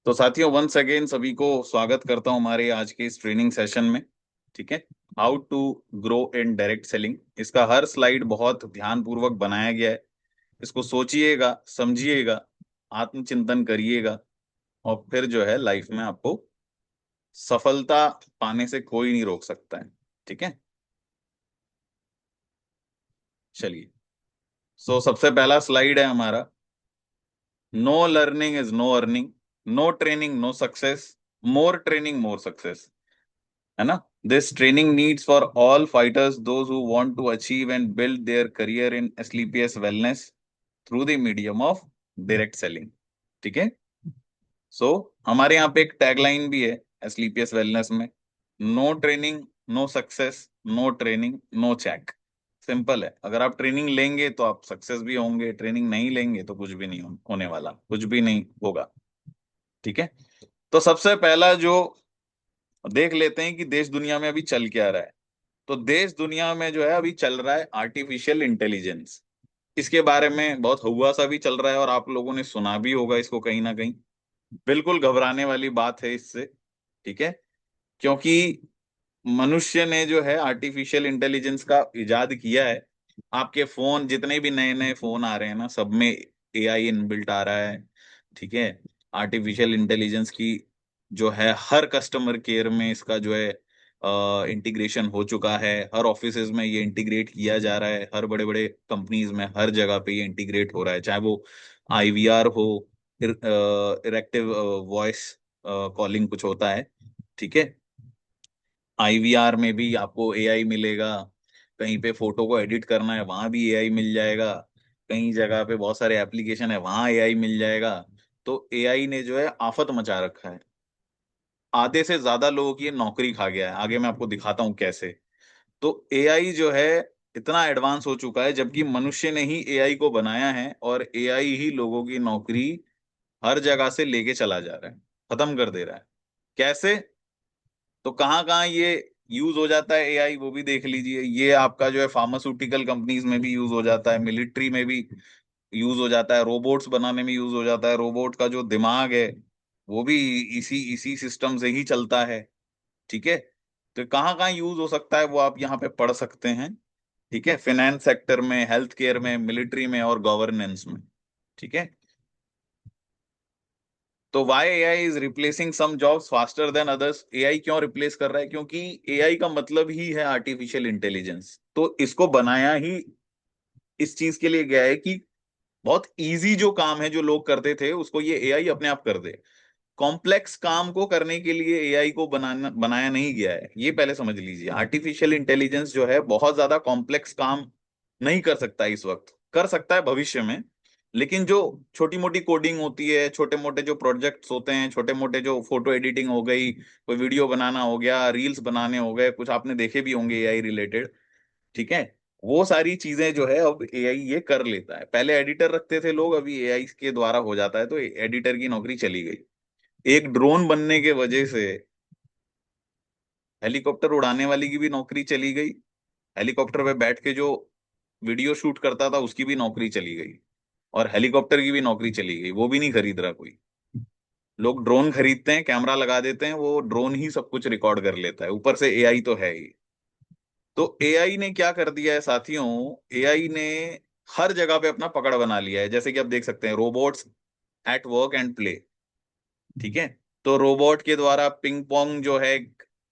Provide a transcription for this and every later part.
तो साथियों, once again सभी को स्वागत करता हूं हमारे आज के इस ट्रेनिंग सेशन में। ठीक है। How to grow in direct selling, इसका हर स्लाइड बहुत ध्यानपूर्वक बनाया गया है। इसको सोचिएगा, समझिएगा, आत्मचिंतन करिएगा, और फिर जो है लाइफ में आपको सफलता पाने से कोई नहीं रोक सकता है। ठीक है। चलिए, सबसे पहला स्लाइड है हमारा। No learning is no earning, no training no success, more training more success. है ना। This training needs for all fighters, those who want to achieve and build their career in SLPS wellness through the medium of direct selling. ठीक है। हमारे यहाँ पे एक tagline भी है एसलीपीएस वेलनेस में। No training no success, no training no check. Simple है, अगर आप ट्रेनिंग लेंगे तो आप सक्सेस भी होंगे, ट्रेनिंग नहीं लेंगे तो कुछ भी नहीं होने वाला, कुछ भी नहीं होगा। ठीक है। तो सबसे पहला जो देख लेते हैं कि देश दुनिया में अभी चल क्या रहा है। तो देश दुनिया में जो है अभी चल रहा है आर्टिफिशियल इंटेलिजेंस। इसके बारे में बहुत हुआ सा भी चल रहा है और आप लोगों ने सुना भी होगा इसको कहीं ना कहीं। बिल्कुल घबराने वाली बात है इससे। ठीक है। क्योंकि मनुष्य ने जो है आर्टिफिशियल इंटेलिजेंस का इजाद किया है। आपके फोन, जितने भी नए नए फोन आ रहे हैं ना, सब में एआई इनबिल्ट आ रहा है। ठीक है। आर्टिफिशियल इंटेलिजेंस की जो है हर कस्टमर केयर में इसका जो है इंटीग्रेशन हो चुका है। हर ऑफिसेज में ये इंटीग्रेट किया जा रहा है, हर बड़े बड़े कंपनीज में हर जगह पे ये इंटीग्रेट हो रहा है, चाहे वो आईवीआर हो, इरेक्टिव वॉइस कॉलिंग कुछ होता है। ठीक है। आईवीआर में भी आपको एआई मिलेगा। कहीं पे फोटो को एडिट करना है वहां भी एआई मिल जाएगा। कहीं जगह पे बहुत सारे एप्लीकेशन है वहां एआई मिल जाएगा। तो एआई ने जो है आफत मचा रखा है। आधे से ज्यादा लोगों की ये नौकरी खा गया है। आगे मैं आपको दिखाता हूँ कैसे। तो एआई जो है इतना एडवांस हो चुका है, जबकि मनुष्य ने ही एआई को बनाया है, और एआई ही लोगों की नौकरी हर जगह से लेके चला जा रहा है, खत्म कर दे रहा है। कैसे? तो कहाँ कहाँ ये यूज हो जाता है एआई, वो भी देख लीजिए। ये आपका जो है फार्मास्यूटिकल कंपनीज में भी यूज हो जाता है, मिलिट्री में भी यूज हो जाता है, रोबोट्स बनाने में यूज हो जाता है। रोबोट का जो दिमाग है वो भी इसी इसी सिस्टम से ही चलता है। ठीक है। तो कहाँ कहाँ यूज हो सकता है वो आप यहाँ पे पढ़ सकते हैं। ठीक है। फाइनेंस सेक्टर में, हेल्थ केयर में, मिलिट्री में और गवर्नेंस में। ठीक है। तो why AI is replacing some jobs faster than others. AI क्यों रिप्लेस कर रहा है? क्योंकि एआई का मतलब ही है आर्टिफिशियल इंटेलिजेंस। तो इसको बनाया ही इस चीज के लिए गया है कि बहुत इजी जो काम है जो लोग करते थे उसको ये एआई अपने आप कर दे। कॉम्प्लेक्स काम को करने के लिए एआई को बनाया नहीं गया है, ये पहले समझ लीजिए। आर्टिफिशियल इंटेलिजेंस जो है बहुत ज्यादा कॉम्प्लेक्स काम नहीं कर सकता, इस वक्त कर सकता है भविष्य में। लेकिन जो छोटी मोटी कोडिंग होती है, छोटे मोटे जो प्रोजेक्ट्स होते हैं, छोटे मोटे जो फोटो एडिटिंग हो गई, कोई वीडियो बनाना हो गया, रील्स बनाने हो गए, कुछ आपने देखे भी होंगे एआई रिलेटेड। ठीक है। वो सारी चीजें जो है अब एआई ये कर लेता है। पहले एडिटर रखते थे लोग, अभी एआई के द्वारा हो जाता है। तो एडिटर की नौकरी चली गई। एक ड्रोन बनने के वजह से हेलीकॉप्टर उड़ाने वाली की भी नौकरी चली गई। हेलीकॉप्टर पे बैठ के जो वीडियो शूट करता था उसकी भी नौकरी चली गई। और हेलीकॉप्टर की भी नौकरी चली गई, वो भी नहीं खरीद रहा कोई। लोग ड्रोन खरीदते हैं, कैमरा लगा देते हैं, वो ड्रोन ही सब कुछ रिकॉर्ड कर लेता है, ऊपर से एआई तो है ही। तो एआई ने क्या कर दिया है साथियों? एआई ने हर जगह पे अपना पकड़ बना लिया है। जैसे कि आप देख सकते हैं, robots at work and play. ठीक है। तो रोबोट के द्वारा पिंग पोंग जो है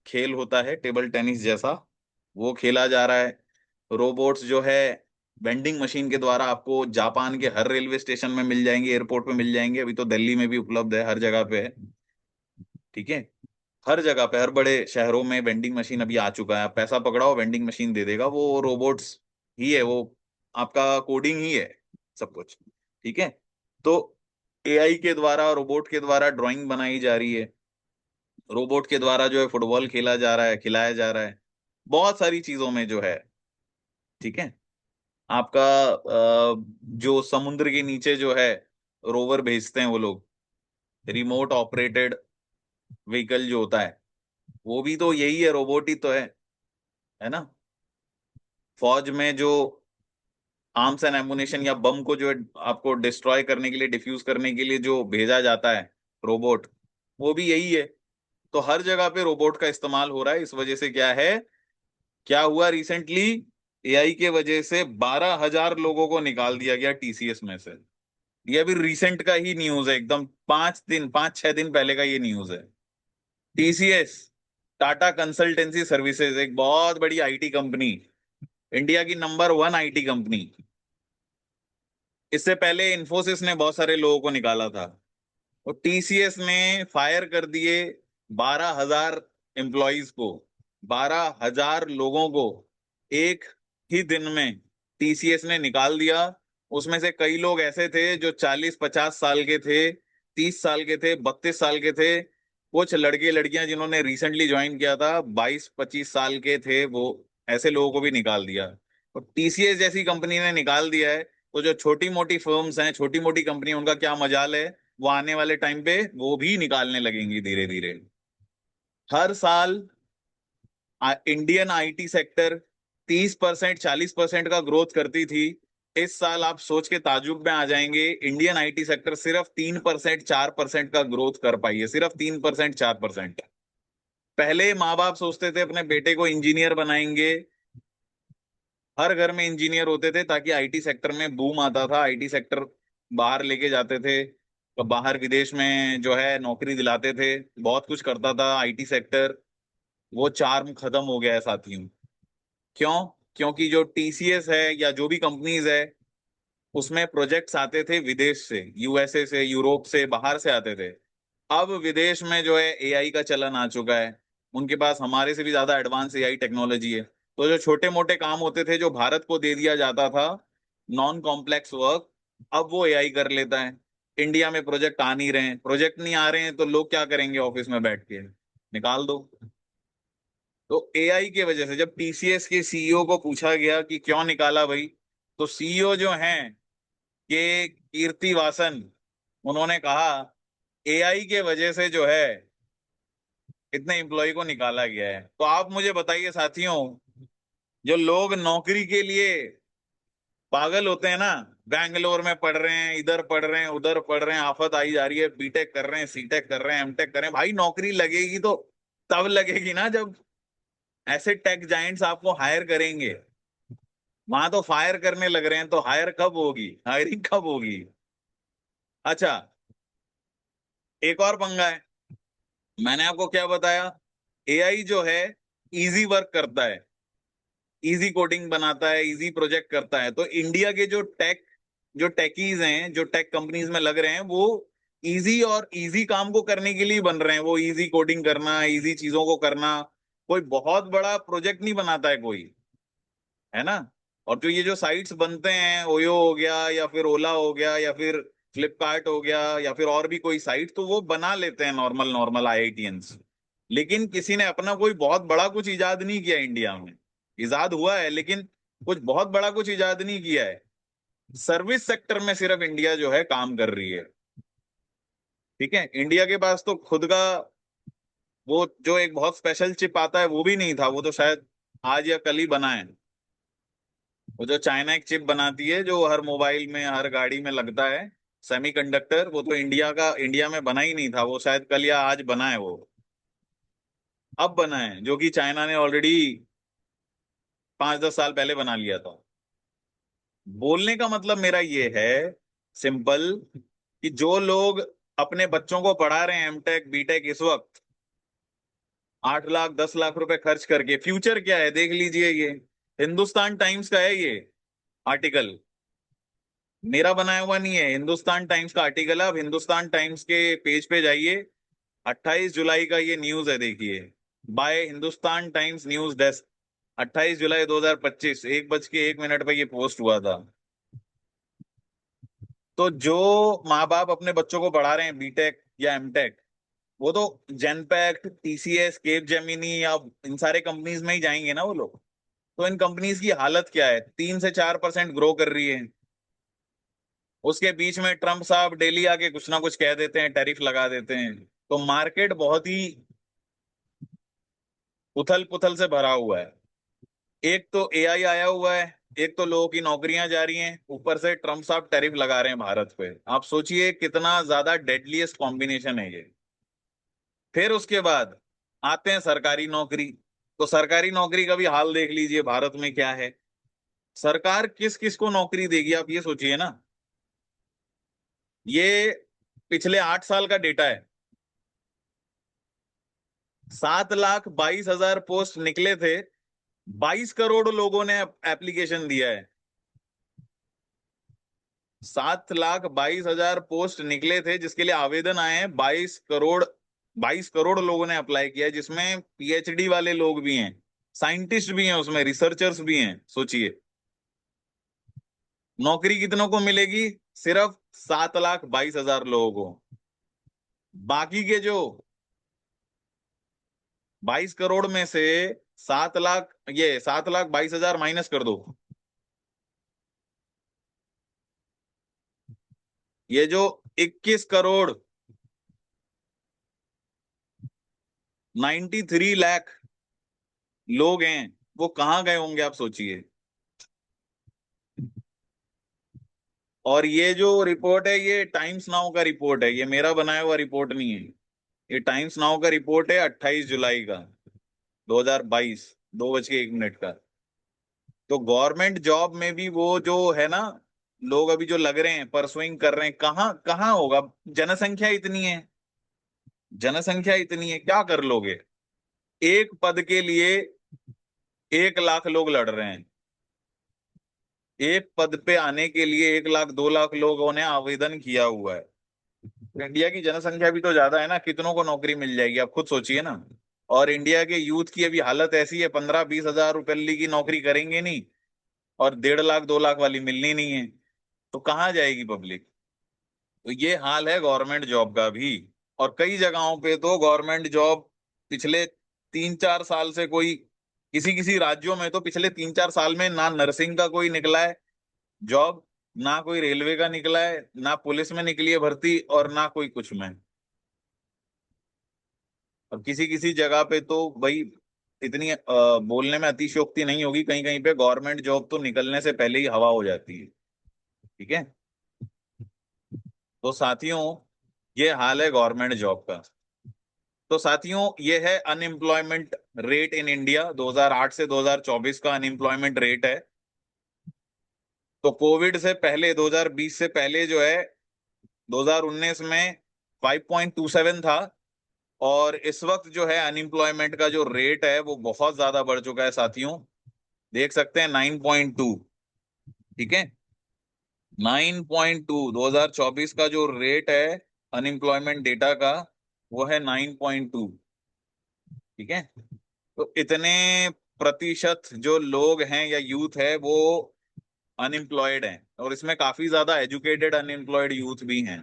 खेल होता है टेबल टेनिस जैसा, वो खेला जा रहा है। रोबोट्स जो है वेंडिंग मशीन के द्वारा आपको जापान के हर रेलवे स्टेशन में मिल जाएंगे, एयरपोर्ट पे मिल जाएंगे। अभी तो दिल्ली में भी उपलब्ध है, हर जगह पे है। ठीक है। हर जगह पे, हर बड़े शहरों में वेंडिंग मशीन अभी आ चुका है। आप पैसा पकड़ाओ, वेंडिंग मशीन दे देगा, वो रोबोट्स ही है वो। आपका कोडिंग ही है सब कुछ। ठीक है। तो एआई के द्वारा, रोबोट के द्वारा ड्राइंग बनाई जा रही है। रोबोट के द्वारा जो है फुटबॉल खेला जा रहा है, खिलाया जा रहा है, बहुत सारी चीजों में जो है। ठीक है। आपका जो समुद्र के नीचे जो है रोवर भेजते हैं वो लोग, रिमोट ऑपरेटेड व्हीकल जो होता है, वो भी तो यही है, रोबोट ही तो है ना। फौज में जो आर्म्स एंड एमुनेशन या बम को जो है आपको डिस्ट्रॉय करने के लिए, डिफ्यूज करने के लिए जो भेजा जाता है रोबोट, वो भी यही है। तो हर जगह पे रोबोट का इस्तेमाल हो रहा है। इस वजह से क्या है, क्या हुआ रिसेंटली, एआई के वजह से 12,000 लोगों को निकाल दिया गया टीसीएस में से। ये अभी रिसेंट का ही न्यूज है, एकदम 5 6 दिन पहले का ये न्यूज है। टीसीएस, टाटा कंसल्टेंसी सर्विसेज, एक बहुत बड़ी आईटी कंपनी, इंडिया की नंबर 1 आईटी कंपनी। इससे पहले इन्फोसिस ने बहुत सारे लोगों को निकाला था, और टीसीएस ने फायर कर दिए 12,000 एम्प्लॉयज को, 12,000 लोगों को एक ही दिन में टीसीएस ने निकाल दिया। उसमें से कई लोग ऐसे थे जो 40 50 साल के थे, 30 साल के थे, 32 साल के थे। कुछ लड़के लड़कियां जिन्होंने रिसेंटली ज्वाइन किया था 22 25 साल के थे, वो ऐसे लोगों को भी निकाल दिया। और टीसीएस जैसी कंपनी ने निकाल दिया है, तो जो छोटी मोटी फर्म्स हैं, छोटी मोटी कंपनी, उनका क्या मजाल है। वो आने वाले टाइम पे वो भी निकालने लगेंगी धीरे धीरे। हर साल इंडियन आईटी सेक्टर 30% 40% का ग्रोथ करती थी। इस साल आप सोच के ताजुब में आ जाएंगे, इंडियन आईटी सेक्टर सिर्फ 3% 4% का ग्रोथ कर पाई है, सिर्फ 3% 4%। पहले माँ बाप सोचते थे अपने बेटे को इंजीनियर बनाएंगे, हर घर में इंजीनियर होते थे ताकि आईटी सेक्टर में बूम आता था, आईटी सेक्टर बाहर लेके जाते थे, तो बाहर विदेश में जो है नौकरी दिलाते थे, बहुत कुछ करता था आईटी सेक्टर। वो चार्म खत्म हो गया है साथियों। क्यों? क्योंकि जो टीसीएस है या जो भी कंपनीज है, उसमें प्रोजेक्ट्स आते थे विदेश से, यूएसए से, यूरोप से, बाहर से आते थे। अब विदेश में जो है एआई का चलन आ चुका है, उनके पास हमारे से भी ज्यादा एडवांस एआई टेक्नोलॉजी है। तो जो छोटे मोटे काम होते थे जो भारत को दे दिया जाता था, नॉन कॉम्प्लेक्स वर्क, अब वो एआई कर लेता है। इंडिया में प्रोजेक्ट आ नहीं रहे हैं, प्रोजेक्ट नहीं आ रहे हैं, तो लोग क्या करेंगे ऑफिस में बैठ के, निकाल दो। तो एआई के वजह से जब टीसीएस के सीईओ को पूछा गया कि क्यों निकाला भाई, तो सीईओ जो हैं के कीर्ति वासन, उन्होंने कहा एआई के वजह से जो है इतने एम्प्लॉय को निकाला गया है। तो आप मुझे बताइए साथियों, जो लोग नौकरी के लिए पागल होते हैं ना, बैंगलोर में पढ़ रहे हैं, इधर पढ़ रहे हैं, उधर पढ़ रहे हैं, आफत आई जा रही है, बीटेक कर रहे हैं, सीटेक कर रहे हैं, एमटेक कर रहे हैं, भाई नौकरी लगेगी तो तब लगेगी ना जब ऐसे टेक जाइंट्स आपको हायर करेंगे। वहां तो फायर करने लग रहे हैं, तो हायर कब होगी, हायरिंग कब होगी। अच्छा, एक और पंगा है। मैंने आपको क्या बताया, एआई जो है इजी वर्क करता है, इजी कोडिंग बनाता है, इजी प्रोजेक्ट करता है। तो इंडिया के जो टेकीज हैं, जो टेक कंपनीज में लग रहे हैं, वो इजी और इजी काम को करने के लिए बन रहे हैं। वो इजी कोडिंग करना, इजी चीजों को करना, कोई बहुत बड़ा प्रोजेक्ट नहीं बनाता है कोई, है ना। और जो ये जो साइट्स बनते हैं, ओयो हो गया या फिर ओला हो गया या फिर फ्लिपकार्ट हो गया या फिर और भी कोई साइट, तो वो बना लेते हैं नॉर्मल नॉर्मल आईआईटियंस। लेकिन किसी ने अपना कोई बहुत बड़ा कुछ इजाद नहीं किया इंडिया में। इजाद हुआ है लेकिन कुछ बहुत बड़ा कुछ इजाद नहीं किया है। सर्विस सेक्टर में सिर्फ इंडिया जो है काम कर रही है। ठीक है, इंडिया के पास तो खुद का वो जो एक बहुत स्पेशल चिप आता है वो भी नहीं था, वो तो शायद आज या कल ही बना है। वो जो चाइना एक चिप बनाती है जो हर मोबाइल में हर गाड़ी में लगता है, सेमीकंडक्टर, वो तो इंडिया में बना ही नहीं था, वो शायद कल या आज बना है वो। अब बना है, जो कि चाइना ने ऑलरेडी 5 10 साल पहले बना लिया था। बोलने का मतलब मेरा ये है, सिंपल, कि जो लोग अपने बच्चों को पढ़ा रहे हैं एमटेक बीटेक इस वक्त 8 लाख 10 लाख रुपए खर्च करके, फ्यूचर क्या है देख लीजिए। ये हिंदुस्तान टाइम्स का है ये आर्टिकल, मेरा बनाया हुआ नहीं है, हिंदुस्तान टाइम्स का आर्टिकल है। अब हिंदुस्तान टाइम्स के पेज पे जाइए, 28 जुलाई का ये न्यूज है, देखिए, by Hindustan Times news desk, 28 जुलाई 2025, 1:01 पे ये पोस्ट हुआ था। तो जो माँ बाप अपने बच्चों को पढ़ा रहे हैं बीटेक या एमटेक, वो तो जेनपैक्ट, टीसीएस, केप जेमिनी या इन सारे कंपनीज में ही जाएंगे ना वो लोग। तो इन कंपनीज की हालत क्या है, 3 से 4% ग्रो कर रही है। उसके बीच में ट्रम्प साहब डेली आके कुछ ना कुछ कह देते हैं, टैरिफ लगा देते हैं। तो मार्केट बहुत ही उथल पुथल से भरा हुआ है। एक तो एआई आया हुआ है, एक तो लोगों की नौकरियां जा रही हैं, ऊपर से ट्रम्प साहब टैरिफ लगा रहे हैं भारत पे। आप सोचिए कितना ज्यादा डेडलीस्ट कॉम्बिनेशन है ये। फिर उसके बाद आते हैं सरकारी नौकरी। तो सरकारी नौकरी का भी हाल देख लीजिए भारत में क्या है। सरकार किस किस को नौकरी देगी, आप ये सोचिए ना। ये पिछले 8 साल का डेटा है। 7,22,000 पोस्ट निकले थे, 22 करोड़ लोगों ने एप्लीकेशन दिया है। 7,22,000 पोस्ट निकले थे जिसके लिए आवेदन आए हैं 22 करोड़। 22 करोड़ लोगों ने अप्लाई किया है, जिसमें पीएचडी वाले लोग भी हैं, साइंटिस्ट भी हैं, उसमें रिसर्चर्स भी हैं। सोचिए नौकरी कितनों को मिलेगी? सिर्फ 7,22,000 लोगों को। बाकी के जो 22 करोड़ में से 7 लाख, ये 7,22,000 माइनस कर दो, ये जो 21 करोड़ 93 लाख लोग हैं वो कहाँ गए होंगे, आप सोचिए। और ये जो रिपोर्ट है ये टाइम्स नाउ का रिपोर्ट है, ये मेरा बनाया हुआ रिपोर्ट नहीं है। ये टाइम्स नाउ का रिपोर्ट है 28 जुलाई का 2022, 2:01 का। तो गवर्नमेंट जॉब में भी वो जो है ना, लोग अभी जो लग रहे हैं, परसुइंग कर रहे हैं, कहाँ कहाँ होगा? जनसंख्या इतनी है, जनसंख्या इतनी है, क्या कर लोगे? एक पद के लिए 1 लाख लोग लड़ रहे हैं। एक पद पे आने के लिए 1 लाख 2 लाख लोगों ने आवेदन किया हुआ है। इंडिया की जनसंख्या भी तो ज्यादा है ना, कितनों को नौकरी मिल जाएगी, आप खुद सोचिए ना। और इंडिया के यूथ की अभी हालत ऐसी है, 15-20 हजार रुपये की नौकरी करेंगे नहीं, और 1.5 लाख 2 लाख वाली मिलनी नहीं है, तो कहाँ जाएगी पब्लिक? तो ये हाल है गवर्नमेंट जॉब का भी। और कई जगहों पे तो गवर्नमेंट जॉब पिछले 3-4 साल से कोई, किसी किसी राज्यों में तो पिछले 3-4 साल में ना नर्सिंग का कोई निकला है जॉब, ना कोई रेलवे का निकला है, ना पुलिस में निकली है भर्ती, और ना कोई कुछ में। अब किसी किसी जगह पे तो भाई इतनी बोलने में अतिशयोक्ति नहीं होगी, कहीं कहीं पे गवर्नमेंट जॉब तो निकलने से पहले ही हवा हो जाती है। ठीक है। तो साथियों ये हाल है गवर्नमेंट जॉब का। तो साथियों ये है अनएम्प्लॉयमेंट रेट इन इंडिया, 2008 से 2024 का अनएम्प्लॉयमेंट रेट है। तो कोविड से पहले, 2020 से पहले जो है, 2019 में 5.27 था। और इस वक्त जो है अनएम्प्लॉयमेंट का जो रेट है वो बहुत ज्यादा बढ़ चुका है साथियों। देख सकते हैं 9.2। ठीक है, 9.2 2024 का जो रेट है अनएम्प्लॉयमेंट डेटा का, वो है 9.2। ठीक है। तो इतने प्रतिशत जो लोग हैं या यूथ है वो अनएम्प्लॉयड हैं, और इसमें काफी ज्यादा एजुकेटेड अनएम्प्लॉयड यूथ भी हैं,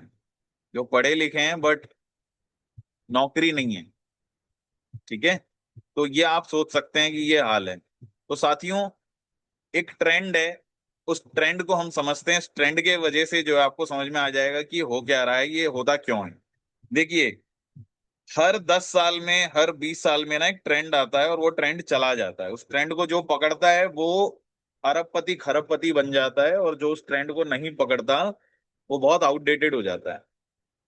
जो पढ़े लिखे हैं बट नौकरी नहीं है। ठीक है। तो ये आप सोच सकते हैं कि ये हाल है। तो साथियों एक ट्रेंड है, उस ट्रेंड को हम समझते हैं। इस ट्रेंड के वजह से जो है आपको समझ में आ जाएगा कि हो क्या रहा है, ये होता क्यों है। देखिए हर 10 साल में, हर 20 साल में ना एक ट्रेंड आता है, और वो ट्रेंड चला जाता है। उस ट्रेंड को जो पकड़ता है वो अरबपति खरबपति बन जाता है, और जो उस ट्रेंड को नहीं पकड़ता वो बहुत आउटडेटेड हो जाता है।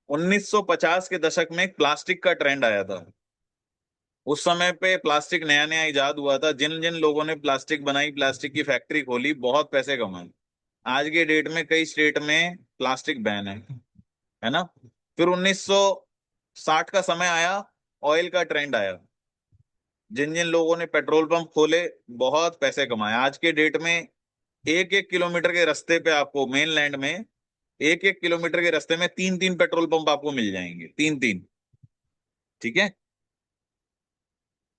1950 के दशक में एक प्लास्टिक का ट्रेंड आया था। उस समय पे प्लास्टिक नया नया इजाद हुआ था, जिन जिन लोगों ने प्लास्टिक बनाई, प्लास्टिक की फैक्ट्री खोली, बहुत पैसे कमाए। आज के डेट में कई स्टेट में प्लास्टिक बैन है ना। फिर 1960 का समय आया, ऑयल का ट्रेंड आया। जिन जिन लोगों ने पेट्रोल पंप खोले, बहुत पैसे कमाए। आज के डेट में एक एक किलोमीटर के रास्ते पे आपको, मेन लैंड में एक एक किलोमीटर के रास्ते में 3-3 पेट्रोल पंप आपको मिल जाएंगे, 3-3। ठीक है।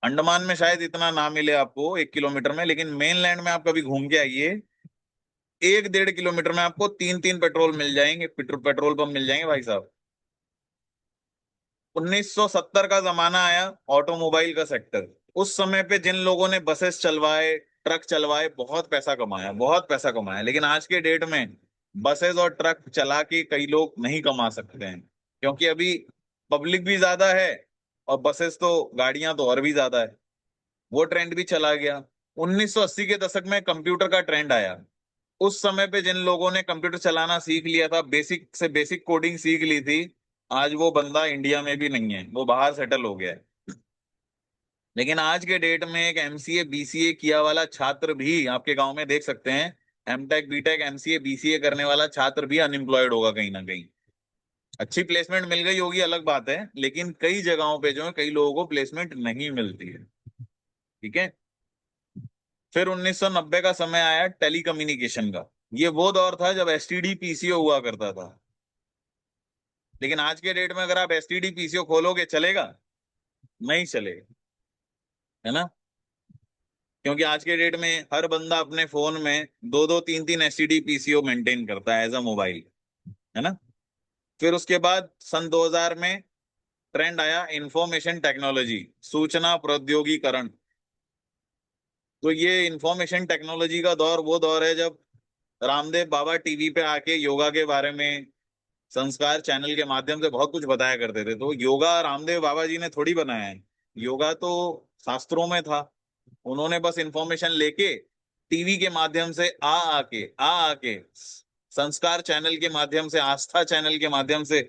अंडमान में शायद इतना ना मिले आपको 1 किलोमीटर में, लेकिन मेनलैंड में आप कभी घूम के आइए, 1-1.5 किलोमीटर में आपको 3-3 पेट्रोल मिल जाएंगे, पेट्रोल पंप मिल जाएंगे भाई साहब। 1970 का जमाना आया, ऑटोमोबाइल का सेक्टर। उस समय पे जिन लोगों ने बसेस चलवाए, ट्रक चलवाए, बहुत पैसा कमाया, बहुत पैसा कमाया। लेकिन आज के डेट में बसेस और ट्रक चला के कई लोग नहीं कमा सकते हैं, क्योंकि अभी पब्लिक भी ज्यादा है, और बसेस तो, गाड़ियां तो और भी ज्यादा है। वो ट्रेंड भी चला गया। 1980 के दशक में कंप्यूटर का ट्रेंड आया। उस समय पे जिन लोगों ने कंप्यूटर चलाना सीख लिया था, बेसिक से बेसिक कोडिंग सीख ली थी, आज वो बंदा इंडिया में भी नहीं है, वो बाहर सेटल हो गया है। लेकिन आज के डेट में एक एमसीए बीसीए किया वाला छात्र भी आपके गांव में देख सकते हैं, एमटेक बीटेक एमसीए बीसीए करने वाला छात्र भी अनएम्प्लॉयड होगा कहीं ना कहीं। अच्छी प्लेसमेंट मिल गई होगी अलग बात है, लेकिन कई जगहों पे जो है कई लोगों को प्लेसमेंट नहीं मिलती है। ठीक है। फिर 1990 का समय आया टेलीकम्युनिकेशन का। ये वो दौर था जब एसटीडी पीसीओ हुआ करता था। लेकिन आज के डेट में अगर आप एसटीडी पीसीओ खोलोगे चलेगा? नहीं चलेगा, है ना। क्योंकि आज के डेट में हर बंदा अपने फोन में दो दो तीन तीन एसटीडी पीसीओ मेंटेन करता है एज अ मोबाइल, है ना। फिर उसके बाद सन 2000 में ट्रेंड आया इंफॉर्मेशन टेक्नोलॉजी, सूचना प्रौद्योगिकरण। तो ये इंफॉर्मेशन टेक्नोलॉजी का दौर वो दौर है जब रामदेव बाबा टीवी पे आके योगा के बारे में संस्कार चैनल के माध्यम से बहुत कुछ बताया करते थे। तो योगा रामदेव बाबा जी ने थोड़ी बनाया है, योगा तो शास्त्रों में था। उन्होंने बस इंफॉर्मेशन लेके टीवी के माध्यम से आ आके संस्कार चैनल के माध्यम से, आस्था चैनल के माध्यम से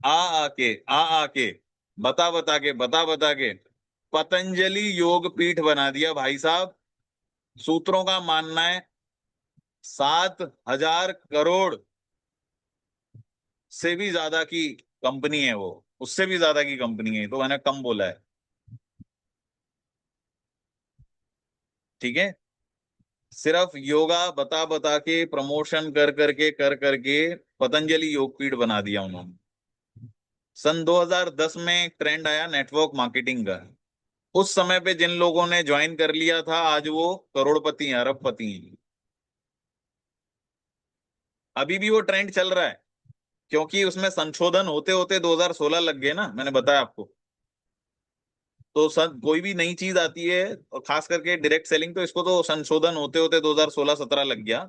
आ आके बता बता के पतंजलि योग पीठ बना दिया भाई साहब। सूत्रों का मानना है 7,000 करोड़ से भी ज्यादा की कंपनी है वो, उससे भी ज्यादा की कंपनी है, तो मैंने कम बोला है। ठीक है। सिर्फ योगा बता बता के, प्रमोशन कर करके पतंजलि योगपीठ बना दिया उन्होंने। सन 2010 में एक ट्रेंड आया नेटवर्क मार्केटिंग का। उस समय पे जिन लोगों ने ज्वाइन कर लिया था आज वो करोड़पति हैं, अरबपति हैं। अभी भी वो ट्रेंड चल रहा है, क्योंकि उसमें संशोधन होते होते 2016 लग गए ना, मैंने बताया आपको। तो कोई भी नई चीज आती है और खास करके डायरेक्ट सेलिंग, तो इसको तो संशोधन होते होते 2016-17 लग गया।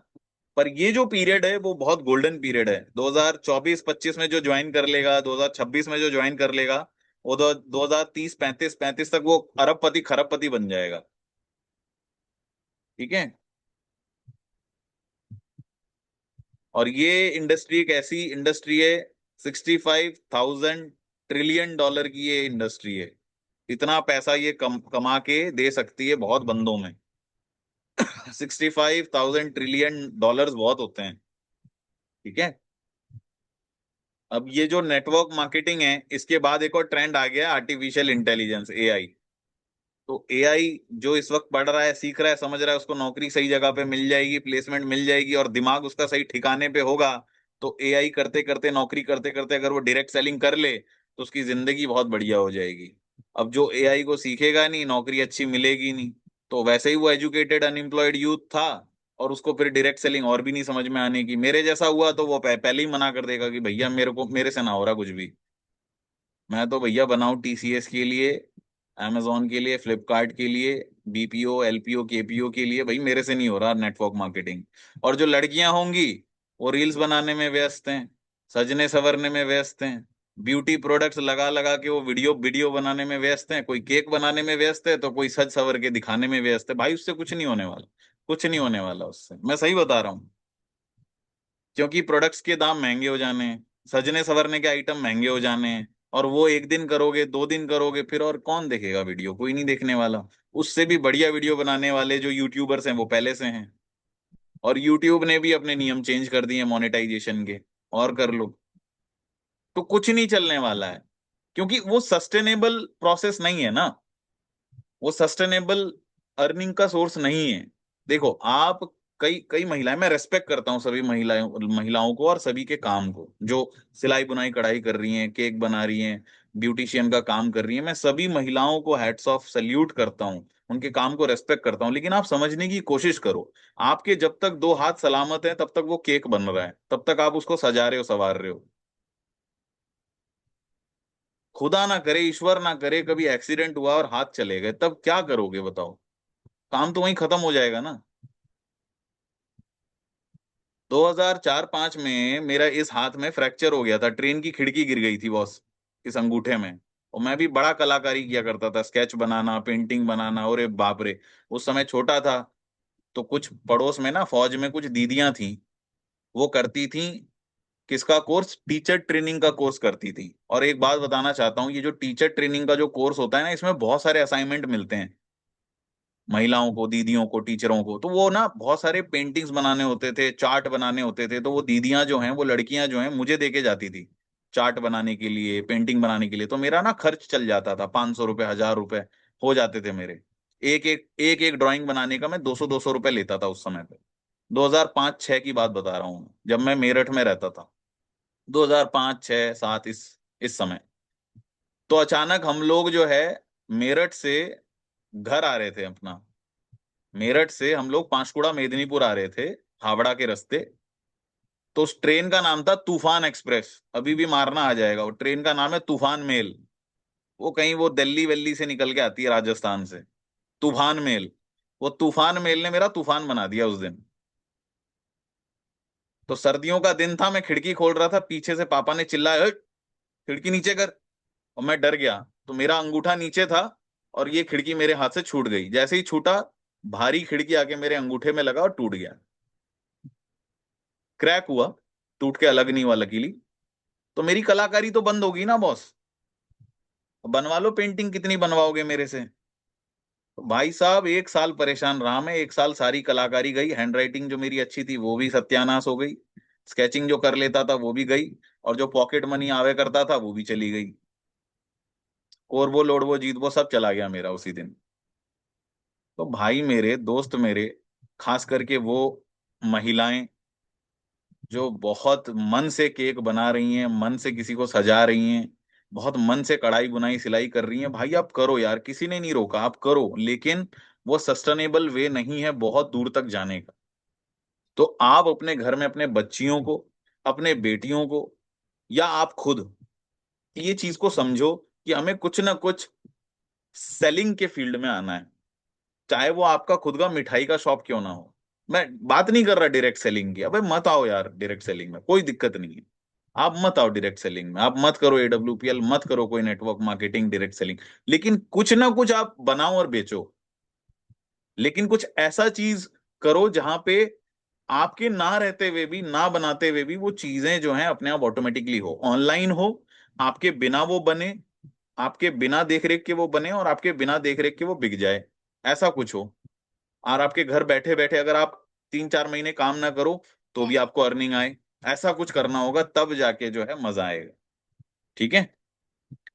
पर ये जो पीरियड है वो बहुत गोल्डन पीरियड है। 2024-25 में जो ज्वाइन कर लेगा, 2026 में जो ज्वाइन कर लेगा, वो 2030-35 तक वो अरबपति खरबपति बन जाएगा। ठीक है। और ये इंडस्ट्री एक ऐसी इंडस्ट्री है, 65,000 ट्रिलियन डॉलर की ये इंडस्ट्री है। इतना पैसा ये कमा के दे सकती है बहुत बंदों में। 65,000 ट्रिलियन डॉलर्स बहुत होते हैं। ठीक है। अब ये जो नेटवर्क मार्केटिंग है, इसके बाद एक और ट्रेंड आ गया, आर्टिफिशियल इंटेलिजेंस, एआई। तो एआई जो इस वक्त पढ़ रहा है, सीख रहा है, समझ रहा है, उसको नौकरी सही जगह पे मिल जाएगी, प्लेसमेंट मिल जाएगी, और दिमाग उसका सही ठिकाने पे होगा। तो एआई करते करते, नौकरी करते करते अगर वो डायरेक्ट सेलिंग कर ले तो उसकी जिंदगी बहुत बढ़िया हो जाएगी। अब जो एआई को सीखेगा नहीं, नौकरी अच्छी मिलेगी नहीं। तो वैसे ही वो एजुकेटेड अनएम्प्लॉयड यूथ था, और उसको फिर डायरेक्ट सेलिंग और भी नहीं समझ में आने की, मेरे जैसा हुआ तो वो पहले ही मना कर देगा कि भैया मेरे को, मेरे से ना हो रहा कुछ भी। मैं तो भैया बनाऊं टीसीएस के लिए, amazon के लिए, फ्लिपकार्ट के लिए, बीपीओ एलपीओ केपीओ के लिए, भाई मेरे से नहीं हो रहा नेटवर्क मार्केटिंग। और जो लड़कियां होंगी वो रील्स बनाने में व्यस्त हैं, सजने संवरने में व्यस्त हैं, ब्यूटी प्रोडक्ट्स लगा लगा के वो वीडियो वीडियो बनाने में व्यस्त हैं, कोई केक बनाने में व्यस्त है तो कोई सज संवर के दिखाने में व्यस्त है। भाई उससे कुछ नहीं होने वाला, कुछ नहीं होने वाला उससे, मैं सही बता रहा हूँ। क्योंकि प्रोडक्ट्स के दाम महंगे हो जाने हैं, सजने संवरने के आइटम महंगे हो जाने हैं, और वो एक दिन करोगे, दो दिन करोगे, फिर और कौन देखेगा वीडियो? कोई नहीं देखने वाला। उससे भी बढ़िया वीडियो बनाने वाले जो यूट्यूबर्स हैं वो पहले से हैं। और यूट्यूब ने भी अपने नियम चेंज कर दिए मोनेटाइजेशन के, और कर लो। तो कुछ नहीं चलने वाला है, क्योंकि वो सस्टेनेबल प्रोसेस नहीं है ना, वो सस्टेनेबल अर्निंग का सोर्स नहीं है। देखो आप, कई कई महिलाएं, मैं रेस्पेक्ट करता हूँ सभी महिलाओं को और सभी के काम को, जो सिलाई बुनाई कढ़ाई कर रही हैं, केक बना रही हैं, ब्यूटिशियन का काम कर रही हैं, मैं सभी महिलाओं को हैट्स ऑफ सल्यूट करता हूँ, उनके काम को रेस्पेक्ट करता हूँ। लेकिन आप समझने की कोशिश करो, आपके जब तक दो हाथ सलामत है तब तक वो केक बन रहा है, तब तक आप उसको सजा रहे हो, संवार रहे हो। खुदा ना करे, ईश्वर ना करे, कभी एक्सीडेंट हुआ और हाथ चले गए, तब क्या करोगे बताओ? काम तो वहीं खत्म हो जाएगा ना। 2004-5 में मेरा इस हाथ में फ्रैक्चर हो गया था, ट्रेन की खिड़की गिर गई थी बॉस, इस अंगूठे में। और मैं भी बड़ा कलाकारी किया करता था, स्केच बनाना, पेंटिंग बनाना, और बाप रे। उस समय छोटा था, तो कुछ पड़ोस में ना फौज में कुछ दीदियां थी, वो करती थी किसका कोर्स? टीचर ट्रेनिंग का कोर्स करती थी। और एक बात बताना चाहता हूँ, ये जो टीचर ट्रेनिंग का जो कोर्स होता है ना, इसमें बहुत सारे असाइनमेंट मिलते हैं महिलाओं को, दीदियों को, टीचरों को। तो वो ना बहुत सारे पेंटिंग्स बनाने होते थे, चार्ट बनाने होते थे। तो वो दीदियां जो हैं, वो लड़कियां जो हैं, मुझे देके जाती थी चार्ट बनाने के लिए, पेंटिंग बनाने के लिए। तो मेरा ना खर्च चल जाता था, 500 रुपये, 1000 रुपये हो जाते थे मेरे। एक एक ड्राइंग बनाने का मैं 200 200 रुपये लेता था उस समय पे। 2005-6 की बात बता रहा हूँ, जब मैं मेरठ में रहता था। 2005 6 7 इस समय। तो अचानक हम लोग जो है मेरठ से घर आ रहे थे अपना। मेरठ से हम लोग पांशकुड़ा मेदिनीपुर आ रहे थे, हावड़ा के रास्ते। तो उस ट्रेन का नाम था तूफान एक्सप्रेस। अभी भी मारना आ जाएगा, वो ट्रेन का नाम है तूफान मेल। वो कहीं वो दिल्ली वल्ली से निकल के आती है, राजस्थान से। तूफान मेल। वो तूफान मेल ने मेरा तूफान बना दिया उस दिन। तो सर्दियों का दिन था, मैं खिड़की खोल रहा था, पीछे से पापा ने चिल्लाया, "हट, खिड़की नीचे कर।" और मैं डर गया। तो मेरा अंगूठा नीचे था और ये खिड़की मेरे हाथ से छूट गई। जैसे ही छूटा, भारी खिड़की आके मेरे अंगूठे में लगा और टूट गया। क्रैक हुआ, टूट के अलग नहीं हुआ लकीली। तो मेरी कलाकारी तो बंद होगी ना बॉस। बनवा लो पेंटिंग, कितनी बनवाओगे मेरे से? तो भाई साहब, 1 साल परेशान रहा मैं। 1 साल सारी कलाकारी गई, हैंडराइटिंग जो मेरी अच्छी थी वो भी सत्यानाश हो गई, स्केचिंग जो कर लेता था वो भी गई, और जो पॉकेट मनी आवे करता था वो भी चली गई। कोरबो लोड़बो जीतबो सब चला गया मेरा उसी दिन। तो भाई मेरे दोस्त मेरे, खास करके वो महिलाएं जो बहुत मन से केक बना रही हैं, मन से किसी को सजा रही हैं, बहुत मन से कढ़ाई बुनाई सिलाई कर रही हैं, भाई आप करो यार, किसी ने नहीं रोका, आप करो। लेकिन वो सस्टेनेबल वे नहीं है बहुत दूर तक जाने का। तो आप अपने घर में अपने बच्चियों को, अपने बेटियों को, या आप खुद ये चीज को समझो कि हमें कुछ ना कुछ सेलिंग के फील्ड में आना है। चाहे वो आपका खुद का मिठाई का शॉप क्यों ना हो। मैं बात नहीं कर रहा डायरेक्ट सेलिंग की, अबे मत आओ यार डायरेक्ट सेलिंग में, कोई दिक्कत नहीं है। आप मत आओ डायरेक्ट सेलिंग में, आप मत करो AWPL, मत करो कोई नेटवर्क मार्केटिंग, डायरेक्ट सेलिंग। लेकिन कुछ ना कुछ आप बनाओ और बेचो। लेकिन कुछ ऐसा चीज करो जहां पे आपके ना रहते हुए भी, ना बनाते हुए भी, वो चीजें जो हैं अपने आप ऑटोमेटिकली हो, ऑनलाइन हो, आपके बिना वो बने, आपके बिना देख रेख के वो बने, और आपके बिना देख रेख के वो बिक जाए। ऐसा कुछ हो। और आपके घर बैठे बैठे अगर आप 3 4 महीने काम ना करो तो भी आपको अर्निंग आए। ऐसा कुछ करना होगा, तब जाके जो है मजा आएगा। ठीक है।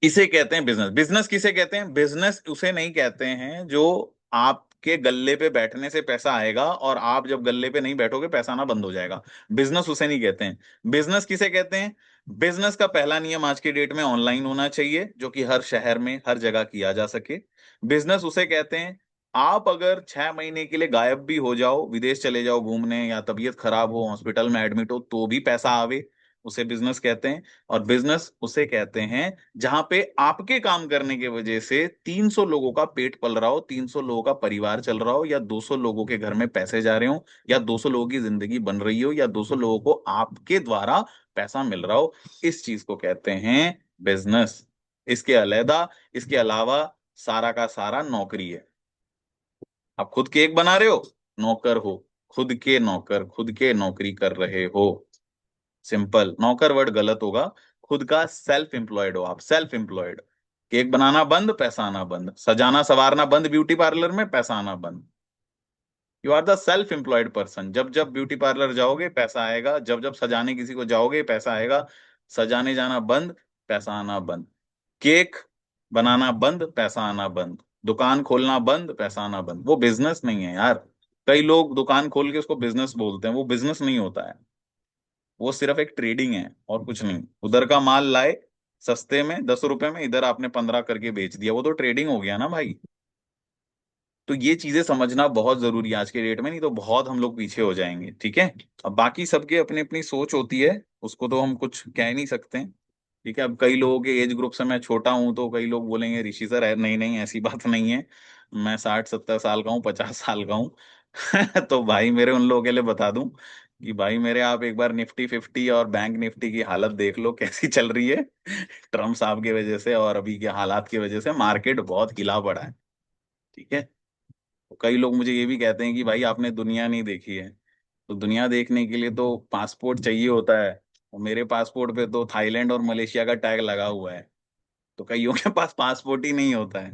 इसे कहते हैं बिजनेस। बिजनेस किसे कहते हैं? बिजनेस उसे नहीं कहते हैं जो आपके गल्ले पे बैठने से पैसा आएगा और आप जब गल्ले पे नहीं बैठोगे पैसा आना बंद हो जाएगा। बिजनेस उसे नहीं कहते हैं। बिजनेस किसे कहते हैं? बिजनेस का पहला नियम आज की डेट में ऑनलाइन होना चाहिए, जो कि हर शहर में हर जगह किया जा सके। बिजनेस उसे कहते हैं, आप अगर 6 महीने के लिए गायब भी हो जाओ, विदेश चले जाओ घूमने, या तबीयत खराब हो, हॉस्पिटल में एडमिट हो, तो भी पैसा आवे, उसे बिजनेस कहते हैं। और बिजनेस उसे कहते हैं जहां पे आपके काम करने की वजह से 300 लोगों का पेट पल रहा हो, 300 लोगों का परिवार चल रहा हो, या 200 लोगों के घर में पैसे जा रहे हो, या 200 लोगों की जिंदगी बन रही हो, या 200 लोगों को आपके द्वारा पैसा मिल रहा हो। इस चीज को कहते हैं बिजनेस। इसके अलग, इसके अलावा सारा का सारा नौकरी है। आप खुद केक बना रहे हो, नौकर हो। खुद के नौकर, खुद के नौकरी कर रहे हो। सिंपल, नौकर वर्ड गलत होगा। खुद का सेल्फ एम्प्लॉयड हो आप, सेल्फ एम्प्लॉयड। केक बनाना बंद, पैसा आना बंद। सजाना संवारना बंद ब्यूटी पार्लर में, पैसा आना बंद। You are the self employed person. जब जब ब्यूटी पार्लर जाओगे पैसा आएगा, जब जब सजाने किसी को जाओगे पैसा आएगा। सजाने जाना बंद, पैसा आना बंद। केक बनाना बंद, पैसा आना बंद। दुकान खोलना बंद, पैसा आना बंद। वो बिजनेस नहीं है यार। कई लोग दुकान खोल के उसको बिजनेस बोलते हैं, वो बिजनेस नहीं होता है। वो सिर्फ एक ट्रेडिंग है और कुछ नहीं। उधर का माल लाए सस्ते में 10 रुपए में, इधर आपने 15 करके बेच दिया, वो तो ट्रेडिंग हो गया ना भाई। तो ये चीजें समझना बहुत जरूरी है आज के डेट में, नहीं तो बहुत हम लोग पीछे हो जाएंगे। ठीक है। अब बाकी सबके अपनी अपनी सोच होती है, उसको तो हम कुछ कह नहीं सकते हैं। ठीक है। अब कई लोगों के एज ग्रुप से मैं छोटा हूं तो कई लोग बोलेंगे ऋषि सर नहीं नहीं ऐसी बात नहीं है, मैं 60 70 साल का हूँ, 50 साल का हूँ। तो भाई मेरे उन लोगों के लिए बता दूं कि भाई मेरे, आप एक बार निफ्टी 50 और बैंक निफ्टी की हालत देख लो कैसी चल रही है। ट्रम्प साहब की वजह से और अभी के हालात की वजह से मार्केट बहुत हिला पड़ा है। ठीक है। तो कई लोग मुझे ये भी कहते हैं कि भाई आपने दुनिया नहीं देखी है। तो दुनिया देखने के लिए तो पासपोर्ट चाहिए होता है, और मेरे पासपोर्ट पे तो थाईलैंड और मलेशिया का टैग लगा हुआ है, तो कईयों के पास पासपोर्ट ही नहीं होता है।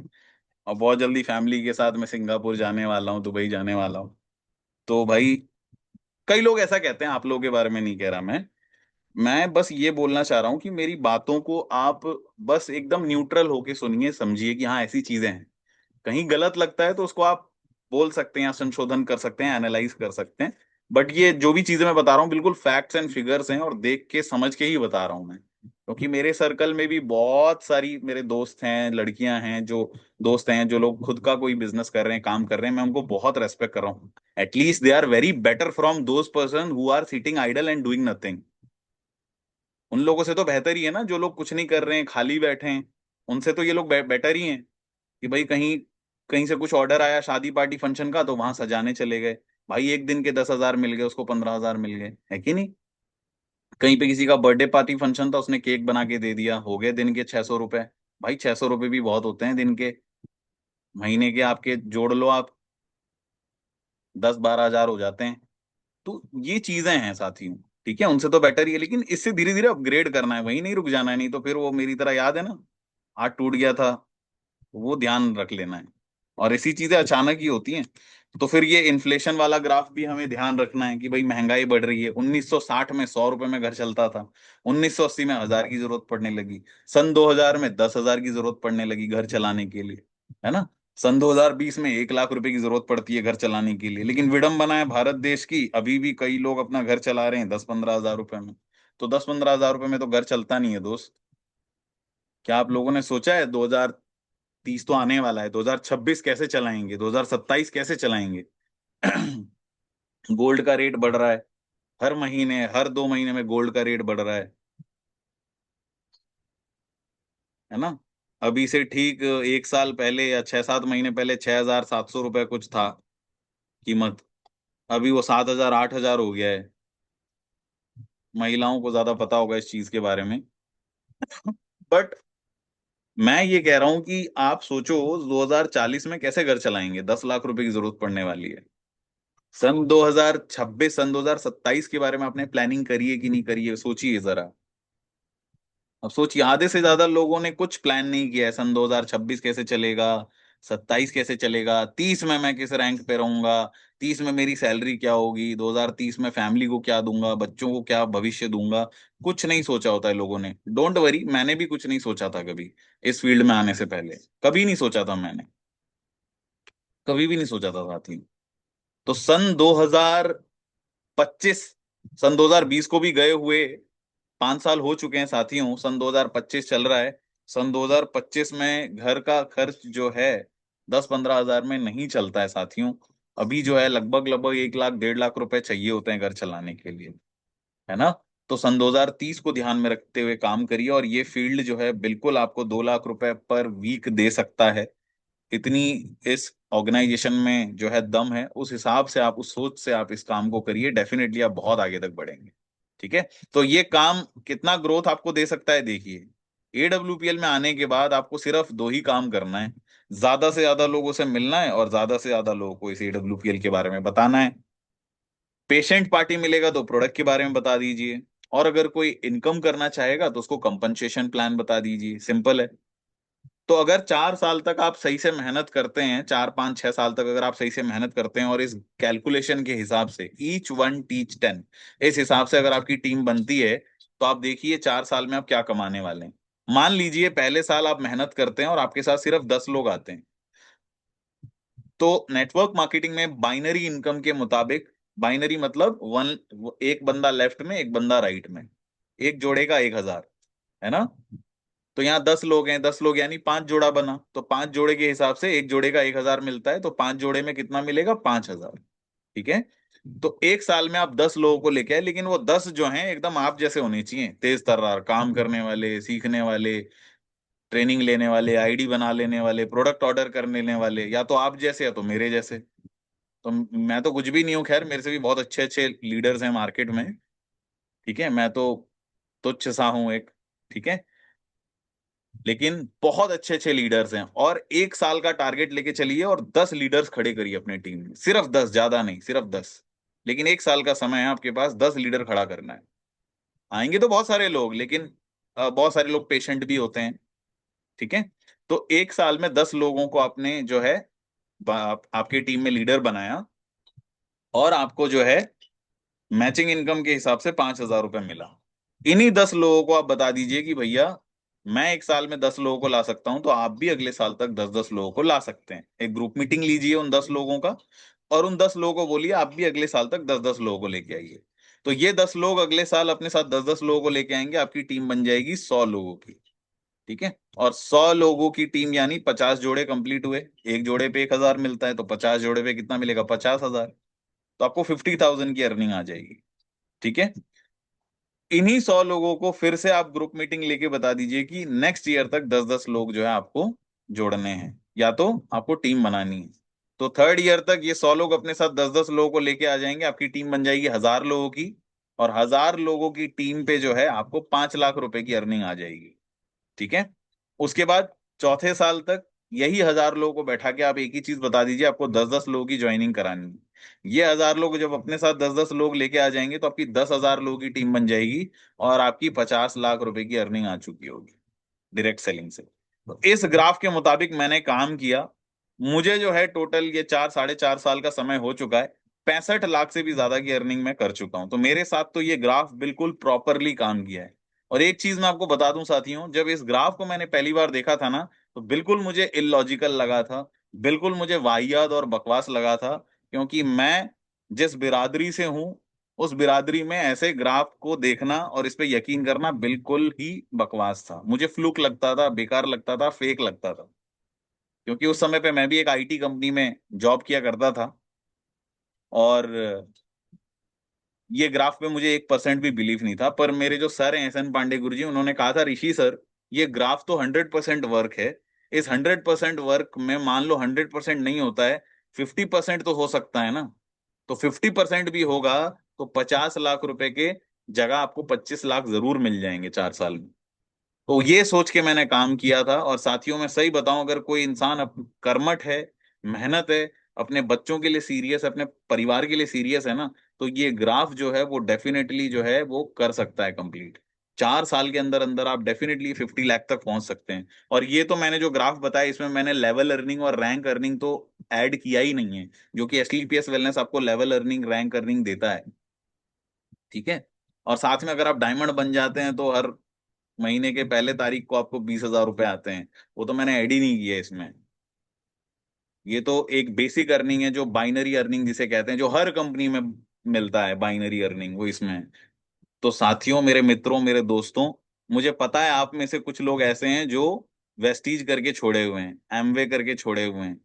और बहुत जल्दी फैमिली के साथ मैं सिंगापुर जाने वाला हूँ, दुबई जाने वाला हूँ। तो भाई कई लोग ऐसा कहते हैं, आप लोगों के बारे में नहीं कह रहा मैं बस ये बोलना चाह रहा हूँ कि मेरी बातों को आप बस एकदम न्यूट्रल होके सुनिए, समझिए कि हाँ ऐसी चीजें हैं। कहीं गलत लगता है तो उसको आप बोल सकते हैं या संशोधन कर सकते हैं, एनालाइज कर सकते हैं। बट ये जो भी चीजें मैं बता रहा हूँ बिल्कुल फैक्ट्स एंड फिगर्स हैं, और देख के समझ के ही बता रहा हूँ मैं, क्योंकि मेरे सर्कल में भी बहुत सारी मेरे दोस्त हैं, लड़कियां हैं, जो दोस्त हैं जो लोग खुद का कोई बिजनेस कर रहे हैं, काम कर रहे हैं, मैं उनको बहुत रेस्पेक्ट कर रहा हूँ। At least they are very better from those person who are sitting idle and doing nothing. उन लोगों से तो बेहतर ही है ना जो लोग कुछ नहीं कर रहे हैं, खाली बैठे हैं। उनसे तो ये लोग बेटर ही हैं कि भाई कहीं कहीं से कुछ ऑर्डर आया शादी पार्टी फंक्शन का, तो वहां सजाने चले गए। भाई एक दिन के 10,000 मिल गए, उसको 15,000 मिल गए, है कि नहीं। कहीं पे किसी का बर्थडे पार्टी फंक्शन था, उसने केक बना के दे दिया, हो गए दिन के 600 रुपए। भाई 600 रुपए भी बहुत होते हैं दिन के। महीने के आपके जोड़ लो आप, 10-12 हजार हो जाते हैं। तो ये चीजें हैं साथियों, ठीक है, उनसे तो बेटर ही है, लेकिन इससे धीरे धीरे अपग्रेड करना है, वहीं नहीं रुक जाना है, नहीं तो फिर वो मेरी तरह, याद है ना, हाथ टूट गया था, वो ध्यान रख लेना है। और ऐसी चीजें अचानक ही होती हैं। तो फिर ये इन्फ्लेशन वाला ग्राफ भी हमें ध्यान रखना है कि भाई महंगाई बढ़ रही है। 1960 में 100 रुपए में घर चलता था, 1980 में 1000 की जरूरत पड़ने लगी, सन 2000 में 10,000 की जरूरत पड़ने लगी घर चलाने के लिए, है ना। सन 2020 में 1 लाख रुपए की जरूरत पड़ती है घर चलाने के लिए, लेकिन विडंबना है भारत देश की, अभी भी कई लोग अपना घर चला रहे हैं 10-15 हजार रुपए में। तो 10-15 हजार रुपए में तो घर चलता नहीं है दोस्त। क्या आप लोगों ने सोचा है 2030 तो आने वाला है, 2026 कैसे चलाएंगे, 2027 कैसे चलाएंगे? गोल्ड का रेट बढ़ रहा है, हर महीने हर 2 महीने में गोल्ड का रेट बढ़ रहा है ना। अभी से ठीक 1 साल पहले या 6-7 महीने पहले 6,700 रुपये कुछ था कीमत, अभी वो 7,000 8,000 हो गया है। महिलाओं को ज्यादा पता होगा इस चीज के बारे में। बट मैं ये कह रहा हूं कि आप सोचो 2040 में कैसे घर चलाएंगे, 10 लाख रुपए की जरूरत पड़ने वाली है। सन 2026 सन 2027 के बारे में आपने प्लानिंग करी है कि नहीं करी है, सोचिए जरा। अब सोचिए आधे से ज्यादा लोगों ने कुछ प्लान नहीं किया है, सन 2026 कैसे चलेगा, 27 कैसे चलेगा, 30 में मैं किस रैंक पे रहूंगा, 30 में मेरी सैलरी क्या होगी, 2030 में फैमिली को क्या दूंगा, बच्चों को क्या भविष्य दूंगा। कुछ नहीं सोचा होता है लोगों ने। डोंट वरी, मैंने भी कुछ नहीं सोचा था कभी इस फील्ड में आने से पहले। कभी नहीं सोचा था मैंने, कभी भी नहीं सोचा था साथी। तो सन 2025, सन 2020 को भी गए हुए 5 साल हो चुके हैं साथियों, सन 2025 चल रहा है। सन 2025 में घर का खर्च जो है 10-15 हजार में नहीं चलता है साथियों। अभी जो है लगभग लगभग 1 लाख 1.5 लाख रुपए चाहिए होते हैं घर चलाने के लिए, है ना। तो सन 2030 को ध्यान में रखते हुए काम करिए, और ये फील्ड जो है बिल्कुल आपको 2 लाख रुपए पर वीक दे सकता है। इतनी इस ऑर्गेनाइजेशन में जो है दम है, उस हिसाब से आप, उस सोच से आप इस काम को करिए, डेफिनेटली आप बहुत आगे तक बढ़ेंगे। ठीक है। तो ये काम कितना ग्रोथ आपको दे सकता है, देखिए। एडब्ल्यूपीएल में आने के बाद आपको सिर्फ 2 ही काम करना है, ज्यादा से ज्यादा लोगों से मिलना है और ज्यादा से ज्यादा लोगों को इस एडब्ल्यूपीएल के बारे में बताना है। पेशेंट पार्टी मिलेगा तो प्रोडक्ट के बारे में बता दीजिए, और अगर कोई इनकम करना चाहेगा तो उसको कंपनसेशन प्लान बता दीजिए, सिंपल है। तो अगर 4 साल तक आप सही से मेहनत करते हैं, 4 5 6 साल तक अगर आप सही से मेहनत करते हैं, और इस कैलकुलेशन के हिसाब से, ईच वन टीच 10, इस हिसाब से अगर आपकी टीम बनती है, तो आप देखिए 4 साल में आप क्या कमाने वाले हैं। मान लीजिए पहले साल आप मेहनत करते हैं और आपके साथ सिर्फ 10 लोग आते हैं, तो नेटवर्क मार्केटिंग में बाइनरी इनकम के मुताबिक, बाइनरी मतलब वन, एक बंदा लेफ्ट में एक बंदा राइट में, एक जोड़े का 1,000, है ना। तो यहाँ 10 लोग हैं, 10 लोग यानी 5 जोड़ा बना, तो 5 जोड़े के हिसाब से एक जोड़े का 1,000 मिलता है, तो 5 जोड़े में कितना मिलेगा, 5,000। ठीक है। तो एक साल में आप 10 लोगों को लेके आए, लेकिन वो 10 जो हैं एकदम आप जैसे होने चाहिए, तेज तर्रार काम करने वाले, सीखने वाले, ट्रेनिंग लेने वाले, आईडी बना लेने वाले, प्रोडक्ट ऑर्डर कर लेने वाले, या तो आप जैसे या तो मेरे जैसे। तो मैं तो कुछ भी नहीं हूँ, खैर मेरे से भी बहुत अच्छे अच्छे लीडर्स हैं मार्केट में। ठीक है, मैं तो तुच्छ सा हूँ एक। ठीक है। लेकिन बहुत अच्छे अच्छे लीडर्स हैं, और 1 साल का टारगेट लेके चलिए और 10 लीडर्स खड़े करिए अपनी टीम में, सिर्फ 10, ज्यादा नहीं, सिर्फ 10। लेकिन 1 साल का समय है आपके पास, 10 लीडर खड़ा करना है। आएंगे तो बहुत सारे लोग, लेकिन बहुत सारे लोग पेशेंट भी होते हैं। ठीक है। तो एक साल में 10 लोगों को आपने जो है आपकी टीम में लीडर बनाया, और आपको जो है मैचिंग इनकम के हिसाब से 5,000 रुपये मिला। इन्हीं 10 लोगों को आप बता दीजिए कि भैया मैं एक साल में 10 लोगों को ला सकता हूं, तो आप भी अगले साल तक 10-10 लोगों को ला सकते हैं। एक ग्रुप मीटिंग लीजिए उन 10 लोगों का, और उन 10 लोगों को बोलिए आप भी अगले साल तक 10-10 लोगों को लेके आइए। तो ये 10 लोग अगले साल अपने साथ 10-10 लोगों को लेके आएंगे, आपकी टीम बन जाएगी 100 लोगों की। ठीक है। और 100 लोगों की टीम यानी 50 जोड़े कंप्लीट हुए। एक जोड़े पे 1,000 मिलता है, तो 50 जोड़े पे कितना मिलेगा? 50,000। तो आपको 50,000 की अर्निंग आ जाएगी। ठीक है। इन्हीं 100 लोगों को फिर से आप ग्रुप मीटिंग लेके बता दीजिए कि नेक्स्ट ईयर तक 10-10 लोग जो है आपको जोड़ने हैं, या तो आपको टीम बनानी है। तो थर्ड ईयर तक ये 100 लोग अपने साथ 10-10 लोगों को लेके आ जाएंगे, आपकी टीम बन जाएगी 1,000 लोगों की। और 1,000 लोगों की टीम पे जो है आपको 5 लाख रुपए की अर्निंग आ जाएगी। ठीक है। उसके बाद चौथे साल तक यही 1,000 लोगों को बैठा के आप एक ही चीज बता दीजिए, आपको 10-10 लोगों की ज्वाइनिंग करानी है। ये 1,000 लोग जब अपने साथ 10-10 लोग लेके आ जाएंगे, तो आपकी 10,000 लोगों की टीम बन जाएगी, और आपकी 50 लाख रुपए की अर्निंग आ चुकी होगी डायरेक्ट सेलिंग से। तो इस ग्राफ के मुताबिक मैंने काम किया। मुझे जो है टोटल ये 4 साढ़े 4 साल का समय हो चुका है। 65 लाख से भी ज्यादा की अर्निंग मैं कर चुका हूं। तो मेरे साथ तो ये ग्राफ बिल्कुल प्रॉपरली काम किया है। और एक चीज मैं आपको बता दूं साथियों, जब इस ग्राफ को मैंने पहली बार देखा था ना, तो बिल्कुल मुझे इलॉजिकल लगा था। बिल्कुल मुझे वाहियात और बकवास लगा था, क्योंकि मैं जिस बिरादरी से हूं, उस बिरादरी में ऐसे ग्राफ को देखना और इस पे यकीन करना बिल्कुल ही बकवास था। मुझे फ्लूक लगता था, बेकार लगता था, फेक लगता था। क्योंकि उस समय पे मैं भी एक आईटी कंपनी में जॉब किया करता था, और ये ग्राफ पे मुझे 1% भी बिलीव नहीं था। पर मेरे जो सर हैं एस एन पांडे गुरु जी, उन्होंने कहा था, ऋषि सर ये ग्राफ तो 100% वर्क है। इस 100% वर्क में मान लो 100% नहीं होता है, 50% तो हो सकता है ना। तो 50% भी होगा, तो 50 लाख रुपए के जगह आपको 25 लाख जरूर मिल जाएंगे 4 साल में। तो ये सोच के मैंने काम किया था। और साथियों मैं सही बताऊं, अगर कोई इंसान कर्मठ है, मेहनत है, अपने बच्चों के लिए सीरियस है, अपने परिवार के लिए सीरियस है ना, तो ये ग्राफ जो है वो डेफिनेटली जो है वो कर सकता है कंप्लीट। 4 साल के अंदर अंदर आप डेफिनेटली 50 लाख तक पहुंच सकते हैं। और ये तो मैंने जो ग्राफ बताया, इसमें मैंने लेवल अर्निंग और रैंक अर्निंग तो ऐड किया ही नहीं है, जो कि एसलीपीएस वेलनेस आपको लेवल अर्निंग रैंक अर्निंग देता है। ठीक है। और साथ में अगर आप डायमंड बन जाते हैं, तो हर महीने के पहले तारीख को आपको 20,000 रुपए आते हैं। वो तो मैंने ऐड ही नहीं किया इसमें। ये तो एक बेसिक अर्निंग है, जो बाइनरी अर्निंग जिसे कहते हैं, जो हर कंपनी में मिलता है, बाइनरी अर्निंग वो इसमें है। तो साथियों, मेरे मित्रों, मेरे दोस्तों, मुझे पता है आप में से कुछ लोग ऐसे हैं जो वेस्टीज करके छोड़े हुए हैं, एमवे करके छोड़े हुए हैं,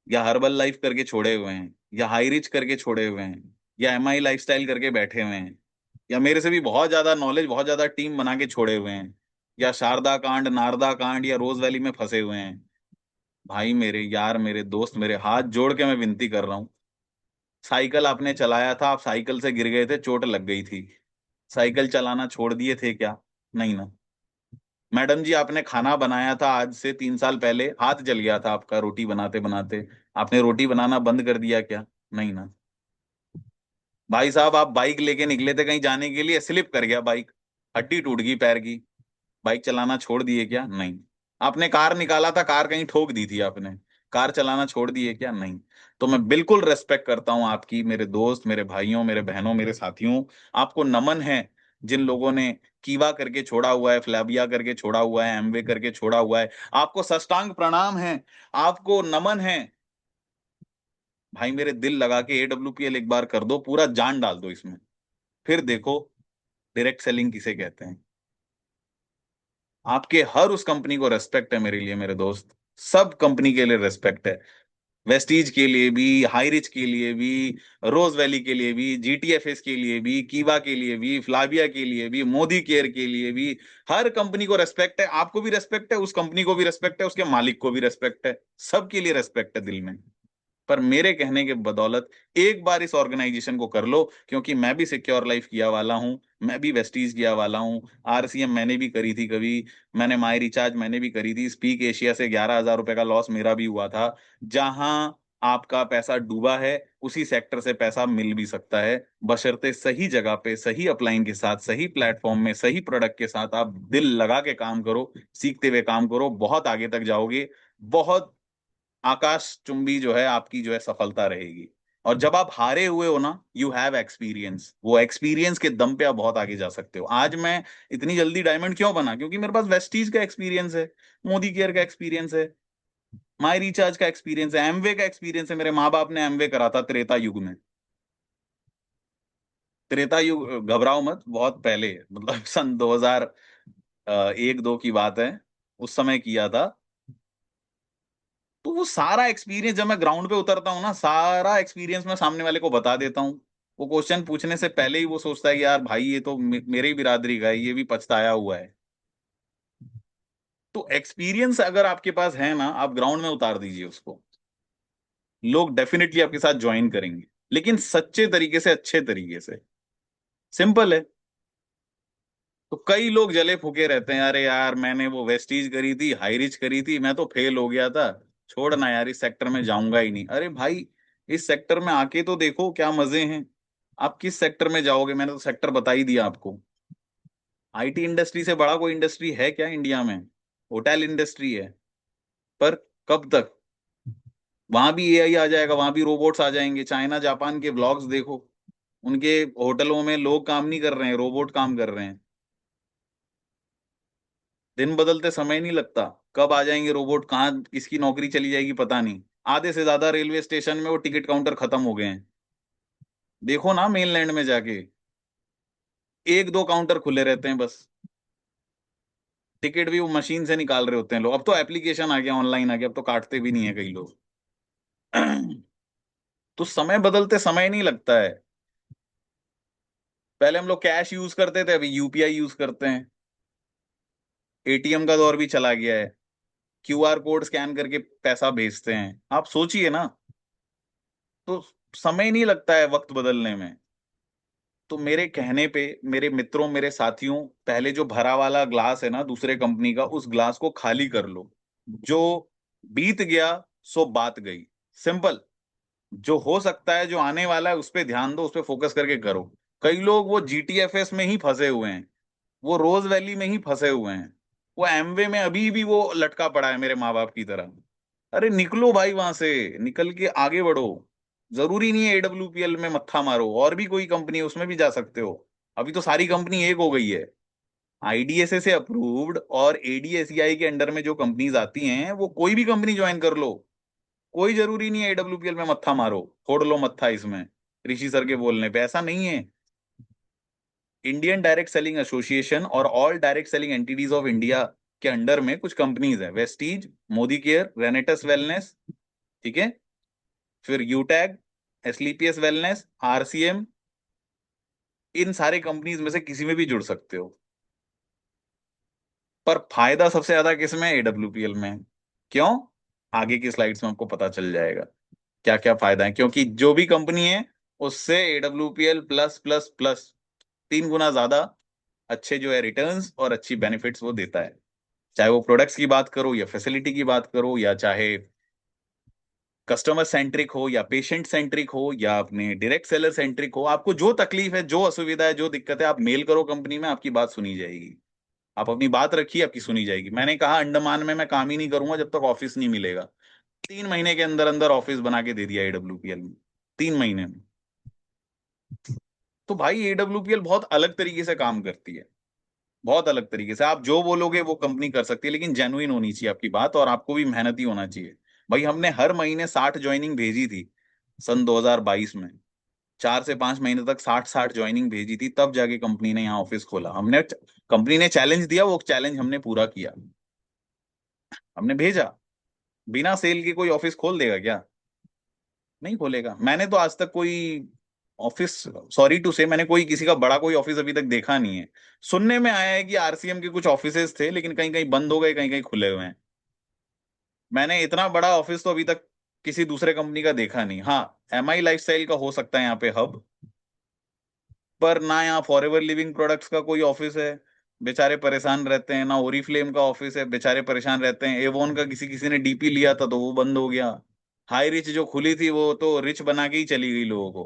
या हर्बल लाइफ करके छोड़े हुए हैं, या हाई रिच करके छोड़े हुए हैं, या एमआई लाइफस्टाइल करके बैठे हुए हैं, या मेरे से भी बहुत ज्यादा नॉलेज, बहुत ज्यादा टीम बना के छोड़े हुए हैं, या शारदा कांड, नारदा कांड, या रोज वैली में फंसे हुए हैं। भाई मेरे, यार मेरे दोस्त, मेरे हाथ जोड़ के मैं विनती कर रहा हूँ, साइकिल आपने चलाया था, आप साइकिल से गिर गए थे, चोट लग गई थी, साइकिल चलाना छोड़ दिए थे क्या? नहीं ना। मैडम जी, आपने खाना बनाया था आज से 3 साल पहले, हाथ जल गया था आपका रोटी बनाते बनाते, आपने रोटी बनाना बंद कर दिया क्या? नहीं ना। भाई साहब, आप बाइक लेके निकले थे कहीं जाने के लिए, स्लिप कर गया बाइक, हड्डी टूट गई पैर की, बाइक चलाना छोड़ दिए क्या? नहीं। आपने कार निकाला था, कार कहीं ठोक दी थी आपने, कार चलाना छोड़ दिए क्या? नहीं। तो मैं बिल्कुल रेस्पेक्ट करता हूं आपकी, मेरे दोस्त, मेरे भाइयों, मेरे बहनों, मेरे साथियों। आपको नमन है जिन लोगों ने कीवा करके छोड़ा हुआ है, फ्लैबिया करके छोड़ा हुआ है, एमवे करके छोड़ा हुआ है। आपको साष्टांग प्रणाम है, आपको नमन है। भाई मेरे, दिल लगा के AWPL एक बार कर दो, पूरा जान डाल दो इसमें, फिर देखो डायरेक्ट सेलिंग किसे कहते हैं। आपके हर उस कंपनी को रेस्पेक्ट है मेरे लिए मेरे दोस्त, सब कंपनी के लिए रेस्पेक्ट है। वेस्टीज के लिए भी, हाई रिच के लिए भी, रोज वैली के लिए भी, GTFS के लिए भी, कीवा के लिए भी, फ्लाविया के लिए भी, मोदी केयर के लिए भी। हर कंपनी को रेस्पेक्ट है, आपको भी रेस्पेक्ट है, उस कंपनी को भी रेस्पेक्ट है, उसके मालिक को भी रेस्पेक्ट है, सबके लिए रेस्पेक्ट है दिल में। पर मेरे कहने के बदौलत एक बार इस ऑर्गेनाइजेशन को कर लो, क्योंकि मैं भी सिक्योर लाइफ किया वाला हूं, मैं भी वेस्टीज किया वाला हूं, RCM मैंने भी करी थी कभी, मैंने माई रिचार्ज मैंने भी करी थी, स्पीक एशिया से 11,000 रुपए का लॉस मेरा भी हुआ था। जहां आपका पैसा डूबा है, उसी सेक्टर से पैसा मिल भी सकता है, बशर्ते सही जगह पे, सही अपलाइन के साथ, सही प्लेटफॉर्म में, सही प्रोडक्ट के साथ आप दिल लगा के काम करो, सीखते हुए काम करो, बहुत आगे तक जाओगे। बहुत आकाश चुंबी जो है आपकी जो है सफलता रहेगी। और जब आप हारे हुए हो ना, यू हैव एक्सपीरियंस, वो एक्सपीरियंस के दम पे आप बहुत आगे जा सकते हो। आज मैं इतनी जल्दी डायमंड क्यों बना? क्योंकि मेरे पास वेस्टीज का एक्सपीरियंस है, मोदी केयर का एक्सपीरियंस है, माई रिचार्ज का एक्सपीरियंस है, एमवे का एक्सपीरियंस है। मेरे माँ बाप ने एमवे करा था त्रेता युग में। त्रेता युग, घबराओ मत, बहुत पहले, मतलब सन 2001 2 की बात है, उस समय किया था। तो वो सारा एक्सपीरियंस जब मैं ग्राउंड पे उतरता हूँ ना, सारा एक्सपीरियंस मैं सामने वाले को बता देता हूँ। वो क्वेश्चन पूछने से पहले ही वो सोचता है कि यार भाई ये तो मेरे ही बिरादरी का है, ये भी पछताया हुआ है। तो एक्सपीरियंस अगर आपके पास है ना, आप ग्राउंड में उतार दीजिए उसको, लोग डेफिनेटली आपके साथ ज्वाइन करेंगे, लेकिन सच्चे तरीके से, अच्छे तरीके से। सिंपल है। तो कई लोग जले फूके रहते हैं, अरे यार मैंने वो वेस्टीज करी थी, हाई रिच करी थी, मैं तो फेल हो गया था, छोड़ ना यार, इस सेक्टर में जाऊंगा ही नहीं। अरे भाई, इस सेक्टर में आके तो देखो क्या मजे हैं। आप किस सेक्टर में जाओगे? मैंने तो सेक्टर बता ही दिया आपको। आईटी इंडस्ट्री से बड़ा कोई इंडस्ट्री है क्या इंडिया में? होटल इंडस्ट्री है। पर कब तक? वहां भी एआई आ जाएगा, वहां भी रोबोट्स आ जाएंगे। चाइना जापान के ब्लॉग्स देखो, उनके होटलों में लोग काम नहीं कर रहे हैं, रोबोट काम कर रहे हैं। दिन बदलते समय नहीं लगता। कब आ जाएंगे रोबोट, कहाँ किसकी नौकरी चली जाएगी पता नहीं। आधे से ज्यादा रेलवे स्टेशन में वो टिकट काउंटर खत्म हो गए हैं। देखो ना मेनलैंड में जाके, एक दो काउंटर खुले रहते हैं बस। टिकट भी वो मशीन से निकाल रहे होते हैं लोग। अब तो एप्लीकेशन आ गया, ऑनलाइन आ गया, अब तो काटते भी नहीं है कई लोग। तो समय बदलते समय नहीं लगता है। पहले हम लोग कैश यूज करते थे, अभी यूपीआई यूज करते हैं। एटीएम का दौर भी चला गया है, क्यूआर कोड स्कैन करके पैसा भेजते हैं। आप सोचिए ना। तो समय नहीं लगता है वक्त बदलने में। तो मेरे कहने पे, मेरे मित्रों, मेरे साथियों, पहले जो भरा वाला ग्लास है ना दूसरे कंपनी का, उस ग्लास को खाली कर लो। जो बीत गया सो बात गई। सिंपल। जो हो सकता है, जो आने वाला है, उस पर ध्यान दो, उस पर फोकस करके करो। कई लोग वो जीटीएफएस में ही फंसे हुए हैं, वो रोज वैली में ही फंसे हुए हैं, वो एमवे में अभी भी वो लटका पड़ा है मेरे माँ बाप की तरह। अरे निकलो भाई वहां से, निकल के आगे बढ़ो। जरूरी नहीं है एडब्ल्यूपीएल में मत्था मारो, और भी कोई कंपनी है उसमें भी जा सकते हो। अभी तो सारी कंपनी एक हो गई है। आईडीएसए से अप्रूव्ड और एडीएसईआई के अंडर में जो कंपनीज आती हैं, वो कोई भी कंपनी ज्वाइन कर लो। कोई जरूरी नहीं है एडब्ल्यूपीएल में मत्था मारो, फोड़ लो मत्था इसमें, ऋषि सर के बोलने पे। ऐसा नहीं है। इंडियन डायरेक्ट सेलिंग एसोसिएशन और all direct selling entities of India के अंडर में कुछ कंपनीज है, वेस्टीज, मोदी केयर, रेनेटस वेलनेस, ठीक है, फिर यूटैग, एसलीपीएस वेलनेस, आरसीएम। इन सारे कंपनीज में से किसी में भी जुड़ सकते हो। पर फायदा सबसे ज्यादा किस में? एडब्ल्यूपीएल में। क्यों? आगे की स्लाइड्स में आपको पता चल जाएगा क्या क्या फायदा है। क्योंकि जो भी कंपनी है, उससे एडब्ल्यूपीएल प्लस प्लस प्लस 3 गुना ज्यादा अच्छे जो है रिटर्न्स और अच्छी बेनिफिट्स वो देता है। चाहे वो प्रोडक्ट्स की बात करो, या फैसिलिटी की बात करो, या चाहे कस्टमर सेंट्रिक हो, या पेशेंट सेंट्रिक हो, या अपने डायरेक्ट सेलर सेंट्रिक हो। आपको जो तकलीफ है, जो असुविधा है, जो दिक्कत है, आप मेल करो कंपनी में, आपकी बात सुनी जाएगी। आप अपनी बात रखिए, आपकी सुनी जाएगी। मैंने कहा अंडमान में मैं काम ही नहीं करूंगा जब तक ऑफिस नहीं मिलेगा। 3 महीने के अंदर अंदर ऑफिस बना के दे दिया एडब्ल्यूपीएल में, 3 महीने में। तो भाई एडब्ल्यूपीएल बहुत अलग तरीके से काम करती है, बहुत अलग तरीके से। आप जो बोलोगे वो कंपनी कर सकती है, लेकिन जेन्युइन होनी चाहिए आपकी बात, और आपको भी मेहनती होना चाहिए। भाई हमने हर महीने 60 ज्वाइनिंग भेजी थी सन 2022 में। 4 से 5 महीने तक 60 60 ज्वाइनिंग भेजी थी, तब जाके कंपनी ने यहाँ ऑफिस खोला। हमने, कंपनी ने चैलेंज दिया, वो चैलेंज हमने पूरा किया। हमने भेजा। बिना सेल के कोई ऑफिस खोल देगा क्या? नहीं खोलेगा। मैंने तो आज तक कोई ऑफिस, सॉरी टू से, मैंने कोई किसी का बड़ा कोई ऑफिस अभी तक देखा नहीं है। सुनने में आया है कि आरसीएम के कुछ ऑफिसेज थे, लेकिन कहीं कहीं बंद हो गए, कहीं कहीं खुले हुए हैं। मैंने इतना बड़ा ऑफिस तो अभी तक किसी दूसरे कंपनी का देखा नहीं। हाँ, एमआई लाइफस्टाइल का हो सकता है यहाँ पे हब, पर ना यहाँ फॉरएवर लिविंग प्रोडक्ट्स का कोई ऑफिस है, बेचारे परेशान रहते हैं। ना ओरिफ्लेम का ऑफिस है, बेचारे परेशान रहते हैं। एवोन का किसी किसी ने डीपी लिया था तो वो बंद हो गया। हाई रिच जो खुली थी वो तो रिच बना के ही चली गई लोगों को।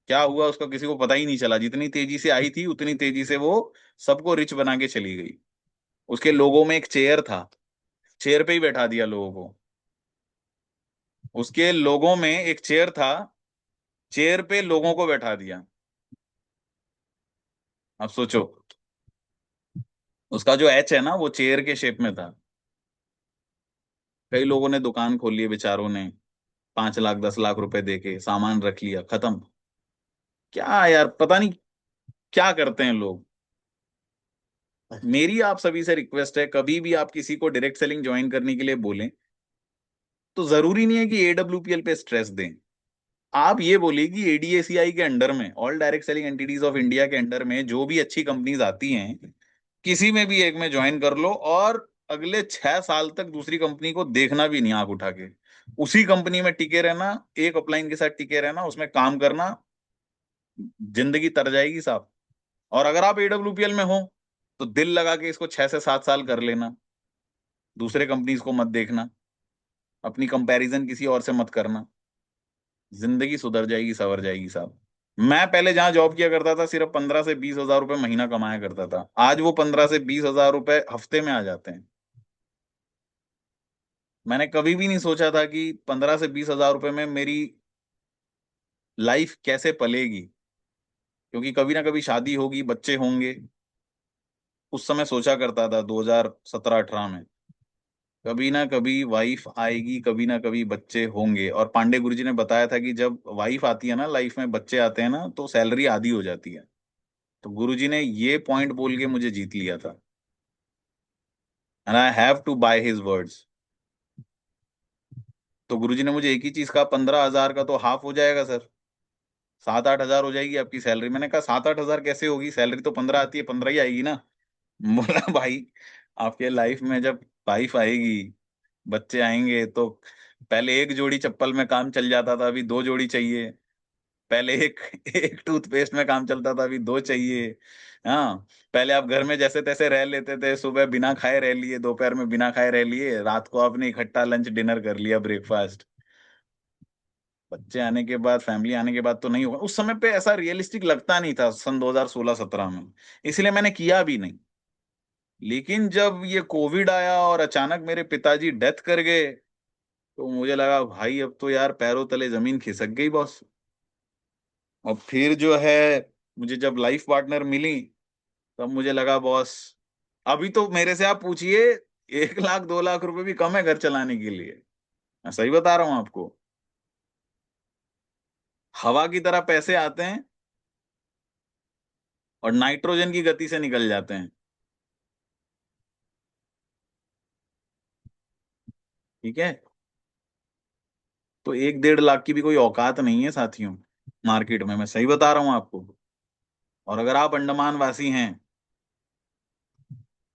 क्या हुआ उसका किसी को पता ही नहीं चला, जितनी तेजी से आई थी उतनी तेजी से वो सबको रिच बना के चली गई। उसके लोगों में एक चेयर था, चेयर पे ही बैठा दिया लोगों को। उसके लोगों में एक चेयर था, चेयर पे लोगों को बैठा दिया। अब सोचो, उसका जो एच है ना वो चेयर के शेप में था। कई लोगों ने दुकान खोल ली बेचारों ने, 5 लाख 10 लाख रुपए देके सामान रख लिया, खत्म। क्या यार, पता नहीं क्या करते हैं लोग। मेरी आप सभी से रिक्वेस्ट है, कभी भी आप किसी को डायरेक्ट सेलिंग ज्वाइन करने के लिए बोलें तो जरूरी नहीं है कि एडब्ल्यूपीएल पे स्ट्रेस दें। आप ये बोलिए कि एडीएसीआई के अंडर में, all direct selling entities of India के अंडर में जो भी अच्छी कंपनीज आती हैं, किसी में भी एक में ज्वाइन कर लो, और अगले 6 साल तक दूसरी कंपनी को देखना भी नहीं आंख उठा के। उसी कंपनी में टिके रहना, एक अपलाइन के साथ टिके रहना, उसमें काम करना, जिंदगी तर जाएगी साहब। और अगर आप एडब्ल्यूपीएल में हो तो दिल लगा के इसको 6 से 7 साल कर लेना, दूसरे कंपनीज को मत देखना, अपनी कंपैरिजन किसी और से मत करना, जिंदगी सुधर जाएगी, सवर जाएगी साहब। मैं पहले जहां जॉब किया करता था सिर्फ 15 से 20 हजार रुपए महीना कमाया करता था, आज वो 15 से 20 हजार रुपए हफ्ते में आ जाते हैं। मैंने कभी भी नहीं सोचा था कि 15 से 20 हजार रुपए में मेरी लाइफ कैसे पलेगी, क्योंकि कभी ना कभी शादी होगी, बच्चे होंगे। उस समय सोचा करता था 2017-18 में, कभी ना कभी वाइफ आएगी, कभी ना कभी बच्चे होंगे। और पांडे गुरुजी ने बताया था कि जब वाइफ आती है ना लाइफ में, बच्चे आते हैं ना, तो सैलरी आधी हो जाती है। तो गुरुजी ने ये पॉइंट बोल के मुझे जीत लिया था, and I have to buy his words. तो गुरुजी ने मुझे एक ही चीज कहा, 15 हजार का तो हाफ हो जाएगा सर, 7-8 हजार हो जाएगी आपकी सैलरी। मैंने कहा 7-8 हजार कैसे होगी, सैलरी तो 15 आती है, 15 ही आएगी ना। बोला भाई, आपके लाइफ में जब वाइफ आएगी, बच्चे आएंगे, तो पहले एक जोड़ी चप्पल में काम चल जाता था, अभी 2 जोड़ी चाहिए। पहले एक एक टूथपेस्ट में काम चलता था, अभी 2 चाहिए। हाँ, पहले आप घर में जैसे तैसे रह लेते थे, सुबह बिना खाए रह लिए, दोपहर में बिना खाए रह लिए, रात को आपने इकट्ठा लंच डिनर कर लिया, ब्रेकफास्ट। बच्चे आने के बाद, फैमिली आने के बाद तो नहीं होगा। उस समय पे ऐसा रियलिस्टिक लगता नहीं था, सन 2016-17 में, इसलिए मैंने किया भी नहीं। लेकिन जब ये कोविड आया और अचानक मेरे पिताजी डेथ कर गए, तो मुझे लगा भाई अब तो यार पैरों तले जमीन खिसक गई बॉस। और फिर जो है, मुझे जब लाइफ पार्टनर मिली, तब मुझे लगा बॉस, अभी तो मेरे से आप पूछिए, 1 लाख 2 लाख रुपए भी कम है घर चलाने के लिए। मैं सही बता रहा हूं आपको, हवा की तरह पैसे आते हैं और नाइट्रोजन की गति से निकल जाते हैं। ठीक है, तो 1-1.5 लाख की भी कोई औकात नहीं है साथियों मार्केट में, मैं सही बता रहा हूं आपको। और अगर आप अंडमान वासी हैं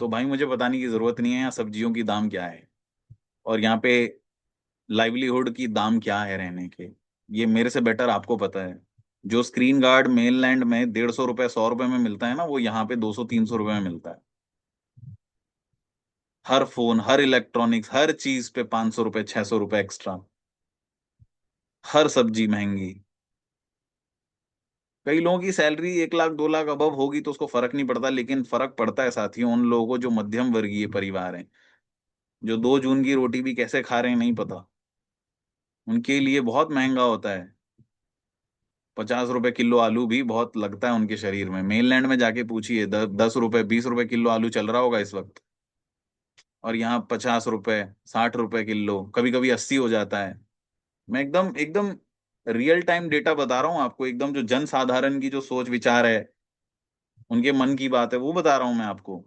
तो भाई मुझे बताने की जरूरत नहीं है यहाँ सब्जियों की दाम क्या है, और यहाँ पे लाइवलीहुड की दाम क्या है रहने के। ये मेरे से बेटर आपको पता है। जो स्क्रीन गार्ड मेनलैंड में 150 रुपए 100 रुपए में मिलता है ना, वो यहाँ पे 200-300 रुपए में मिलता है। हर फोन, हर इलेक्ट्रॉनिक्स, हर चीज पे 500 रुपए 600 रुपए एक्स्ट्रा। हर सब्जी महंगी। कई लोगों की सैलरी 1 लाख 2 लाख अबव होगी तो उसको फर्क नहीं पड़ता, लेकिन फर्क पड़ता है साथियों उन लोगों को जो मध्यम वर्गीय परिवार हैं, जो 2 जून की रोटी भी कैसे खा रहे हैं नहीं पता। उनके लिए बहुत महंगा होता है। 50 रुपए किलो आलू भी बहुत लगता है उनके शरीर में। मेनलैंड में जाके पूछिए, 10 रुपए 20 रुपए किलो आलू चल रहा होगा इस वक्त, और यहाँ 50 रुपए 60 रुपए किलो, कभी कभी 80 हो जाता है। मैं एकदम एकदम रियल टाइम डेटा बता रहा हूँ आपको, एकदम जो जन साधारण की जो सोच विचार है, उनके मन की बात है, वो बता रहा हूँ मैं आपको।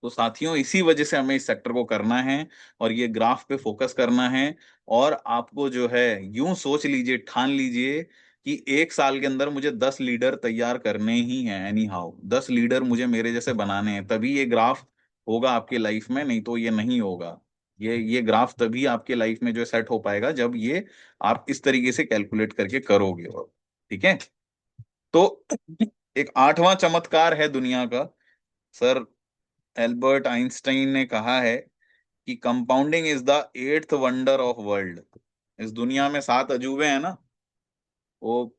तो साथियों इसी वजह से हमें इस सेक्टर को करना है, और ये ग्राफ पे फोकस करना है। और आपको जो है, यूं सोच लीजिए, ठान लीजिए कि 1 साल के अंदर मुझे 10 लीडर तैयार करने ही हैं, एनी हाउ 10 लीडर मुझे मेरे जैसे बनाने हैं, तभी ये ग्राफ होगा आपके लाइफ में, नहीं तो ये नहीं होगा। ये ग्राफ तभी आपके लाइफ में जो सेट हो पाएगा जब ये आप इस तरीके से कैलकुलेट करके करोगे। और ठीक है, तो एक 8वां चमत्कार है दुनिया का, सर एल्बर्ट आइंस्टाइन ने कहा है कि compounding is the 8th wonder of world. इस दुनिया में 7 अजूबे हैं ना, वो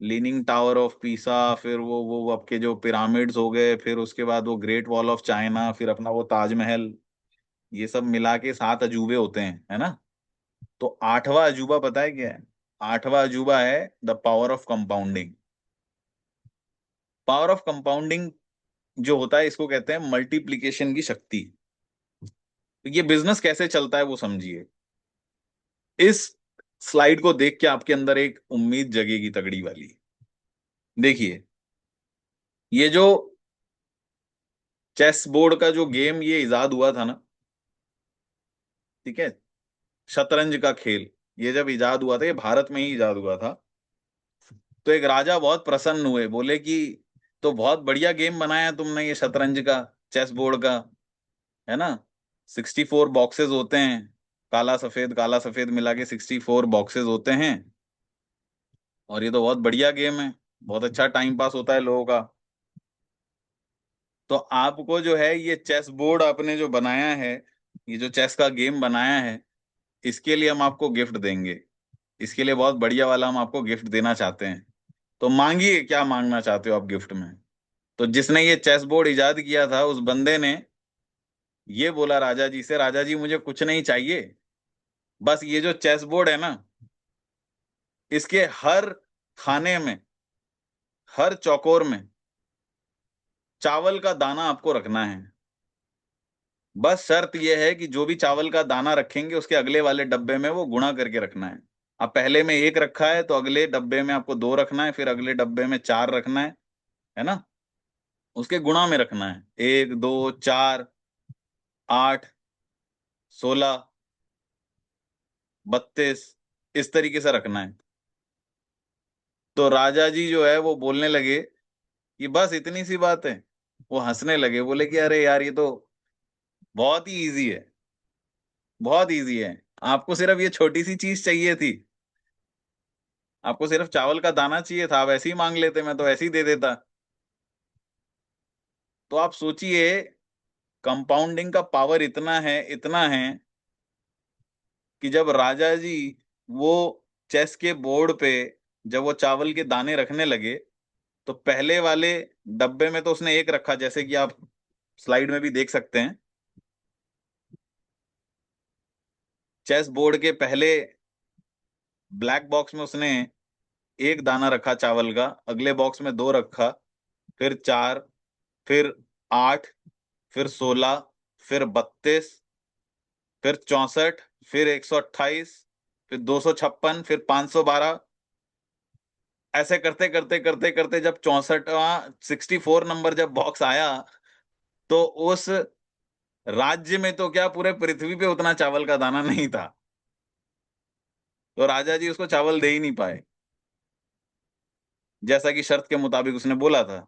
लीनिंग टावर ऑफ पीसा, फिर वो आपके जो पिरामिड्स हो गए, फिर उसके बाद वो ग्रेट वॉल ऑफ चाइना, फिर अपना वो ताजमहल, ये सब मिला के 7 अजूबे होते हैं, है ना। तो 8वां अजूबा पता है क्या है? 8वां अजूबा है the power of compounding. Power of compounding जो होता है, इसको कहते हैं मल्टीप्लिकेशन की शक्ति। तो ये बिजनेस कैसे चलता है वो समझिए। इस स्लाइड को देख के आपके अंदर एक उम्मीद जगेगी तगड़ी वाली। देखिए, ये जो चेस बोर्ड का जो गेम ये इजाद हुआ था ना, ठीक है, शतरंज का खेल, ये जब इजाद हुआ था, ये भारत में ही इजाद हुआ था। तो एक राजा बहुत प्रसन्न हुए, बोले कि तो बहुत बढ़िया गेम बनाया तुमने ये शतरंज का, चेस बोर्ड का, है ना। 64 बॉक्सेस होते हैं, काला सफेद मिला के 64 बॉक्सेस होते हैं, और ये तो बहुत बढ़िया गेम है, बहुत अच्छा टाइम पास होता है लोगों का। तो आपको जो है ये चेस बोर्ड आपने जो बनाया है, ये जो चेस का गेम बनाया है, इसके लिए हम आपको गिफ्ट देंगे। इसके लिए बहुत बढ़िया वाला हम आपको गिफ्ट देना चाहते हैं। तो मांगिए, क्या मांगना चाहते हो आप गिफ्ट में। तो जिसने ये चेस बोर्ड इजाद किया था, उस बंदे ने ये बोला राजा जी से, राजा जी मुझे कुछ नहीं चाहिए, बस ये जो चेस बोर्ड है ना, इसके हर खाने में, हर चौकोर में चावल का दाना आपको रखना है। बस शर्त यह है कि जो भी चावल का दाना रखेंगे, उसके अगले वाले डब्बे में वो गुणा करके रखना है। अब पहले में 1 रखा है, तो अगले डब्बे में आपको 2 रखना है, फिर अगले डब्बे में 4 रखना है ना। उसके गुणा में रखना है, 1 2 4 8 16 32, इस तरीके से रखना है। तो राजा जी जो है वो बोलने लगे कि बस इतनी सी बात है। वो हंसने लगे, बोले कि अरे यार, ये तो बहुत ही इजी है, बहुत इजी है। आपको सिर्फ ये छोटी सी चीज चाहिए थी, आपको सिर्फ चावल का दाना चाहिए था, आप ऐसे ही मांग लेते, मैं तो ऐसे ही दे देता। तो आप सोचिए, कंपाउंडिंग का पावर इतना है, इतना है, कि जब राजा जी वो चेस के बोर्ड पे जब वो चावल के दाने रखने लगे, तो पहले वाले डब्बे में तो उसने 1 रखा, जैसे कि आप स्लाइड में भी देख सकते हैं। चेस बोर्ड के पहले ब्लैक बॉक्स में उसने 1 दाना रखा चावल का, अगले बॉक्स में 2 रखा, फिर 4, फिर 8, फिर 16, फिर 32, फिर 64, फिर 128, फिर 256, फिर 512। ऐसे करते करते करते करते जब 64 नंबर जब बॉक्स आया, तो उस राज्य में तो क्या, पूरे पृथ्वी पे उतना चावल का दाना नहीं था। तो राजा जी उसको चावल दे ही नहीं पाए, जैसा कि शर्त के मुताबिक उसने बोला था।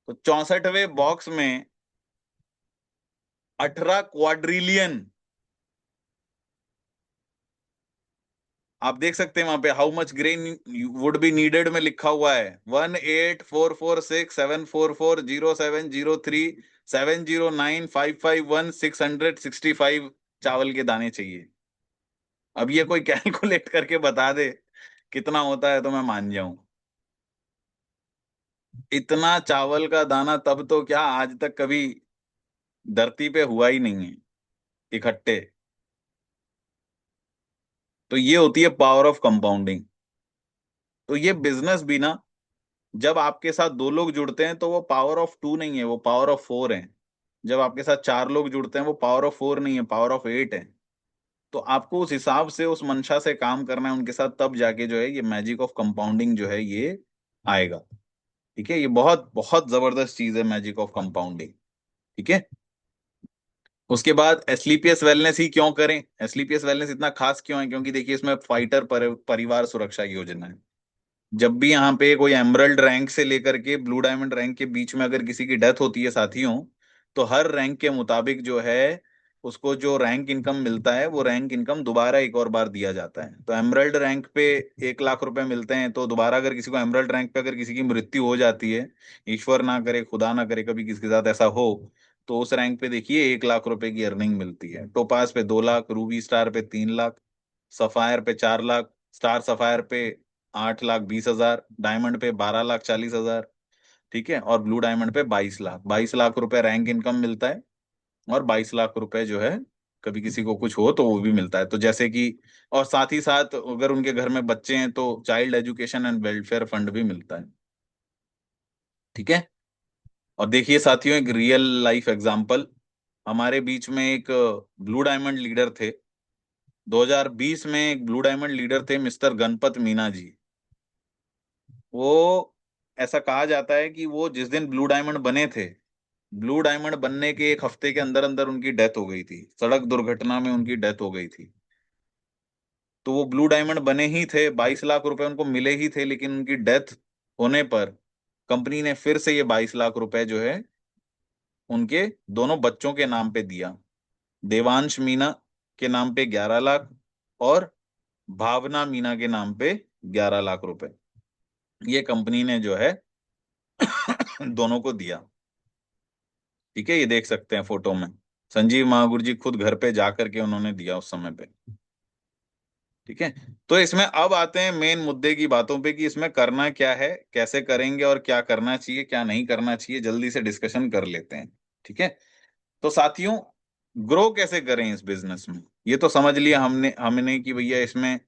तो 64वें बॉक्स में 18 क्वाड्रिलियन, आप देख सकते हैं वहां पे how much grain would be needed में लिखा हुआ है, 1844674400709551665 चावल के दाने चाहिए। अब ये कोई कैलकुलेट करके बता दे कितना होता है, तो मैं मान जाऊं। इतना चावल का दाना तब तो क्या, आज तक कभी धरती पे हुआ ही नहीं है इकट्ठे। तो ये होती है पावर ऑफ कंपाउंडिंग। तो ये बिजनेस भी ना, जब आपके साथ 2 लोग जुड़ते हैं, तो वो पावर ऑफ 2 नहीं है, वो पावर ऑफ 4 है। जब आपके साथ 4 लोग जुड़ते हैं, वो पावर ऑफ 4 नहीं है, पावर ऑफ 8 है। तो आपको उस हिसाब से, उस मंशा से काम करना है उनके साथ, तब जाके जो है ये मैजिक ऑफ कंपाउंडिंग जो है ये आएगा। ठीक है, ये बहुत बहुत जबरदस्त चीज है मैजिक ऑफ कंपाउंडिंग। ठीक है। उसके बाद एसलीपीएस वेलनेस ही क्यों करें, एसलीपीएस वेलनेस इतना खास क्यों है, क्योंकि देखिए इसमें फाइटर परिवार सुरक्षा योजना है। जब भी यहाँ पे कोई एमरल्ड रैंक से लेकर के ब्लू डायमंड रैंक के बीच में अगर किसी की डेथ होती है साथियों, तो हर रैंक के मुताबिक जो है उसको जो रैंक इनकम मिलता है, वो रैंक इनकम दोबारा एक और बार दिया जाता है। तो एमरल्ड रैंक पे 1 लाख रुपए मिलते हैं, तो दोबारा अगर किसी को एमरल्ड रैंक पे अगर किसी की मृत्यु हो जाती है, ईश्वर ना करे, खुदा ना करे कभी किसी के साथ ऐसा हो, तो उस रैंक पे देखिए 1 लाख रुपए की अर्निंग मिलती है। टोपास पे 2 लाख, रूबी स्टार पे 3 लाख, सफायर पे 4 लाख, स्टार सफायर पे 8,20,000, डायमंड पे 12,40,000, ठीक है, और ब्लू डायमंड पे 22 लाख, 22 लाख रुपए रैंक इनकम मिलता है। और 22 लाख रुपए जो है कभी किसी को कुछ हो तो वो भी मिलता है, तो जैसे कि, और साथ ही साथ अगर उनके घर में बच्चे हैं तो child education and welfare fund भी मिलता है। ठीक है। और देखिए साथियों, एक रियल लाइफ एग्जांपल, हमारे बीच में एक ब्लू डायमंड लीडर थे। 2020 में एक ब्लू डायमंड लीडर थे, मिस्टर गणपत मीना जी। वो, ऐसा कहा जाता है कि वो जिस दिन ब्लू डायमंड बने थे, ब्लू डायमंड बनने के एक हफ्ते के अंदर अंदर उनकी डेथ हो गई थी, सड़क दुर्घटना में उनकी डेथ हो गई थी। तो वो ब्लू डायमंड बने ही थे, 22 लाख रुपए उनको मिले ही थे, लेकिन उनकी डेथ होने पर कंपनी ने फिर से ये 22 लाख रुपए जो है उनके दोनों बच्चों के नाम पे दिया। देवांश मीना के नाम पे 11 लाख, और भावना मीना के नाम पे 11 लाख रुपए, ये कंपनी ने जो है दोनों को दिया। ठीक है, ये देख सकते हैं फोटो में, संजीव महागुरु जी खुद घर पे जाकर के उन्होंने दिया उस समय पे। ठीक है। तो इसमें अब आते हैं मेन मुद्दे की बातों पे कि इसमें करना क्या है, कैसे करेंगे, और क्या करना चाहिए क्या नहीं करना चाहिए, जल्दी से डिस्कशन कर लेते हैं। ठीक है। तो साथियों, ग्रो कैसे करें इस बिजनेस में, ये तो समझ लिया हमने हमने कि भैया इसमें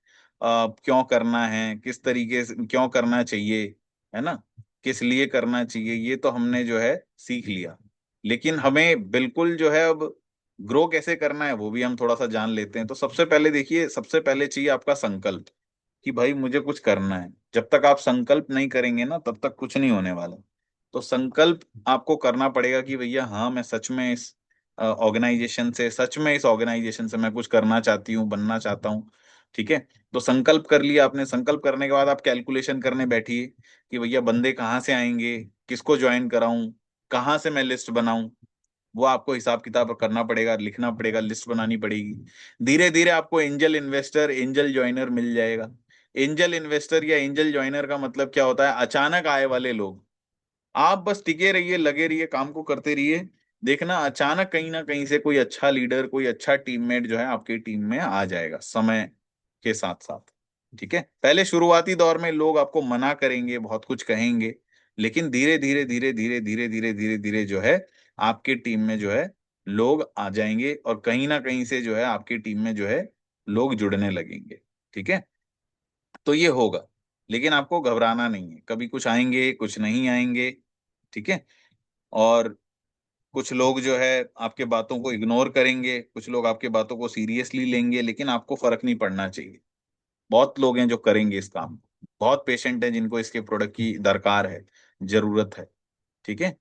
क्यों करना है, किस तरीके से क्यों करना चाहिए, है ना, किस लिए करना चाहिए, ये तो हमने जो है सीख लिया। लेकिन हमें बिल्कुल जो है अब ग्रो कैसे करना है वो भी हम थोड़ा सा जान लेते हैं। तो सबसे पहले देखिए, सबसे पहले चाहिए आपका संकल्प, कि भाई मुझे कुछ करना है। जब तक आप संकल्प नहीं करेंगे ना, तब तक कुछ नहीं होने वाला। तो संकल्प आपको करना पड़ेगा कि भैया हाँ, मैं सच में इस ऑर्गेनाइजेशन से, सच में इस ऑर्गेनाइजेशन से मैं कुछ करना चाहती हूँ, बनना चाहता हूँ। ठीक है। तो संकल्प कर लिया आपने, संकल्प करने के बाद आप कैलकुलेशन करने बैठिए कि भैया बंदे कहाँ से आएंगे, किसको ज्वाइन कराऊं, कहाँ से मैं लिस्ट बनाऊं। वो आपको हिसाब किताब करना पड़ेगा, लिखना पड़ेगा, लिस्ट बनानी पड़ेगी। धीरे धीरे आपको एंजल इन्वेस्टर, एंजल ज्वाइनर मिल जाएगा। एंजल इन्वेस्टर या एंजल ज्वाइनर का मतलब क्या होता है? अचानक आए वाले लोग। आप बस टिके रहिए, लगे रहिए, काम को करते रहिए, देखना अचानक कहीं ना कहीं से कोई अच्छा लीडर, कोई अच्छा टीममेट जो है आपकी टीम में आ जाएगा समय के साथ साथ। ठीक है। पहले शुरुआती दौर में लोग आपको मना करेंगे, बहुत कुछ कहेंगे, लेकिन धीरे धीरे धीरे धीरे धीरे धीरे धीरे धीरे जो है आपकी टीम में जो है लोग आ जाएंगे, और कहीं ना कहीं से जो है आपकी टीम में जो है लोग जुड़ने लगेंगे। ठीक है। तो ये होगा, लेकिन आपको घबराना नहीं है, कभी कुछ आएंगे कुछ नहीं आएंगे। ठीक है। और कुछ लोग जो है आपके बातों को इग्नोर करेंगे, कुछ लोग आपके बातों को सीरियसली लेंगे, लेकिन आपको फर्क नहीं पड़ना चाहिए। बहुत लोग हैं जो करेंगे इस काम को, बहुत पेशेंट हैं जिनको इसके प्रोडक्ट की दरकार है, जरूरत है। ठीक है।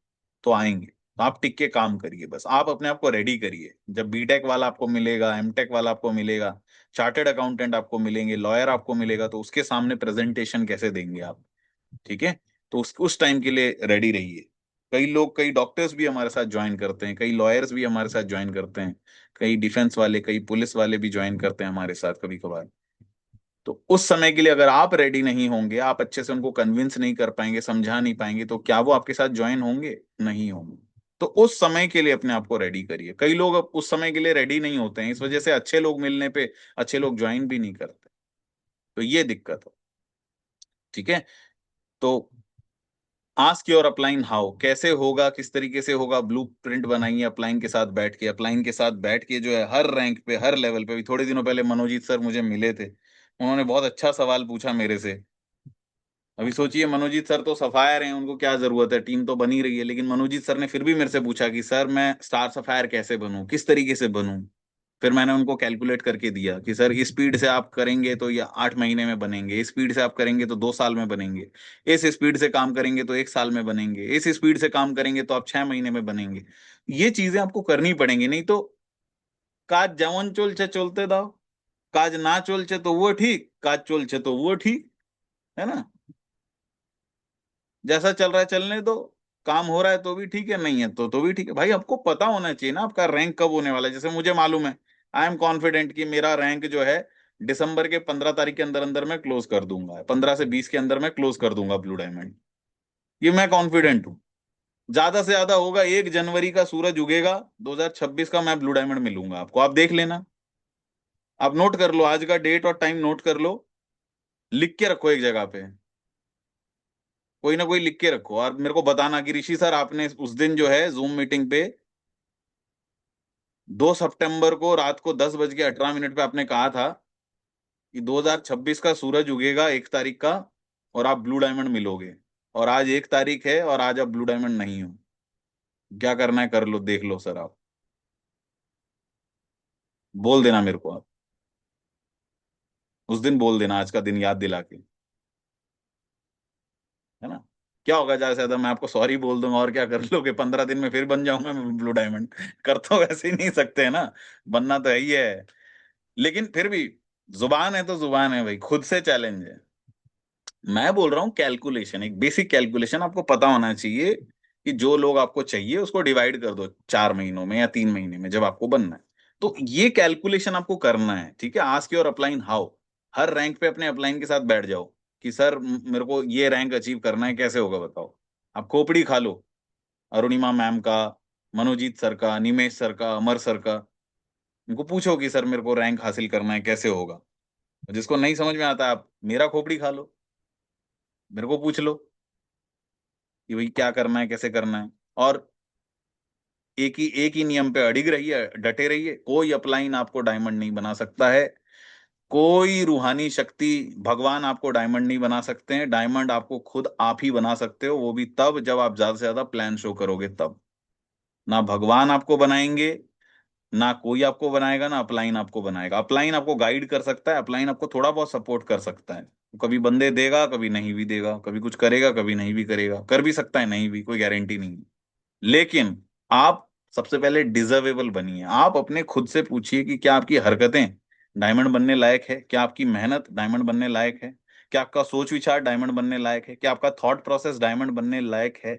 तो आएंगे, तो आप टिक के काम करिए, बस आप अपने आप को रेडी करिए। जब बीटेक वाला आपको मिलेगा, एमटेक वाला आपको मिलेगा, चार्टर्ड अकाउंटेंट आपको मिलेंगे, लॉयर आपको मिलेगा, तो उसके सामने प्रेजेंटेशन कैसे देंगे आप? ठीक है। तो उस टाइम के लिए रेडी रहिए। कई लोग, कई डॉक्टर्स भी हमारे साथ ज्वाइन करते हैं, कई लॉयर्स भी हमारे साथ ज्वाइन करते हैं, कई डिफेंस वाले, कई पुलिस वाले भी ज्वाइन करते हैं हमारे साथ कभी कभार। तो उस समय के लिए अगर आप रेडी नहीं होंगे, आप अच्छे से उनको कन्विंस नहीं कर पाएंगे, समझा नहीं पाएंगे, तो क्या वो आपके साथ ज्वाइन होंगे? नहीं होंगे। तो उस समय के लिए अपने आप को रेडी करिए। कई लोग अब उस समय के लिए रेडी नहीं होते हैं, इस वजह से अच्छे लोग मिलने पे अच्छे लोग ज्वाइन भी नहीं करते। तो ये दिक्कत है। ठीक है। तो आस्क योर अपलाइन हाउ, कैसे होगा, किस तरीके से होगा, ब्लू प्रिंट बनाइए अपलाइन के साथ बैठ के। अपलाइन के साथ बैठ के जो है हर रैंक पे, हर लेवल पे, अभी थोड़े दिनों पहले मनोजीत सर मुझे मिले थे, उन्होंने बहुत अच्छा सवाल पूछा मेरे से। अभी सोचिए, मनोजीत सर तो सफायर हैं, उनको क्या जरूरत है, टीम तो बनी रही है, लेकिन मनोजीत सर ने फिर भी मेरे से पूछा कि सर मैं स्टार सफायर कैसे बनूं, किस तरीके से बनूं। फिर मैंने उनको कैलकुलेट करके दिया कि सर इस स्पीड से आप करेंगे तो ये 8 महीने में बनेंगे, इस स्पीड से आप करेंगे तो 2 साल में बनेंगे, इस स्पीड से काम करेंगे तो 1 साल में बनेंगे, इस स्पीड से काम करेंगे तो आप 6 महीने में बनेंगे। ये चीजें आपको करनी पड़ेंगी, नहीं तो काज जवन चलছে चलते दाओ, काज ना चलছে तो वो ठीक, काज चलছে तो वो ठीक, है ना। जैसा चल रहा है चलने दो, काम हो रहा है तो भी ठीक है, नहीं है तो भी ठीक है। भाई आपको पता होना चाहिए ना आपका रैंक कब होने वाला है। जैसे मुझे मालूम है, आई एम कॉन्फिडेंट कि मेरा रैंक जो है दिसंबर के 15 तारीख के अंदर अंदर मैं क्लोज कर दूंगा, 15 से 20 के अंदर मैं क्लोज कर दूंगा ब्लू डायमंड। ये मैं कॉन्फिडेंट हूँ। ज्यादा से ज्यादा होगा 1 जनवरी का सूरज उगेगा 2026 का, मैं ब्लू डायमंड मिलूंगा आपको, आप देख लेना। आप नोट कर लो, आज का डेट और टाइम नोट कर लो, लिख के रखो एक जगह पे, कोई ना कोई लिख के रखो, और मेरे को बताना कि ऋषि सर आपने उस दिन जो है जूम मीटिंग पे 2 सितंबर को रात को 10:18 पे आपने कहा था कि 2026 का सूरज उगेगा 1 तारीख का, और आप ब्लू डायमंड मिलोगे। और आज 1 तारीख है और आज आप ब्लू डायमंड नहीं हो। क्या करना है कर लो, देख लो सर आप, बोल देना मेरे को आप, उस दिन बोल देना, आज का दिन याद दिला के, है ना। क्या होगा, ज्यादा से ज्यादा मैं आपको सॉरी बोल दूंगा, और क्या कर लोगे, 15 दिन में फिर बन जाऊंगा मैं ब्लू डायमंड। कर तो वैसे ही नहीं सकते है ना, बनना तो है ही है। लेकिन फिर भी जुबान है तो जुबान है भाई, खुद से चैलेंज है। मैं बोल रहा हूँ कैलकुलेशन, एक बेसिक कैलकुलेशन आपको पता होना चाहिए कि जो लोग आपको चाहिए उसको डिवाइड कर दो 4 महीनों में या 3 महीने में, जब आपको बनना है। तो ये कैलकुलेशन आपको करना है, ठीक है। Ask your upline how, her rank पे अपने अपलाइन के साथ बैठ जाओ कि सर मेरे को ये रैंक अचीव करना है, कैसे होगा बताओ। आप खोपड़ी खा लो अरुणिमा मैम का, मनोजीत सर का, निमेश सर का, अमर सर का, उनको पूछो कि सर मेरे को रैंक हासिल करना है, कैसे होगा। जिसको नहीं समझ में आता, आप मेरा खोपड़ी खा लो, मेरे को पूछ लो कि भाई क्या करना है, कैसे करना है। और एक ही नियम पे अडिग रहिए, डटे रहिए, कोई अपलाइन आपको डायमंड नहीं बना सकता है, कोई रूहानी शक्ति, भगवान आपको डायमंड नहीं बना सकते हैं। डायमंड आपको खुद आप ही बना सकते हो, वो भी तब जब आप ज्यादा से ज्यादा प्लान शो करोगे तब। ना भगवान आपको बनाएंगे, ना कोई आपको बनाएगा, ना अपलाइन आपको बनाएगा। अपलाइन आपको गाइड कर सकता है, अपलाइन आपको थोड़ा बहुत सपोर्ट कर सकता है, कभी बंदे देगा, कभी नहीं भी देगा, कभी कुछ करेगा, कभी नहीं भी करेगा, कर भी सकता है, नहीं भी, कोई गारंटी नहीं है। लेकिन आप सबसे पहले डिजर्वेबल बनिए। आप अपने खुद से पूछिए कि क्या आपकी हरकतें डायमंड बनने लायक है, क्या आपकी मेहनत डायमंड बनने लायक है, क्या आपका सोच विचार डायमंड बनने लायक है, क्या आपका थॉट प्रोसेस डायमंड बनने लायक है,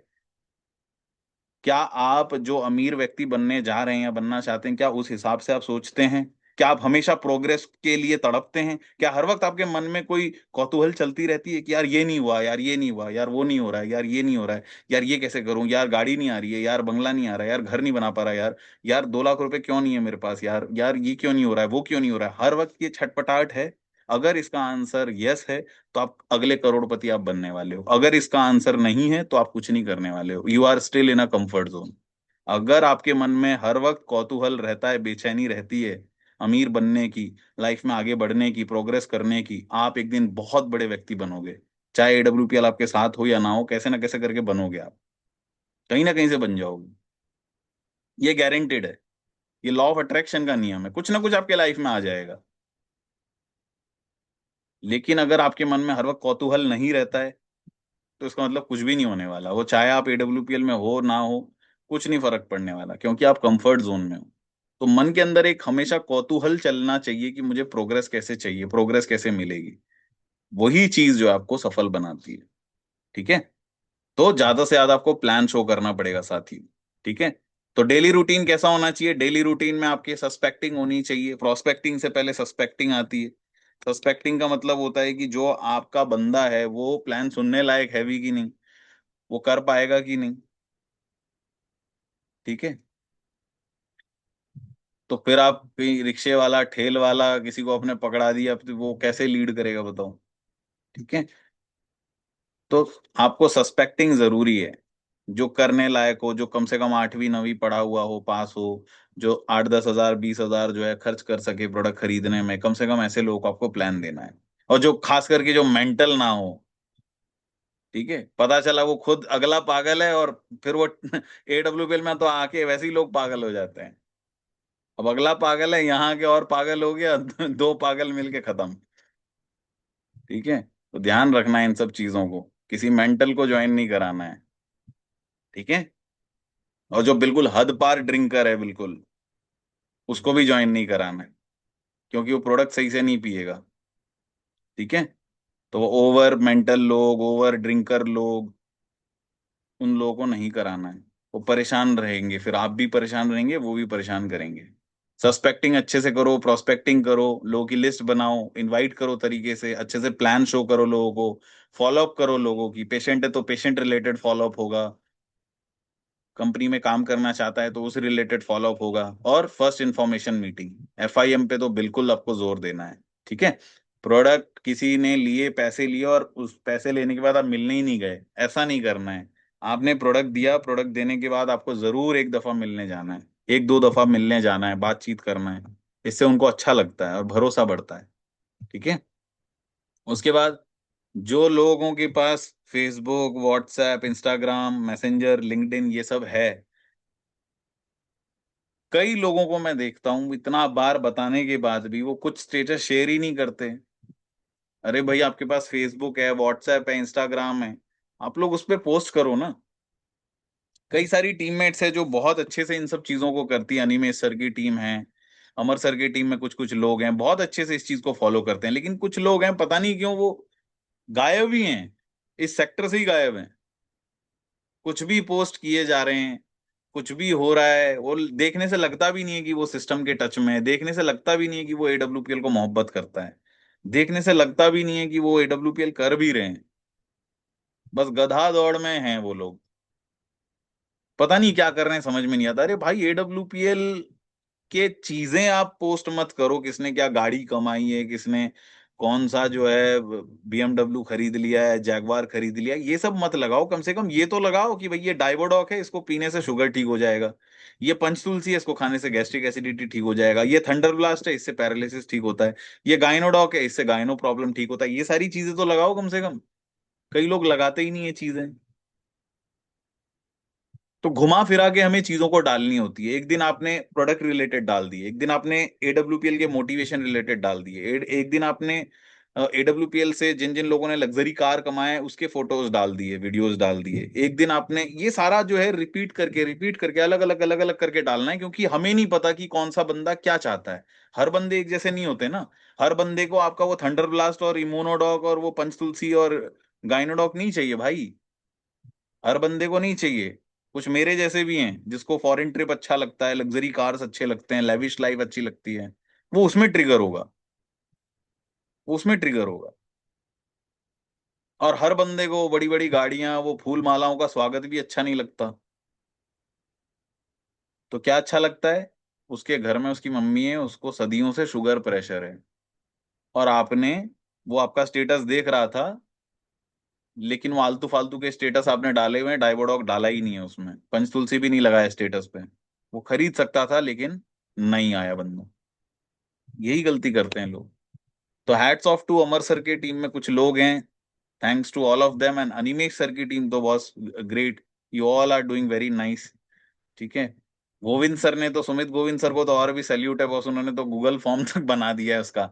क्या आप जो अमीर व्यक्ति बनने जा रहे हैं या बनना चाहते हैं, क्या उस हिसाब से आप सोचते हैं, क्या आप हमेशा प्रोग्रेस के लिए तड़पते हैं, क्या हर वक्त आपके मन में कोई कौतूहल चलती रहती है कि यार ये नहीं हुआ, यार ये नहीं हुआ, यार वो नहीं हो रहा है, यार ये नहीं हो रहा है, यार ये कैसे करूं, यार गाड़ी नहीं आ रही है, यार बंगला नहीं आ रहा है, यार घर नहीं बना पा रहा, यार यार 2 लाख रुपए क्यों नहीं है मेरे पास, यार यार ये क्यों नहीं हो रहा है, वो क्यों नहीं हो रहा है, हर वक्त ये छटपटाहट है। अगर इसका आंसर यस है तो आप अगले करोड़पति आप बनने वाले हो। अगर इसका आंसर नहीं है तो आप कुछ नहीं करने वाले हो, you are still in a comfort zone. अगर आपके मन में हर वक्त कौतूहल रहता है, बेचैनी रहती है अमीर बनने की, लाइफ में आगे बढ़ने की, प्रोग्रेस करने की, आप एक दिन बहुत बड़े व्यक्ति बनोगे। चाहे एडब्ल्यूपीएल आपके साथ हो या ना हो, कैसे ना कैसे करके बनोगे आप, कहीं ना कहीं से बन जाओगे। ये गारंटेड है, ये लॉ ऑफ अट्रैक्शन का नियम है, कुछ ना कुछ आपके लाइफ में आ जाएगा। लेकिन अगर आपके मन में हर वक्त कौतूहल नहीं रहता है तो इसका मतलब कुछ भी नहीं होने वाला, वो चाहे आप एडब्ल्यूपीएल में हो ना हो, कुछ नहीं फर्क पड़ने वाला, क्योंकि आप कंफर्ट जोन में हो। तो मन के अंदर एक हमेशा कौतूहल चलना चाहिए कि मुझे प्रोग्रेस कैसे चाहिए, प्रोग्रेस कैसे मिलेगी। वही चीज जो आपको सफल बनाती है, ठीक है। तो ज्यादा से ज्यादा आपको प्लान शो करना पड़ेगा साथ ही, ठीक है। तो डेली रूटीन कैसा होना चाहिए, डेली रूटीन में आपकी सस्पेक्टिंग होनी चाहिए, प्रोस्पेक्टिंग से पहले सस्पेक्टिंग आती है। सस्पेक्टिंग का मतलब होता है कि जो आपका बंदा है वो प्लान सुनने लायक है भी कि नहीं, वो कर पाएगा कि नहीं, ठीक है। तो फिर आप कहीं रिक्शे वाला, ठेल वाला किसी को आपने पकड़ा दिया, तो वो कैसे लीड करेगा बताओ, ठीक है। तो आपको सस्पेक्टिंग जरूरी है, जो करने लायक हो, जो कम से कम 8वीं 9वीं पढ़ा हुआ हो, पास हो, जो 8-10 हजार 20 हजार जो है खर्च कर सके प्रोडक्ट खरीदने में, कम से कम ऐसे लोगों को आपको प्लान देना है। और जो खास करके जो मेंटल ना हो, ठीक है। पता चला वो खुद अगला पागल है, और फिर वो एडब्ल्यूपीएल में तो आके वैसे ही लोग पागल हो जाते हैं। अब अगला पागल है, यहाँ के और पागल हो गया, दो पागल मिलके खत्म, ठीक है। तो ध्यान रखना है इन सब चीजों को, किसी मेंटल को ज्वाइन नहीं कराना है, ठीक है। और जो बिल्कुल हद पार ड्रिंकर है बिल्कुल, उसको भी ज्वाइन नहीं कराना है, क्योंकि वो प्रोडक्ट सही से नहीं पिएगा, ठीक है। तो वो ओवर मेंटल लोग, ओवर ड्रिंकर लोग, उन लोगों को नहीं कराना है। वो परेशान रहेंगे, फिर आप भी परेशान रहेंगे, वो भी परेशान करेंगे। सस्पेक्टिंग अच्छे से करो, प्रोस्पेक्टिंग करो, लोगों की लिस्ट बनाओ, इनवाइट करो तरीके से, अच्छे से प्लान शो करो लोगों को, फॉलो अप करो लोगों की, पेशेंट है तो पेशेंट रिलेटेड फॉलो अप होगा, कंपनी में काम करना चाहता है तो उस रिलेटेड फॉलो अप होगा, और फर्स्ट इंफॉर्मेशन मीटिंग, FIM पे तो बिल्कुल आपको जोर देना है। ठीक है, प्रोडक्ट किसी ने लिए, पैसे लिए और उस पैसे लेने के बाद आप मिलने ही नहीं गए, ऐसा नहीं करना है। आपने प्रोडक्ट दिया, प्रोडक्ट देने के बाद आपको जरूर एक दफा मिलने जाना है, एक दो दफा मिलने जाना है, बातचीत करना है। इससे उनको अच्छा लगता है और भरोसा बढ़ता है। ठीक है। उसके बाद जो लोगों के पास Facebook, WhatsApp, Instagram, Messenger, LinkedIn ये सब है, कई लोगों को मैं देखता हूँ इतना बार बताने के बाद भी वो कुछ स्टेटस शेयर ही नहीं करते। अरे भाई, आपके पास फेसबुक है, व्हाट्सएप है, इंस्टाग्राम है, आप लोग उस पे पोस्ट करो ना। कई सारी टीममेट्स है जो बहुत अच्छे से इन सब चीजों को करती है। अनिमेश सर की टीम है, अमर सर की टीम में कुछ कुछ लोग हैं बहुत अच्छे से इस चीज को फॉलो करते हैं, लेकिन कुछ लोग हैं पता नहीं क्यों वो गायब ही हैं, इस सेक्टर से ही गायब हैं। कुछ भी पोस्ट किए जा रहे हैं, कुछ भी हो रहा है, वो देखने से लगता भी नहीं है कि वो सिस्टम के टच में है, देखने से लगता भी नहीं है कि वो AWPL को मोहब्बत करता है, देखने से लगता भी नहीं है कि वो AWPL कर भी रहे हैं। बस गधा दौड़ में हैं वो लोग, पता नहीं क्या कर रहे हैं, समझ में नहीं आता। अरे भाई, AWPL के चीजें आप पोस्ट मत करो, किसने क्या गाड़ी कमाई है, किसने कौन सा जो है BMW खरीद लिया है, जैगवार खरीद लिया है, ये सब मत लगाओ। कम से कम ये तो लगाओ कि भाई ये डाइवोडॉक है, इसको पीने से शुगर ठीक हो जाएगा, ये पंचतुलसी है, इसको खाने से गैस्ट्रिक एसिडिटी ठीक हो जाएगा, ये थंडर ब्लास्ट है, इससे पैरालिसिस ठीक होता है, ये गाइनोडॉक है, इससे गाइनो प्रॉब्लम ठीक होता है। ये सारी चीजें तो लगाओ कम से कम। कई लोग लगाते ही नहीं है चीजें। तो घुमा फिरा के हमें चीजों को डालनी होती है। एक दिन आपने प्रोडक्ट रिलेटेड डाल दिए, एक दिन आपने AWPL के मोटिवेशन रिलेटेड डाल दिए, एक दिन आपने AWPL से जिन जिन लोगों ने लग्जरी कार कमाए उसके फोटोज डाल दिए, वीडियोस डाल दिए। एक दिन आपने ये सारा जो है रिपीट करके अलग अलग करके डालना है, क्योंकि हमें नहीं पता कि कौन सा बंदा क्या चाहता है। हर बंदे एक जैसे नहीं होते ना। हर बंदे को आपका वो थंडर ब्लास्ट और इम्यूनोडॉक और वो पंचतुलसी और गाइनोडॉक नहीं चाहिए भाई। हर बंदे को नहीं चाहिए। कुछ मेरे जैसे भी हैं जिसको फॉरेन ट्रिप अच्छा लगता है, लग्जरी कार्स अच्छे लगते हैं, लेविश लाइफ अच्छी लगती है, वो उसमें ट्रिगर होगा, वो उसमें ट्रिगर होगा। और हर बंदे को बड़ी बड़ी गाड़ियां, वो फूल मालाओं का स्वागत भी अच्छा नहीं लगता। तो क्या अच्छा लगता है? उसके घर में उसकी मम्मी है, उसको सदियों से शुगर प्रेशर है, और आपने, वो आपका स्टेटस देख रहा था, लेकिन वो आलतू फालतू के स्टेटस आपने डाले हुए हैं, डाइवोडॉक डाला ही नहीं है उसमें, पंचतुलसी भी नहीं लगाया स्टेटस पे। वो खरीद सकता था लेकिन नहीं आया बंदा। यही गलती करते हैं लोग। तो hats off to Amar sir की टीम में कुछ लोग हैं, thanks to all of them, and Animesh sir की टीम तो boss great, you all are doing very nice. ठीक है। गोविंद सर ने तो, सुमित गोविंद सर को तो और भी सैल्यूट है बॉस, उन्होंने तो गूगल फॉर्म तक बना दिया है उसका।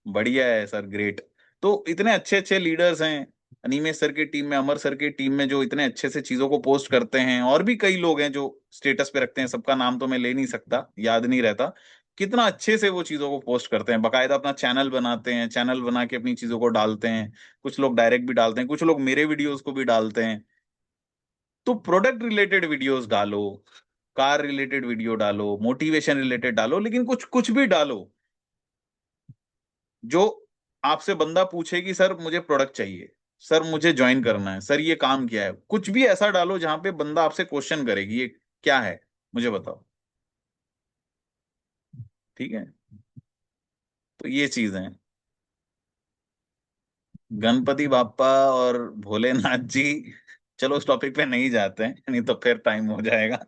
बढ़िया है सर, ग्रेट। तो इतने अच्छे अच्छे लीडर्स हैं अनिमेश सर की टीम में, अमर सर की टीम में, जो इतने अच्छे से चीजों को पोस्ट करते हैं। और भी कई लोग हैं जो स्टेटस पे रखते हैं, सबका नाम तो मैं ले नहीं सकता, याद नहीं रहता। कितना अच्छे से वो चीजों को पोस्ट करते हैं, बकायदा अपना चैनल बनाते हैं, चैनल बना के अपनी चीजों को डालते हैं। कुछ लोग डायरेक्ट भी डालते हैं, कुछ लोग मेरे वीडियोस को भी डालते हैं। तो प्रोडक्ट रिलेटेड वीडियोस डालो, कार रिलेटेड वीडियो डालो, मोटिवेशन रिलेटेड डालो, लेकिन कुछ कुछ भी डालो जो आपसे बंदा पूछे कि सर मुझे प्रोडक्ट चाहिए, सर मुझे ज्वाइन करना है, सर ये काम क्या है। कुछ भी ऐसा डालो जहां पे बंदा आपसे क्वेश्चन करेगी ये क्या है, मुझे बताओ। ठीक है। तो ये चीज है। गणपति बाप्पा और भोलेनाथ जी, चलो उस टॉपिक पे नहीं जाते हैं, नहीं तो फिर टाइम हो जाएगा।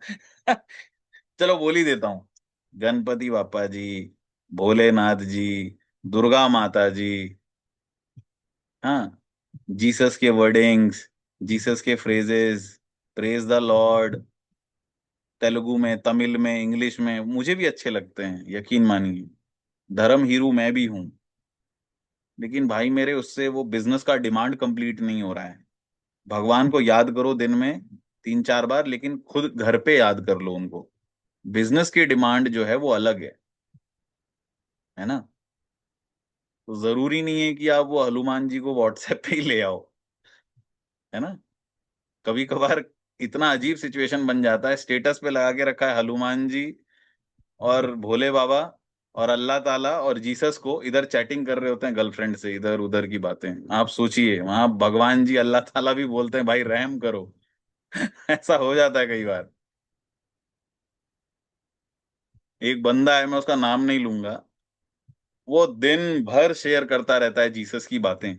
चलो बोल ही देता हूँ। गणपति बाप्पा जी, भोलेनाथ जी, दुर्गा माता जी, हाँ, जीसस के वर्डिंग्स, जीसस के phrases, praise the Lord, Telugu में, तमिल में, इंग्लिश में, मुझे भी अच्छे लगते हैं, यकीन मानिए। धर्म हीरू मैं भी हूं। लेकिन भाई मेरे, उससे वो बिजनेस का डिमांड कंप्लीट नहीं हो रहा है। भगवान को याद करो दिन में 3 4 बार, लेकिन खुद घर पे याद कर लो उनको। बिजनेस की डिमांड जो है वो अलग है ना। तो जरूरी नहीं है कि आप वो हनुमान जी को व्हाट्सएप पे ही ले आओ, है ना। कभी कभार इतना अजीब सिचुएशन बन जाता है, स्टेटस पे लगा के रखा है हनुमान जी और भोले बाबा और अल्लाह ताला और जीसस को, इधर चैटिंग कर रहे होते हैं गर्लफ्रेंड से, इधर उधर की बातें। आप सोचिए, वहां भगवान जी अल्लाह ताला भी बोलते हैं भाई रहम करो। ऐसा हो जाता है कई बार। एक बंदा है, मैं उसका नाम नहीं लूंगा, वो दिन भर शेयर करता रहता है जीसस की बातें।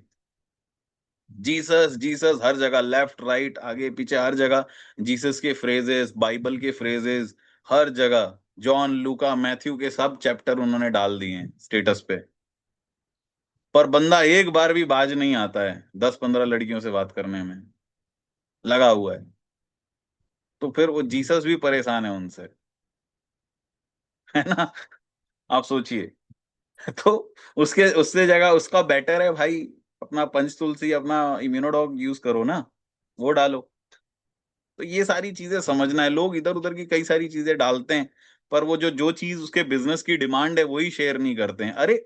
जीसस जीसस हर जगह, लेफ्ट राइट आगे पीछे हर जगह जीसस के फ्रेजेस, बाइबल के फ्रेजेस, हर जगह जॉन लूका मैथ्यू के सब चैप्टर उन्होंने डाल दिए हैं स्टेटस पे। पर बंदा एक बार भी बाज नहीं आता है 10-15 लड़कियों से बात करने में लगा हुआ है। तो फिर वो जीसस भी परेशान है उनसे, है ना? आप सोचिए। तो उसके उससे जगह उसका बेटर है भाई, अपना पंच तुलसी अपना इम्यूनोडॉग यूज करो ना, वो डालो। तो ये सारी चीजें समझना है, लोग इधर उधर की कई सारी चीजें डालते हैं, पर वो जो जो चीज उसके बिजनेस की डिमांड है वही शेयर नहीं करते हैं। अरे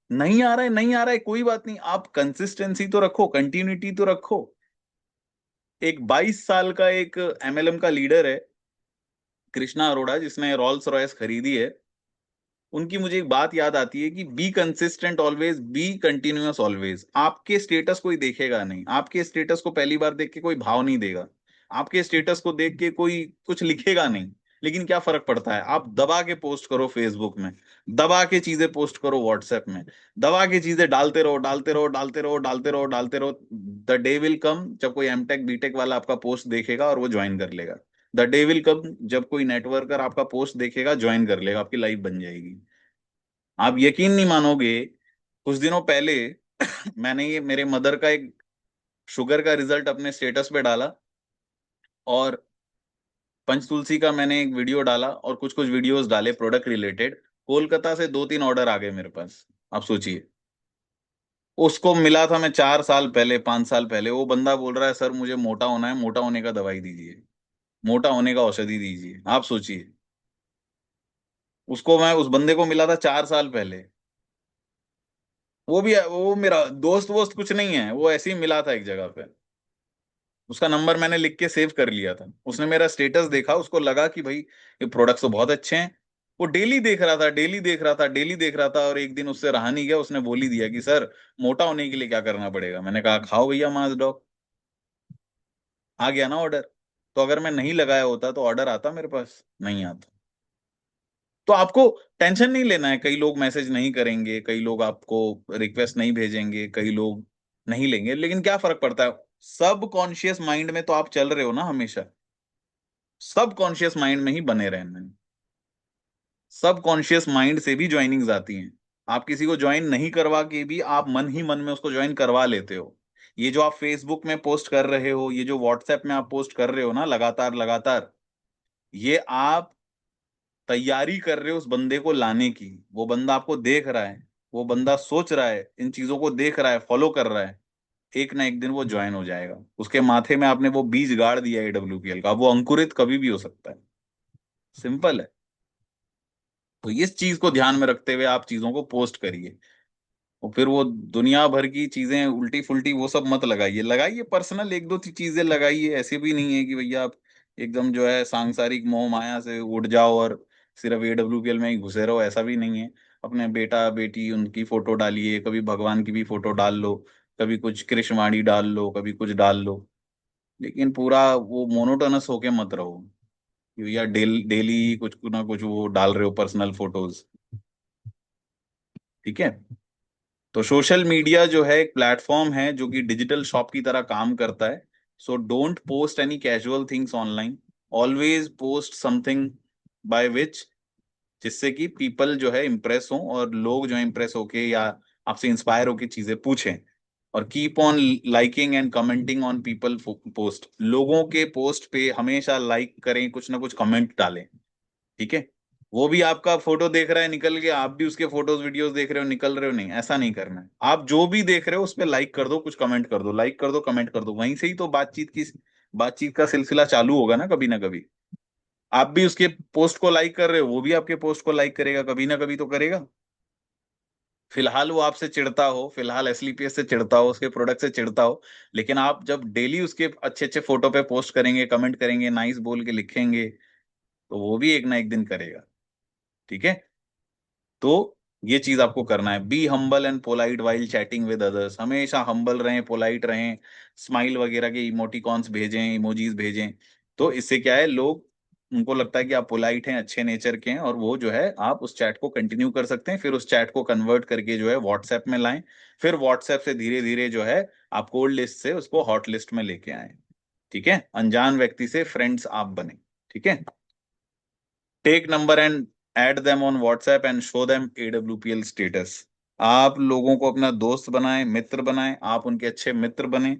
नहीं आ रहा है, नहीं आ रहा है, कोई बात नहीं, आप कंसिस्टेंसी तो रखो, कंटिन्यूटी तो रखो। एक 22 साल का एक एमएलएम का लीडर है, कृष्णा अरोड़ा, जिसने रॉल्स रॉयस खरीदी है। उनकी मुझे एक बात याद आती है कि be consistent always, B continuous always. आपके स्टेटस कोई देखेगा नहीं, आपके स्टेटस को पहली बार देख के कोई भाव नहीं देगा, आपके स्टेटस को देख के कोई कुछ लिखेगा नहीं। लेकिन क्या फर्क पड़ता है, आप दबा के पोस्ट करो फेसबुक में, दबा के चीजें पोस्ट करो व्हाट्सएप में, दबा के चीजें डालते रहो डालते रहो डालते रहो डालते रहो डालते रहो। द डे विल कम जब कोई एमटेक बीटेक वाला आपका पोस्ट देखेगा और वो ज्वाइन कर लेगा। द डे विल कम जब कोई नेटवर्कर आपका पोस्ट देखेगा, ज्वाइन कर लेगा, आपकी लाइफ बन जाएगी। आप यकीन नहीं मानोगे, कुछ दिनों पहले मैंने ये मेरे मदर का एक शुगर का रिजल्ट अपने स्टेटस पे डाला, और पंच तुलसी का मैंने एक वीडियो डाला, और कुछ कुछ वीडियोस डाले प्रोडक्ट रिलेटेड। कोलकाता से 2-3 ऑर्डर आ गए मेरे पास। आप सोचिए, उसको मिला था मैं 4 साल पहले 5 साल पहले, वो बंदा बोल रहा है सर मुझे मोटा होना है, मोटा होने का दवाई दीजिए, मोटा होने का औषधि दीजिए। आप सोचिए, उसको मैं उस बंदे को मिला था 4 साल पहले। वो भी वो मेरा दोस्त वोस्त कुछ नहीं है, वो ऐसे ही मिला था एक जगह पे। उसका नंबर मैंने लिख के सेव कर लिया था। उसने मेरा स्टेटस देखा, उसको लगा कि भाई ये प्रोडक्ट्स तो बहुत अच्छे हैं। वो डेली देख रहा था, डेली देख रहा था, डेली देख रहा था, और एक दिन उससे रहा नहीं गया, उसने बोल ही दिया कि सर मोटा होने के लिए क्या करना पड़ेगा। मैंने कहा खाओ भैया मास डॉग। आ गया ना ऑर्डर। तो अगर मैं नहीं लगाया होता तो ऑर्डर आता मेरे पास? नहीं आता। तो आपको टेंशन नहीं लेना है, कई लोग मैसेज नहीं करेंगे, कई लोग आपको रिक्वेस्ट नहीं भेजेंगे, कई लोग नहीं लेंगे, लेकिन क्या फर्क पड़ता है, सब कॉन्शियस माइंड में तो आप चल रहे हो ना हमेशा। सब कॉन्शियस माइंड में ही बने रहना है। सब कॉन्शियस माइंड से भी ज्वाइनिंग्स आती हैं। आप किसी को ज्वाइन नहीं करवा के भी आप मन ही मन में उसको ज्वाइन करवा लेते हो। ये जो आप फेसबुक में पोस्ट कर रहे हो, ये जो व्हाट्सएप में आप पोस्ट कर रहे हो ना लगातार लगातार, ये आप तैयारी कर रहे हो उस बंदे को लाने की। वो बंदा आपको देख रहा है, वो बंदा सोच रहा है, इन चीजों को देख रहा है, फॉलो कर रहा है। एक ना एक दिन वो ज्वाइन हो जाएगा। उसके माथे में आपने वो बीज गाड़ दिया है AWPL का, वो अंकुरित कभी भी हो सकता है। सिंपल है। तो इस चीज को ध्यान में रखते हुए आप चीजों को पोस्ट करिए। और फिर वो दुनिया भर की चीजें उल्टी फुल्टी वो सब मत लगाइए, लगाइए पर्सनल एक दो चीजें लगाइए। ऐसे भी नहीं है कि भैया आप एकदम जो है सांसारिक मोह माया से उड़ जाओ और सिर्फ AWPL में ही घुसे रहो, ऐसा भी नहीं है। अपने बेटा बेटी उनकी फोटो डालिए, कभी भगवान की भी फोटो डाल लो, कभी कुछ कृष्णवाणी डाल लो, कभी कुछ डाल लो। लेकिन पूरा वो मोनोटोनस होके मत रहो कि भैया डेली कुछ ना कुछ वो डाल रहे हो पर्सनल फोटोज। ठीक है। तो सोशल मीडिया जो है एक प्लेटफॉर्म है जो कि डिजिटल शॉप की तरह काम करता है। So don't post any casual things online, always post something by which, जिससे कि पीपल जो है इंप्रेस हो, और लोग जो है इंप्रेस होके या आपसे इंस्पायर होके चीजें पूछें। और keep on liking and commenting on people post, लोगों के पोस्ट पे हमेशा लाइक करें, कुछ ना कुछ कमेंट डालें। ठीक है। वो भी आपका फोटो देख रहा है निकल के, आप भी उसके फोटोज वीडियोस देख रहे हो निकल रहे हो, नहीं, ऐसा नहीं करना है। आप जो भी देख रहे हो उस पर लाइक कर दो, कुछ कमेंट कर दो, लाइक कर दो कमेंट कर दो, वहीं से ही तो बातचीत का सिलसिला चालू होगा ना कभी। आप भी उसके पोस्ट को लाइक कर रहे हो, वो भी आपके पोस्ट को लाइक करेगा, कभी ना कभी तो करेगा। फिलहाल वो आपसे चिढ़ता हो, फिलहाल SLPS से चिढ़ता हो, उसके प्रोडक्ट से चिढ़ता हो, लेकिन आप जब डेली उसके अच्छे अच्छे फोटो पे पोस्ट करेंगे, कमेंट करेंगे, नाइस बोल के लिखेंगे, तो वो भी एक ना एक दिन करेगा। ठीक है। तो ये चीज आपको करना है, be humble and polite while chatting with others. हमेशा हम्बल रहें, पोलाइट रहें, स्माइल वगैरह के इमोटिकॉन्स भेजें, इमोजीज भेजें। तो इससे क्या है, लोग उनको लगता है कि आप पोलाइट हैं, अच्छे नेचर के हैं, और वो जो है आप उस चैट को कंटिन्यू कर सकते हैं, फिर उस चैट को कन्वर्ट करके जो है व्हाट्सएप में लाएं, फिर व्हाट्सएप से धीरे धीरे जो है आप कोल्ड लिस्ट से उसको हॉट लिस्ट में लेके आए। ठीक है, अनजान व्यक्ति से फ्रेंड्स आप बने। ठीक है, take number and add them on WhatsApp and show them AWPL status. आप लोगों को अपना दोस्त बनाएं, मित्र बनाएं, आप उनके अच्छे मित्र बने,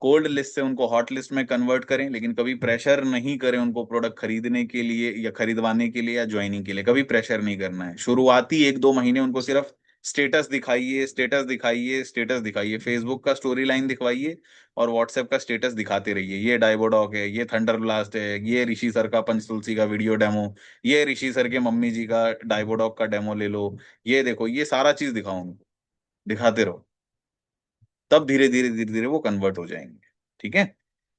कोल्ड लिस्ट से उनको हॉट लिस्ट में कन्वर्ट करें, लेकिन कभी प्रेशर नहीं करें उनको प्रोडक्ट खरीदने के लिए या खरीदवाने के लिए या ज्वाइनिंग के लिए, कभी प्रेशर नहीं करना है। शुरुआती 1-2 महीने उनको सिर्फ स्टेटस दिखाइए, स्टेटस दिखाइए, स्टेटस दिखाइए, फेसबुक का स्टोरी लाइन दिखवाइए और व्हाट्सएप का स्टेटस दिखाते रहिए, ये डाइवोडॉक है, ये थंडर ब्लास्ट है, ये ऋषि सर का पंचतुलसी का वीडियो डेमो, ये ऋषि सर के मम्मी जी का डाइवोडॉक का डेमो ले लो, ये देखो, ये सारा चीज दिखाओ उनको, दिखाते रहो, तब धीरे धीरे धीरे धीरे वो कन्वर्ट हो जाएंगे। ठीक है,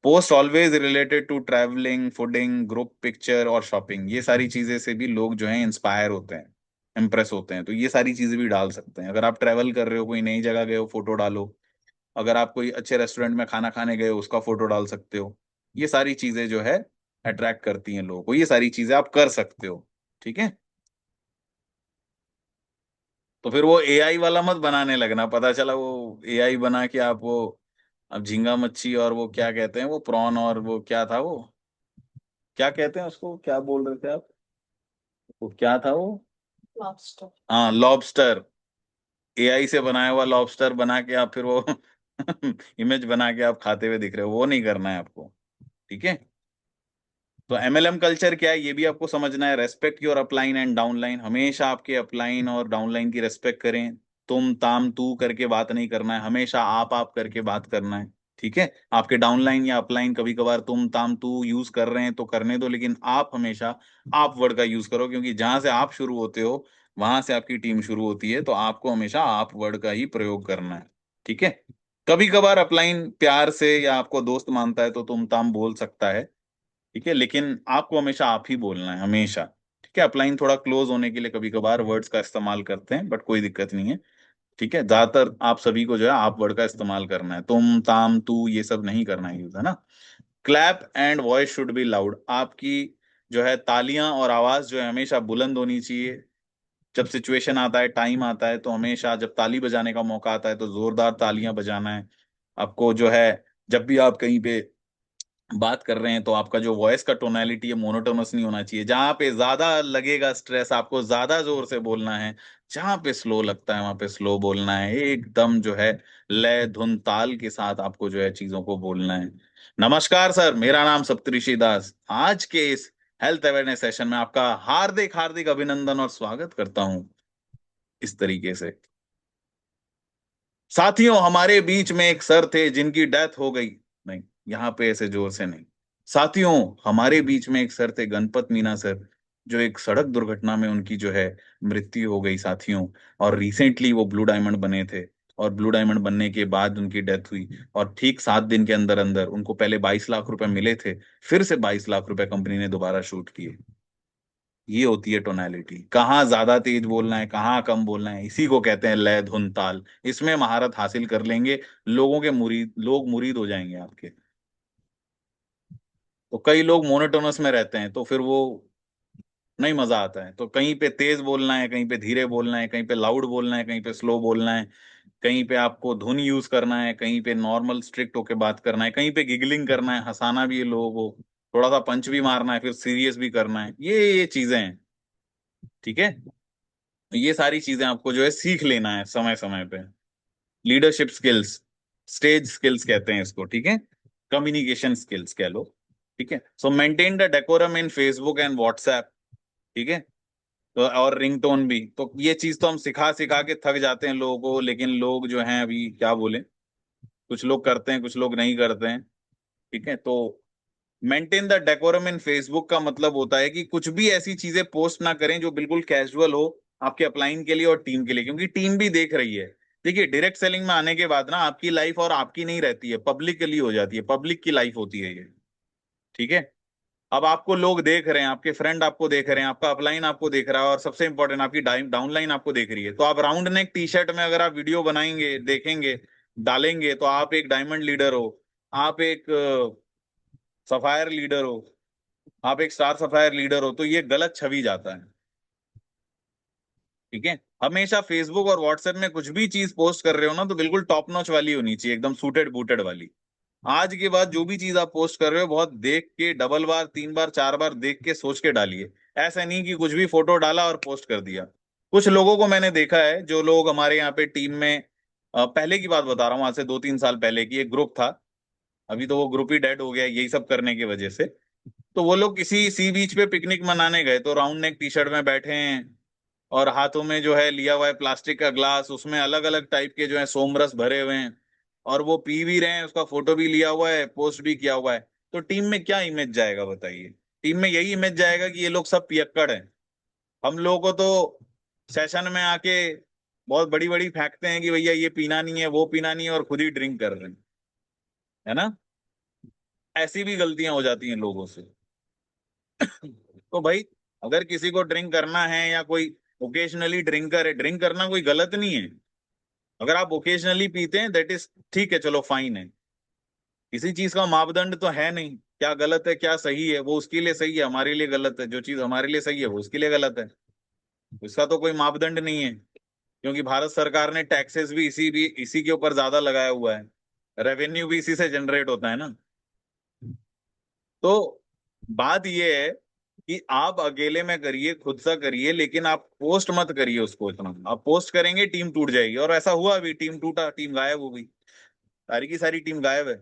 post always related to travelling, fooding, group picture और शॉपिंग, ये सारी चीजें से भी लोग जो हैं इंस्पायर होते हैं, इम्प्रेस होते हैं, तो ये सारी चीजें भी डाल सकते हैं। अगर आप ट्रैवल कर रहे हो, कोई नई जगह गए हो, फोटो डालो। अगर आप कोई अच्छे रेस्टोरेंट में खाना खाने गए हो, उसका फोटो डाल सकते हो। ये सारी चीजें जो है अट्रैक्ट करती हैं लोगों को, ये सारी चीजें आप कर सकते हो। ठीक है, तो फिर वो एआई वाला मत बनाने लगना, पता चला वो एआई बना के आप वो, अब झींगा मच्छी और वो क्या कहते हैं, वो प्रॉन, और वो क्या था वो, क्या कहते हैं उसको, क्या बोल रहे थे आप, वो क्या था वो, लॉबस्टर। हाँ, लॉबस्टर। एआई से बनाया हुआ लॉबस्टर बना के आप फिर वो इमेज बना के आप खाते हुए दिख रहे हो, वो नहीं करना है आपको। ठीक है, तो MLM कल्चर क्या है ये भी आपको समझना है। Respect your upline and downline, हमेशा आपके अपलाइन और डाउनलाइन की रेस्पेक्ट करें। तुम ताम तू करके बात नहीं करना है, हमेशा आप करके बात करना है। ठीक है, आपके डाउनलाइन या अपलाइन कभी कभार तुम ताम तू यूज कर रहे हैं तो करने दो, लेकिन आप हमेशा आप वर्ड का यूज करो, क्योंकि जहां से आप शुरू होते हो वहां से आपकी टीम शुरू होती है, तो आपको हमेशा आप वर्ड का ही प्रयोग करना है। ठीक है, कभी कभार अपलाइन प्यार से या आपको दोस्त मानता है तो तुम ताम बोल सकता है। ठीक है, लेकिन आपको हमेशा आप ही बोलना है, हमेशा। ठीक है, अपलाइन थोड़ा क्लोज होने के लिए कभी कभार वर्ड्स का इस्तेमाल करते हैं, बट कोई दिक्कत नहीं है। ठीक है, ज्यादातर आप सभी को जो है आप वर्ड का इस्तेमाल करना है, तुम ताम तू ये सब नहीं करना है यूज, है ना। Clap and voice should be loud, आपकी जो है तालियां और आवाज जो है हमेशा बुलंद होनी चाहिए। जब सिचुएशन आता है, टाइम आता है, तो हमेशा जब ताली बजाने का मौका आता है तो जोरदार तालियां बजाना है आपको जो है। जब भी आप कहीं पे बात कर रहे हैं तो आपका जो वॉइस का टोनालिटी है मोनोटोनस नहीं होना चाहिए। जहां पे ज्यादा लगेगा स्ट्रेस, आपको ज्यादा जोर से बोलना है। जहां पे स्लो लगता है वहां पे स्लो बोलना है, एकदम जो है लय धुन ताल के साथ आपको जो है चीजों को बोलना है। नमस्कार सर, मेरा नाम सप्तऋषि दास, आज के इस हेल्थ अवेयरनेस सेशन में आपका हार्दिक हार्दिक अभिनंदन और स्वागत करता हूं। इस तरीके से, साथियों, हमारे बीच में एक सर थे जिनकी डेथ हो गई। नहीं, यहाँ पे ऐसे जोर से नहीं। साथियों, हमारे बीच में एक सर थे, गणपत मीना सर, जो एक सड़क दुर्घटना में उनकी जो है मृत्यु हो गई साथियों। और रिसेंटली वो ब्लू डायमंड बने थे, और ब्लू डायमंड बनने के बाद उनकी डेथ हुई। और ठीक 7 दिन के अंदर अंदर उनको पहले 22 लाख रुपए मिले थे, फिर से 22 लाख रुपए कंपनी ने दोबारा शूट किए। ये होती है टोनालिटी, कहाँ ज्यादा तेज बोलना है, कहाँ कम बोलना है, इसी को कहते हैं लय धुन ताल। इसमें महारत हासिल कर लेंगे, लोग मुरीद हो जाएंगे आपके। तो कई लोग मोनोटोनस में रहते हैं तो फिर वो नहीं मजा आता है। तो कहीं पे तेज बोलना है, कहीं पे धीरे बोलना है, कहीं पे लाउड बोलना है, कहीं पे स्लो बोलना है, कहीं पे आपको धुन यूज करना है, कहीं पे नॉर्मल स्ट्रिक्ट होके बात करना है, कहीं पे गिगलिंग करना है, हंसाना भी है लोगों को, थोड़ा सा पंच भी मारना है, फिर सीरियस भी करना है, ये चीजें हैं। ठीक है, तो ये सारी चीजें आपको जो है सीख लेना है समय समय पे। लीडरशिप स्किल्स, स्टेज स्किल्स कहते हैं इसको। ठीक है, कम्युनिकेशन स्किल्स कह लो। ठीक है, सो maintain the decorum in Facebook and WhatsApp. ठीक है, तो और रिंगटोन भी, तो ये चीज तो हम सिखा सिखा के थक जाते हैं लोगों को, लेकिन लोग जो हैं अभी क्या बोले, कुछ लोग करते हैं, कुछ लोग नहीं करते हैं। ठीक है, तो maintain the decorum in Facebook का मतलब होता है कि कुछ भी ऐसी चीजें पोस्ट ना करें जो बिल्कुल कैजुअल हो आपके अपलाइन के लिए और टीम के लिए, क्योंकि टीम भी देख रही है। देखिए, डायरेक्ट सेलिंग में आने के बाद ना आपकी लाइफ और आपकी नहीं रहती है, पब्लिक के लिए हो जाती है, पब्लिक की लाइफ होती है ये। ठीक है, अब आपको लोग देख रहे हैं, आपके फ्रेंड आपको देख रहे हैं, आपका अपलाइन आपको देख रहा है, और सबसे इंपॉर्टेंट आपकी डाउनलाइन आपको देख रही है। तो आप राउंड नेक टी शर्ट में अगर आप वीडियो बनाएंगे, देखेंगे, डालेंगे, तो आप एक डायमंड लीडर हो, आप एक सफायर लीडर हो। आप एक स्टार सप्लायर लीडर हो तो ये गलत छवि जाता है। ठीक है, हमेशा फेसबुक और व्हाट्सएप में कुछ भी चीज पोस्ट कर रहे हो ना तो बिल्कुल टॉप नॉच वाली होनी चाहिए, एकदम सूटेड बूटेड वाली। आज के बाद जो भी चीज आप पोस्ट कर रहे हो बहुत देख के, डबल बार, तीन बार, चार बार देख के, सोच के डालिए। ऐसा नहीं कि कुछ भी फोटो डाला और पोस्ट कर दिया। कुछ लोगों को मैंने देखा है, जो लोग हमारे यहाँ पे टीम में, पहले की बात बता रहा हूँ, आज से 2-3 साल पहले की, एक ग्रुप था। अभी तो वो ग्रुप ही डेड हो गया है, यही सब करने की वजह से। तो वो लोग किसी सी बीच पे पिकनिक मनाने गए, तो राउंड नेक टी शर्ट में बैठे हैं, और हाथों में जो है लिया हुआ है प्लास्टिक का ग्लास, उसमें अलग अलग टाइप के जो है सोमरस भरे हुए हैं, और वो पी भी रहे हैं, उसका फोटो भी लिया हुआ है, पोस्ट भी किया हुआ है। तो टीम में क्या इमेज जाएगा बताइए? टीम में यही इमेज जाएगा कि ये लोग सब पियक्कड़ हैं। हम लोगों को तो सेशन में आके बहुत बड़ी बड़ी फेंकते हैं कि भैया ये पीना नहीं है, वो पीना नहीं है, और खुद ही ड्रिंक कर रहे हैं, है ना? ऐसी भी गलतियां हो जाती हैं लोगों से। तो भाई, अगर किसी को ड्रिंक करना है या कोई ओकेजनली ड्रिंक करे, ड्रिंक करना कोई गलत नहीं है। अगर आप ओकेजनली पीते हैं दैट इज ठीक है, चलो फाइन है। किसी चीज का मापदंड तो है नहीं, क्या गलत है क्या सही है, वो उसके लिए सही है, हमारे लिए गलत है। जो चीज हमारे लिए सही है वो उसके लिए गलत है। इसका तो कोई मापदंड नहीं है, क्योंकि भारत सरकार ने टैक्सेस भी इसी के ऊपर ज्यादा लगाया हुआ है। रेवेन्यू भी इसी से जनरेट होता है ना। तो बात ये है कि आप अकेले में करिए, खुद सा करिए, लेकिन आप पोस्ट मत करिए उसको इतना। आप पोस्ट करेंगे टीम टूट जाएगी, और ऐसा हुआ अभी, टीम टूटा, टीम गायब हो गई, सारी की सारी टीम गायब है।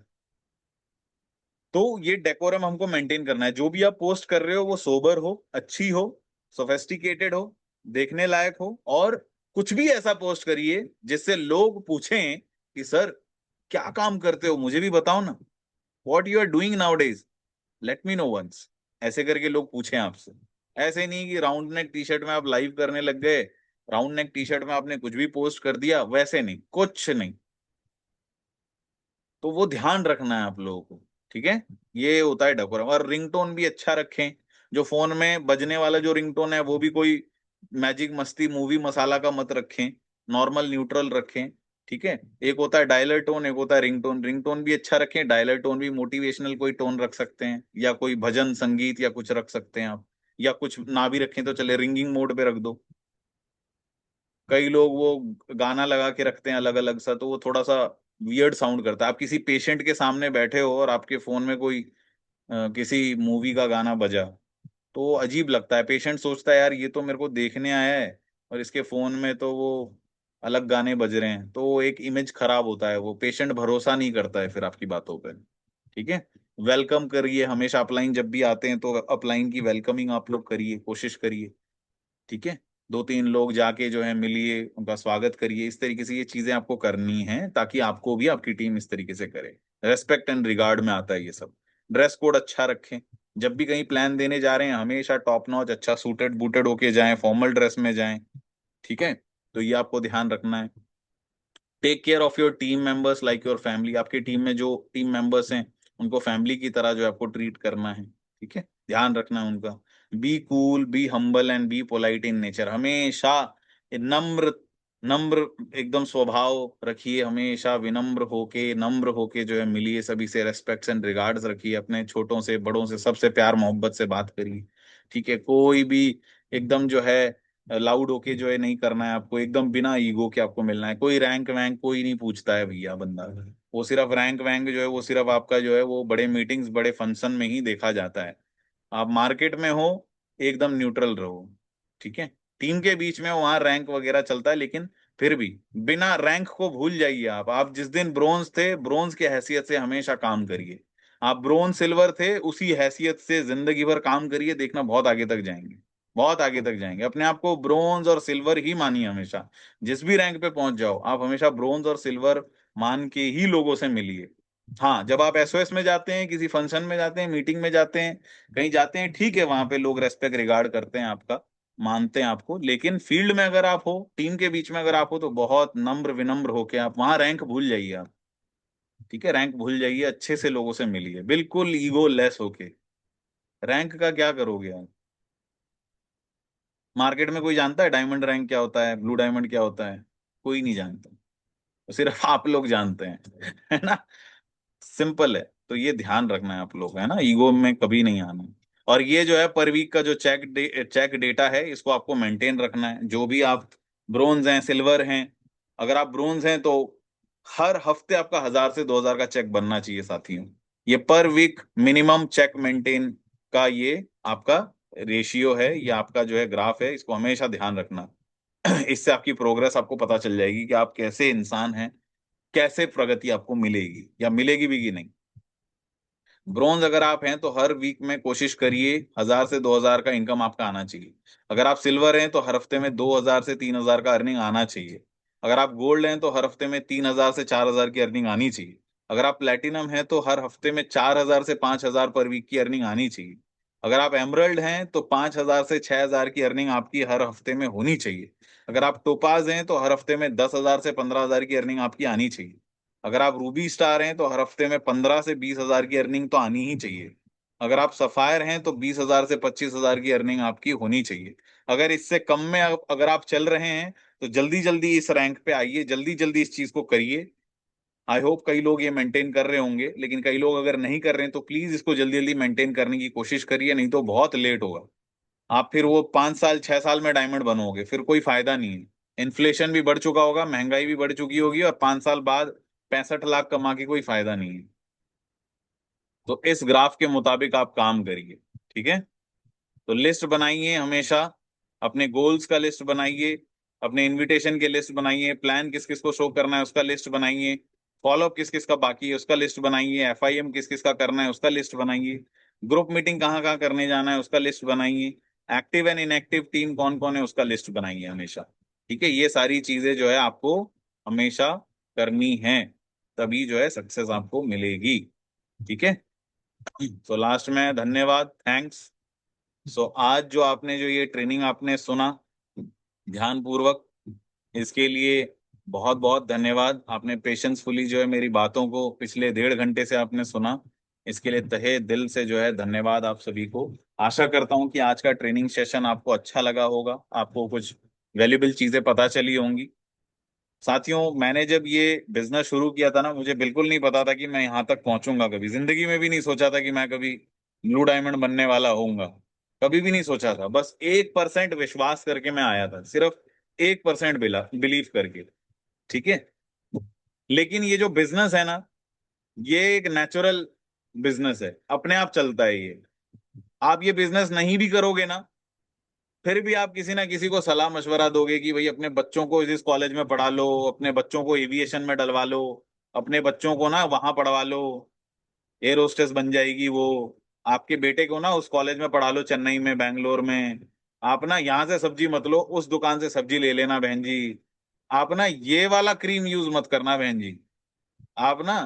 तो ये डेकोरम हमको मेंटेन करना है। जो भी आप पोस्ट कर रहे हो वो सोबर हो, अच्छी हो, सोफेस्टिकेटेड हो, देखने लायक हो, और कुछ भी ऐसा पोस्ट करिए जिससे लोग पूछें कि सर क्या काम करते हो, मुझे भी बताओ ना, what you are doing nowadays, let me know once. ऐसे करके लोग पूछें आपसे। ऐसे नहीं कि राउंड नेक टी शर्ट में आप लाइव करने लग गए, राउंड नेक टी शर्ट में आपने कुछ भी पोस्ट कर दिया, वैसे नहीं, कुछ नहीं। तो वो ध्यान रखना है आप लोगों को। ठीक है, ये होता है डेकोरम। और रिंगटोन भी अच्छा रखें। जो फोन में बजने वाला जो रिंगटोन है वो भी कोई मैजिक मस्ती मूवी मसाला का मत रखें, नॉर्मल न्यूट्रल रखें। ठीक है, एक होता है डायलर टोन, एक होता है रिंगटोन। रिंगटोन भी अच्छा रखें, डायलर टोन भी मोटिवेशनल कोई टोन रख सकते हैं, या कोई भजन संगीत या कुछ रख सकते हैं आप। या कुछ ना भी रखें तो चले, रिंगिंग मोड पे रख दो। कई लोग वो गाना लगा के रखते हैं अलग अलग सा, तो वो थोड़ा सा वियर्ड साउंड करता है। आप किसी पेशेंट के सामने बैठे हो और आपके फोन में कोई किसी मूवी का गाना बजा, तो वो अजीब लगता है। पेशेंट सोचता है यार ये तो मेरे को देखने आया है, और इसके फोन में तो वो अलग गाने बज रहे हैं, तो वो एक इमेज खराब होता है। वो पेशेंट भरोसा नहीं करता है फिर आपकी बातों पर। ठीक है, वेलकम करिए हमेशा। अपलाइन जब भी आते हैं तो अपलाइन की वेलकमिंग आप लोग करिए, कोशिश करिए। ठीक है, 2-3 लोग जाके जो है मिलिए, उनका स्वागत करिए। इस तरीके से ये चीजें आपको करनी है, ताकि आपको भी आपकी टीम इस तरीके से करे। रेस्पेक्ट एंड रिगार्ड में आता है ये सब। ड्रेस कोड अच्छा रखें। जब भी कहीं प्लान देने जा रहे हैं हमेशा टॉप नॉच अच्छा सूटेड बूटेड होके जाएं, फॉर्मल ड्रेस में जाएं। ठीक है, तो ये आपको ध्यान रखना है। Take care of your team members like your family. आपकी टीम में जो टीम मेंबर्स हैं उनको फैमिली की तरह जो है आपको ट्रीट करना है। ठीक है, ध्यान रखना है उनका। Be cool, be humble and be polite in nature. हमेशा नम्र, नम्र एकदम स्वभाव रखिए। हमेशा विनम्र होके, नम्र होके जो है मिलिए सभी से। रेस्पेक्ट्स एंड रिगार्ड्स रखिए, अपने छोटों से बड़ों से सबसे प्यार मोहब्बत से बात करिए। ठीक है, कोई भी एकदम जो है लाउड होके जो है नहीं करना है आपको, एकदम बिना ईगो के आपको मिलना है। कोई रैंक वैंक कोई नहीं पूछता है भैया बंदा। वो सिर्फ रैंक वैंक जो है वो सिर्फ आपका जो है वो बड़े मीटिंग्स बड़े फंक्शन में ही देखा जाता है। आप मार्केट में हो, एकदम न्यूट्रल रहो। ठीक है, टीम के बीच में वहां रैंक वगैरह चलता है, लेकिन फिर भी बिना रैंक को भूल जाइए। आप जिस दिन ब्रोंज थे, ब्रोंज की हैसियत से हमेशा काम करिए। आप ब्रोंज सिल्वर थे, उसी हैसियत से जिंदगी भर काम करिए, देखना बहुत आगे तक जाएंगे। बहुत आगे तक जाएंगे। अपने आप को ब्रोंज और सिल्वर ही मानिए हमेशा। जिस भी रैंक पे पहुंच जाओ आप हमेशा ब्रोंज और सिल्वर मान के ही लोगों से मिलिए। हाँ, जब आप एसओएस में जाते हैं, किसी फंक्शन में जाते हैं, मीटिंग में जाते हैं, कहीं जाते हैं, ठीक है, वहां पे लोग रेस्पेक्ट रिगार्ड करते हैं आपका, मानते हैं आपको। लेकिन फील्ड में अगर आप हो, टीम के बीच में अगर आप हो, तो बहुत नम्र विनम्र होके आप वहां रैंक भूल जाइए आप। ठीक है, रैंक भूल जाइए, अच्छे से लोगों से मिलिए, बिल्कुल ईगो लेस होके। रैंक का क्या करोगे आप? मार्केट में कोई जानता है डायमंड रैंक क्या होता है, ब्लू डायमंड क्या होता है? कोई नहीं जानता, तो सिर्फ आप लोग जानते हैं। है ना? सिंपल है। तो ये ध्यान रखना है आप लोग, है ना, ईगो में कभी नहीं आना। और ये जो है पर वीक का जो चेक डेटा है, इसको आपको मेंटेन रखना है। जो भी आप ब्रोंज हैं, सिल्वर हैं, अगर आप ब्रोंज हैं तो हर हफ्ते आपका 1000 से 2000 का चेक बनना चाहिए साथियों। ये पर वीक मिनिमम चेक मेंटेन का ये आपका रेशियो है, ये आपका जो है ग्राफ है, इसको हमेशा ध्यान रखना। इससे आपकी प्रोग्रेस आपको पता चल जाएगी कि आप कैसे इंसान हैं, कैसे प्रगति आपको मिलेगी या मिलेगी भी कि नहीं। ब्रॉन्ज अगर आप हैं तो हर वीक में कोशिश करिए 1000 से 2000 का इनकम आपका आना चाहिए। अगर आप सिल्वर हैं तो हर हफ्ते में 2000 से 3000 का अर्निंग आना चाहिए। अगर आप गोल्ड हैं तो हर हफ्ते में 3000 से 4000 की अर्निंग आनी चाहिए। अगर आप प्लेटिनम हैं तो हर हफ्ते में 4000 से 5000 पर वीक की अर्निंग आनी चाहिए। अगर आप एमरल्ड हैं तो 5000 से 6000 की अर्निंग आपकी हर हफ्ते में होनी चाहिए। अगर आप टोपाज हैं तो हर हफ्ते में 10,000 से 15,000 की अर्निंग आपकी आनी चाहिए। अगर आप रूबी स्टार हैं तो हर हफ्ते में 15 से 20 हजार की अर्निंग तो आनी ही चाहिए। अगर आप सफायर हैं तो 20,000 से 25,000 की अर्निंग आपकी होनी चाहिए। अगर इससे कम में अगर आप चल रहे हैं तो जल्दी जल्दी इस रैंक पे आइए, जल्दी जल्दी इस चीज को करिए। आई होप कई लोग ये मेंटेन कर रहे होंगे, लेकिन कई लोग अगर नहीं कर रहे हैं तो प्लीज इसको जल्दी जल्दी मेंटेन करने की कोशिश करिए, नहीं तो बहुत लेट होगा। आप फिर वो 5 साल 6 साल में डायमंड बनोगे, फिर कोई फायदा नहीं है। इन्फ्लेशन भी बढ़ चुका होगा, महंगाई भी बढ़ चुकी होगी, और 5 साल बाद 65 लाख कमा के कोई फायदा नहीं है। तो इस ग्राफ के मुताबिक आप काम करिए, ठीक है। तो लिस्ट बनाइए हमेशा, अपने गोल्स का लिस्ट बनाइए, अपने इनविटेशन के लिस्ट बनाइए, प्लान किस किस को शो करना है उसका लिस्ट बनाइए, फॉलोअप किस किस का बाकी है उसका लिस्ट बनाइए, एफआईएम किस किस का करना है उसका लिस्ट बनाइए, ग्रुप मीटिंग कहाँ कहाँ करने जाना है उसका लिस्ट बनाइए, एक्टिव एंड इनएक्टिव टीम कौन कौन है उसका लिस्ट बनाइए हमेशा। ठीक है, ये सारी चीजें जो है आपको हमेशा करनी है, तभी जो है सक्सेस आपको मिलेगी। ठीक है। तो लास्ट में धन्यवाद, थैंक्स। सो आज जो आपने जो ये ट्रेनिंग आपने सुना ध्यान पूर्वक, इसके लिए बहुत बहुत धन्यवाद। आपने पेशेंसफुली जो है मेरी बातों को पिछले 1.5 घंटे से आपने सुना, इसके लिए तहे दिल से जो है धन्यवाद आप सभी को। आशा करता हूं कि आज का ट्रेनिंग सेशन आपको अच्छा लगा होगा, आपको कुछ वैल्यूबल चीजें पता चली होंगी। साथियों, मैंने जब ये बिजनेस शुरू किया था ना, मुझे बिल्कुल नहीं पता था कि मैं यहाँ तक पहुंचूंगा। कभी जिंदगी में भी नहीं सोचा था कि मैं कभी ब्लू डायमंड बनने वाला होऊंगा, कभी भी नहीं सोचा था। बस 1% विश्वास करके मैं आया था, सिर्फ 1% बिलीव करके। ठीक है। लेकिन ये जो बिजनेस है ना, ये एक नेचुरल बिजनेस है, अपने आप चलता है ये। आप ये बिजनेस नहीं भी करोगे ना, फिर भी आप किसी ना किसी को सलाह मशवरा दोगे कि भाई अपने बच्चों को इस कॉलेज में पढ़ा लो, अपने बच्चों को एविएशन में डलवा लो, अपने बच्चों को ना वहां पढ़वा लो, एयर होस्टेस बन जाएगी वो। आपके बेटे को ना उस कॉलेज में पढ़ा लो, चेन्नई में, बैंगलोर में। आप ना यहाँ से सब्जी मत लो, उस दुकान से सब्जी ले लेना बहन जी। आप ना ये वाला क्रीम यूज मत करना बहन जी। आप ना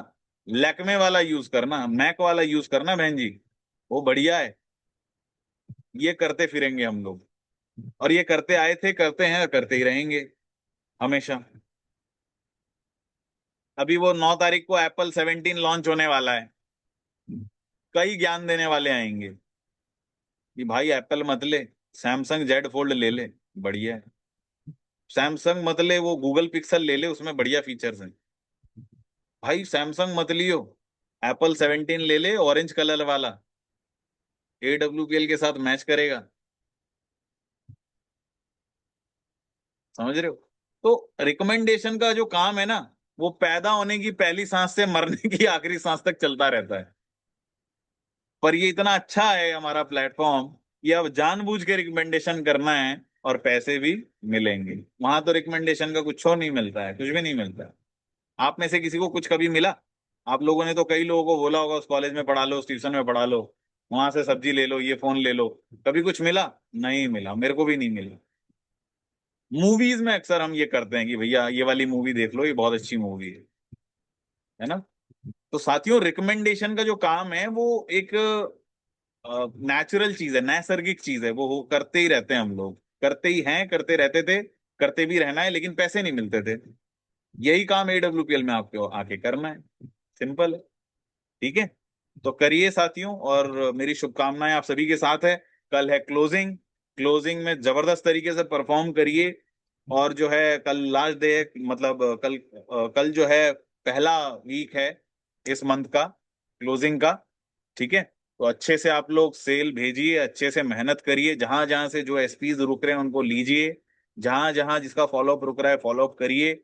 लैक्मे वाला यूज करना, मैक वाला यूज करना बहन जी, वो बढ़िया है। ये करते फिरेंगे हम लोग, और ये करते आए थे, करते हैं, करते ही रहेंगे हमेशा। अभी वो 9 तारीख को एप्पल 17 लॉन्च होने वाला है, कई ज्ञान देने वाले आएंगे कि भाई एप्पल मत ले, सैमसंग जेड फोल्ड ले ले, बढ़िया है। सैमसंग मत ले, वो गूगल पिक्सल ले ले, उसमें बढ़िया फीचर्स हैं। भाई सैमसंग मत लियो, एप्पल 17 ले ले, ऑरेंज कलर वाला, AWPL के साथ मैच करेगा। समझ रहे हो। तो रिकमेंडेशन का जो काम है ना, वो पैदा होने की पहली सांस से मरने की आखिरी सांस तक चलता रहता है। पर ये इतना अच्छा है हमारा प्लेटफॉर्म कि अब जानबूझ के रिकमेंडेशन करना है और पैसे भी मिलेंगे। वहां तो रिकमेंडेशन का कुछ नहीं मिलता है, कुछ भी नहीं मिलता है। आप में से किसी को कुछ कभी मिला? आप लोगों ने तो कई लोगों को बोला होगा उस कॉलेज में पढ़ा लो, उस ट्यूशन में पढ़ा लो, वहां से सब्जी ले लो, ये फोन ले लो। कभी कुछ मिला? नहीं मिला, मेरे को भी नहीं मिला। मूवीज में अक्सर हम ये करते हैं कि भैया ये वाली मूवी देख लो, ये बहुत अच्छी मूवी है ना। तो साथियों, रिकमेंडेशन का जो काम है वो एक नेचुरल चीज है, नैसर्गिक चीज है, वो करते ही रहते हैं हम लोग, करते ही हैं, करते रहते थे, करते भी रहना है, लेकिन पैसे नहीं मिलते थे। यही काम AWPL में आपको आके करना है, सिंपल है। ठीक है। तो करिए साथियों, और मेरी शुभकामनाएं आप सभी के साथ है। कल है क्लोजिंग, क्लोजिंग में जबरदस्त तरीके से परफॉर्म करिए। और जो है कल लास्ट डे है, मतलब कल जो है पहला वीक है इस मंथ का, क्लोजिंग का। ठीक है। तो अच्छे से आप लोग सेल भेजिए, अच्छे से मेहनत करिए, जहां जहां से जो एसपीज रुक रहे हैं उनको लीजिए, जहां जहां जिसका फॉलोअप रुक रहा है फॉलोअप करिए।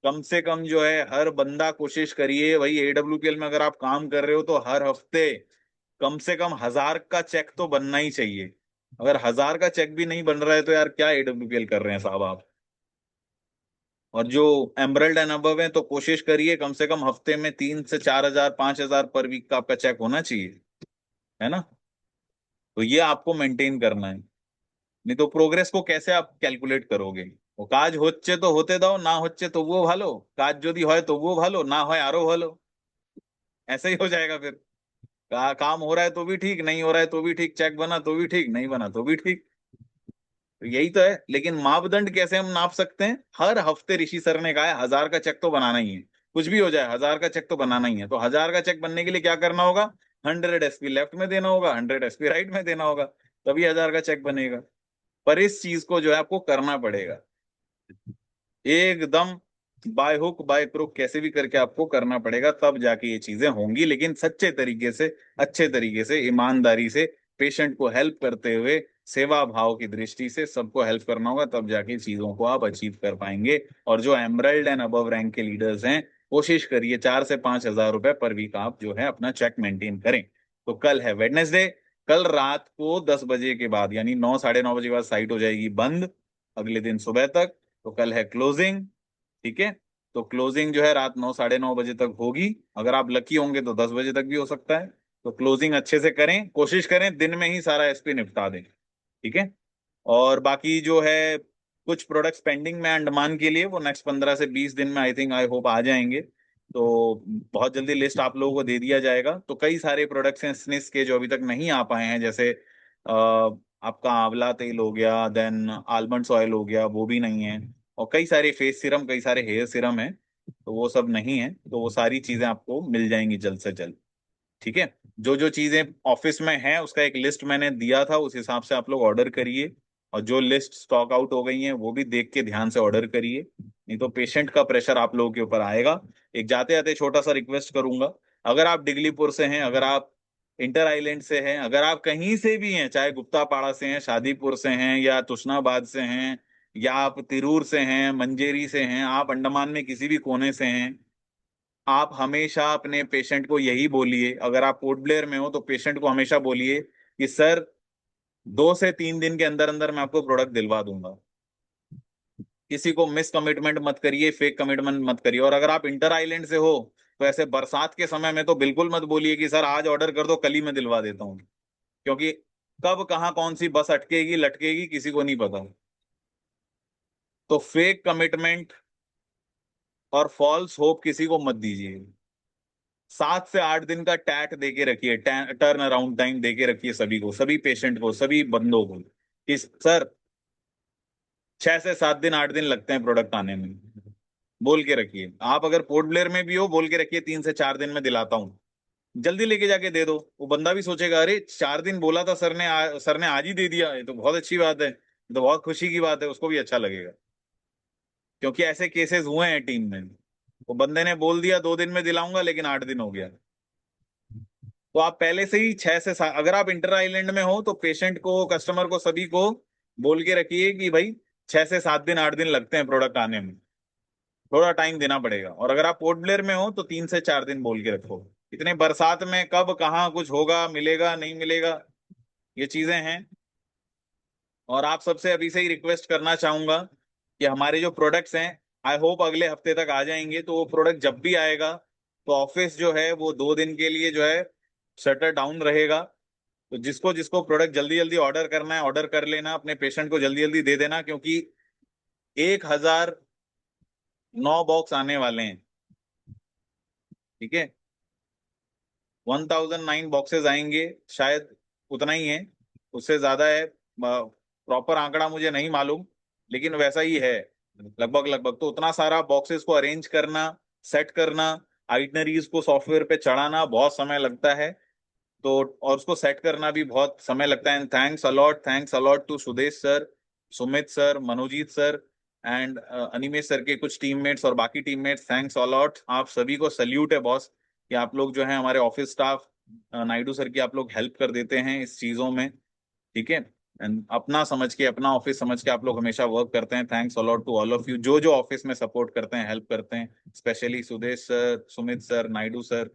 कम से कम जो है हर बंदा कोशिश करिए, वही एडब्ल्यूपीएल में अगर आप काम कर रहे हो तो हर हफ्ते कम से कम 1000 का चेक तो बनना ही चाहिए। अगर 1000 का चेक भी नहीं बन रहा है तो यार क्या एडब्ल्यूपीएल कर रहे हैं साहब आप। और जो एमरल्ड एंड अबव है तो कोशिश करिए कम से कम हफ्ते में 3 से 4 हजार 5 हजार पर वीक का आपका चेक होना चाहिए, है ना। तो ये आपको मेंटेन करना है, नहीं तो प्रोग्रेस को कैसे आप कैलकुलेट करोगे। वो काज होच्छे तो होते दाओ, ना होच्छे तो वो भालो, काज यदि হয় तो वो भालो, ना হয় आरो भालो। ऐसे ही हो जाएगा फिर। काम हो रहा है तो भी ठीक, नहीं हो रहा है तो भी ठीक, चेक बना तो भी ठीक, नहीं बना तो भी ठीक। तो यही तो है, लेकिन मापदंड कैसे हम नाप सकते हैं। हर हफ्ते ऋषि सर ने कहा है 1000 का चेक तो बनाना ही है, कुछ भी हो जाए 1000 का चेक तो बनाना ही है। तो 1000 का चेक बनने के लिए क्या करना होगा, 100 एसपी लेफ्ट में देना होगा, 100 एसपी राइट में देना होगा, तभी 1000 का चेक बनेगा। पर इस चीज को जो है आपको करना पड़ेगा एकदम, बाय हुक बाय क्रुक कैसे भी करके आपको करना पड़ेगा, तब जाके ये चीजें होंगी। लेकिन सच्चे तरीके से, अच्छे तरीके से, ईमानदारी से, पेशेंट को हेल्प करते हुए, सेवा भाव की दृष्टि से सबको हेल्प करना होगा, तब जाके चीजों को आप अचीव कर पाएंगे। और जो एमरल्ड एंड अबव रैंक के लीडर्स हैं, कोशिश करिए 4 से 5 हजार रुपए पर वीक आप जो है अपना चेक मेंटेन करें। तो कल है वेडनेसडे, कल रात को 10 बजे के बाद यानी 9 साढ़े 9 बजे के बाद साइट हो जाएगी बंद, अगले दिन सुबह तक। तो कल है क्लोजिंग, ठीक है। तो क्लोजिंग जो है रात 9 साढ़े 9 बजे तक होगी, अगर आप लकी होंगे तो 10 बजे तक भी हो सकता है। तो क्लोजिंग अच्छे से करें, कोशिश करें दिन में ही सारा एसपी निपटा दें, ठीक है। और बाकी जो है कुछ प्रोडक्ट्स पेंडिंग में अंडमान के लिए, वो नेक्स्ट 15 से 20 दिन में आई थिंक आई होप आ जाएंगे। तो बहुत जल्दी लिस्ट आप लोगों को दे दिया जाएगा। तो कई सारे प्रोडक्ट्स हैं स्निस के जो अभी तक नहीं आ पाए हैं, जैसे आपका आंवला तेल हो गया, देन आलमंड्स ऑयल हो गया, वो भी नहीं है। और कई सारे फेस सीरम, कई सारे हेयर सीरम है, तो वो सब नहीं है। तो वो सारी चीजें आपको मिल जाएंगी जल्द से जल्द, ठीक है। जो जो चीजें ऑफिस में है उसका एक लिस्ट मैंने दिया था, उस हिसाब से आप लोग ऑर्डर करिए। और जो लिस्ट स्टॉक आउट हो गई है वो भी देख के ध्यान से ऑर्डर करिए, नहीं तो पेशेंट का प्रेशर आप लोगों के ऊपर आएगा। एक जाते जाते छोटा सा रिक्वेस्ट करूंगा, अगर आप डिगलीपुर से हैं, अगर आप इंटर आइलैंड से हैं, अगर आप कहीं से भी हैं, चाहे गुप्तापाड़ा से हैं, शादीपुर से हैं, या तुशनाबाद से हैं, या आप तिरूर से हैं, मंजेरी से हैं, आप अंडमान में किसी भी कोने से हैं, आप हमेशा अपने पेशेंट को यही बोलिए, अगर आप पोर्ट ब्लेयर में हो तो पेशेंट को हमेशा बोलिए कि सर 2 से 3 दिन के अंदर अंदर मैं आपको प्रोडक्ट दिलवा दूंगा। किसी को मिस कमिटमेंट मत करिए, फेक कमिटमेंट मत करिए। और अगर आप इंटर आइलैंड से हो तो ऐसे बरसात के समय में तो बिल्कुल मत बोलिए कि सर आज ऑर्डर कर दो कल ही मैं दिलवा देता हूँ, क्योंकि कब कहाँ कौन सी बस अटकेगी लटकेगी किसी को नहीं पता। तो फेक कमिटमेंट और फॉल्स होप किसी को मत दीजिए। 7 से 8 दिन का टैट देके रखिए, टर्न अराउंड टाइम देके रखिए सभी को, सभी पेशेंट को, सभी बंदों को, कि सर 6 से 7 दिन 8 दिन लगते हैं प्रोडक्ट आने में, बोल के रखिए। आप अगर पोर्ट ब्लेयर में भी हो बोल के रखिए 3 से 4 दिन में दिलाता हूँ, जल्दी लेके जाके दे दो। वो बंदा भी सोचेगा अरे 4 दिन बोला था सर ने, सर ने आज ही दे दिया, ये तो बहुत अच्छी बात है, ये तो बहुत खुशी की बात है, उसको भी अच्छा लगेगा। क्योंकि ऐसे केसेस हुए हैं टीम में, वो बंदे ने बोल दिया 2 दिन में दिलाऊंगा लेकिन 8 दिन हो गया। तो आप पहले से ही 6 से 7, अगर आप इंटर आइलैंड में हो तो पेशेंट को, कस्टमर को, सभी को बोल के रखिए कि भाई 6 से 7 दिन 8 दिन लगते हैं प्रोडक्ट आने में, थोड़ा टाइम देना पड़ेगा। और अगर आप पोर्ट ब्लेयर में हो तो 3 से 4 दिन बोल के रखो। इतने बरसात में कब कहाँ कुछ होगा, मिलेगा नहीं मिलेगा, ये चीजें हैं। और आप सबसे अभी से ही रिक्वेस्ट करना चाहूंगा कि हमारे जो प्रोडक्ट्स हैं आई होप अगले हफ्ते तक आ जाएंगे। तो वो प्रोडक्ट जब भी आएगा तो ऑफिस जो है वो 2 दिन के लिए जो है शटर डाउन रहेगा। तो जिसको जिसको प्रोडक्ट जल्दी जल्दी ऑर्डर करना है ऑर्डर कर लेना, अपने पेशेंट को जल्दी जल्दी दे देना, क्योंकि 1009 बॉक्स आने वाले हैं, ठीक है। 1009 बॉक्सेस आएंगे, शायद उतना ही है, उससे ज्यादा है, प्रॉपर आंकड़ा मुझे नहीं मालूम, लेकिन वैसा ही है लगभग लगभग। तो उतना सारा बॉक्सेस को अरेंज करना, सेट करना, आइटनरीज को सॉफ्टवेयर पे चढ़ाना बहुत समय लगता है। तो और उसको सेट करना भी बहुत समय लगता है। And thanks a lot to Sudesh sir, Sumit sir, Manojit sir and Animesh sir के कुछ टीममेट्स और बाकी टीममेट्स, थैंक्स अलॉट। आप सभी को सल्यूट है बॉस, कि आप लोग जो है हमारे ऑफिस स्टाफ नायडू सर की आप लोग हेल्प कर देते हैं इस चीजों में, ठीक है। एंड अपना समझ के, अपना ऑफिस समझ के आप लोग हमेशा वर्क करते हैं। Thanks a lot to all of you, जो जो ऑफिस में सपोर्ट करते हैं, हेल्प करते हैं, specially Sudesh sir, Sumit sir, Naidu sir,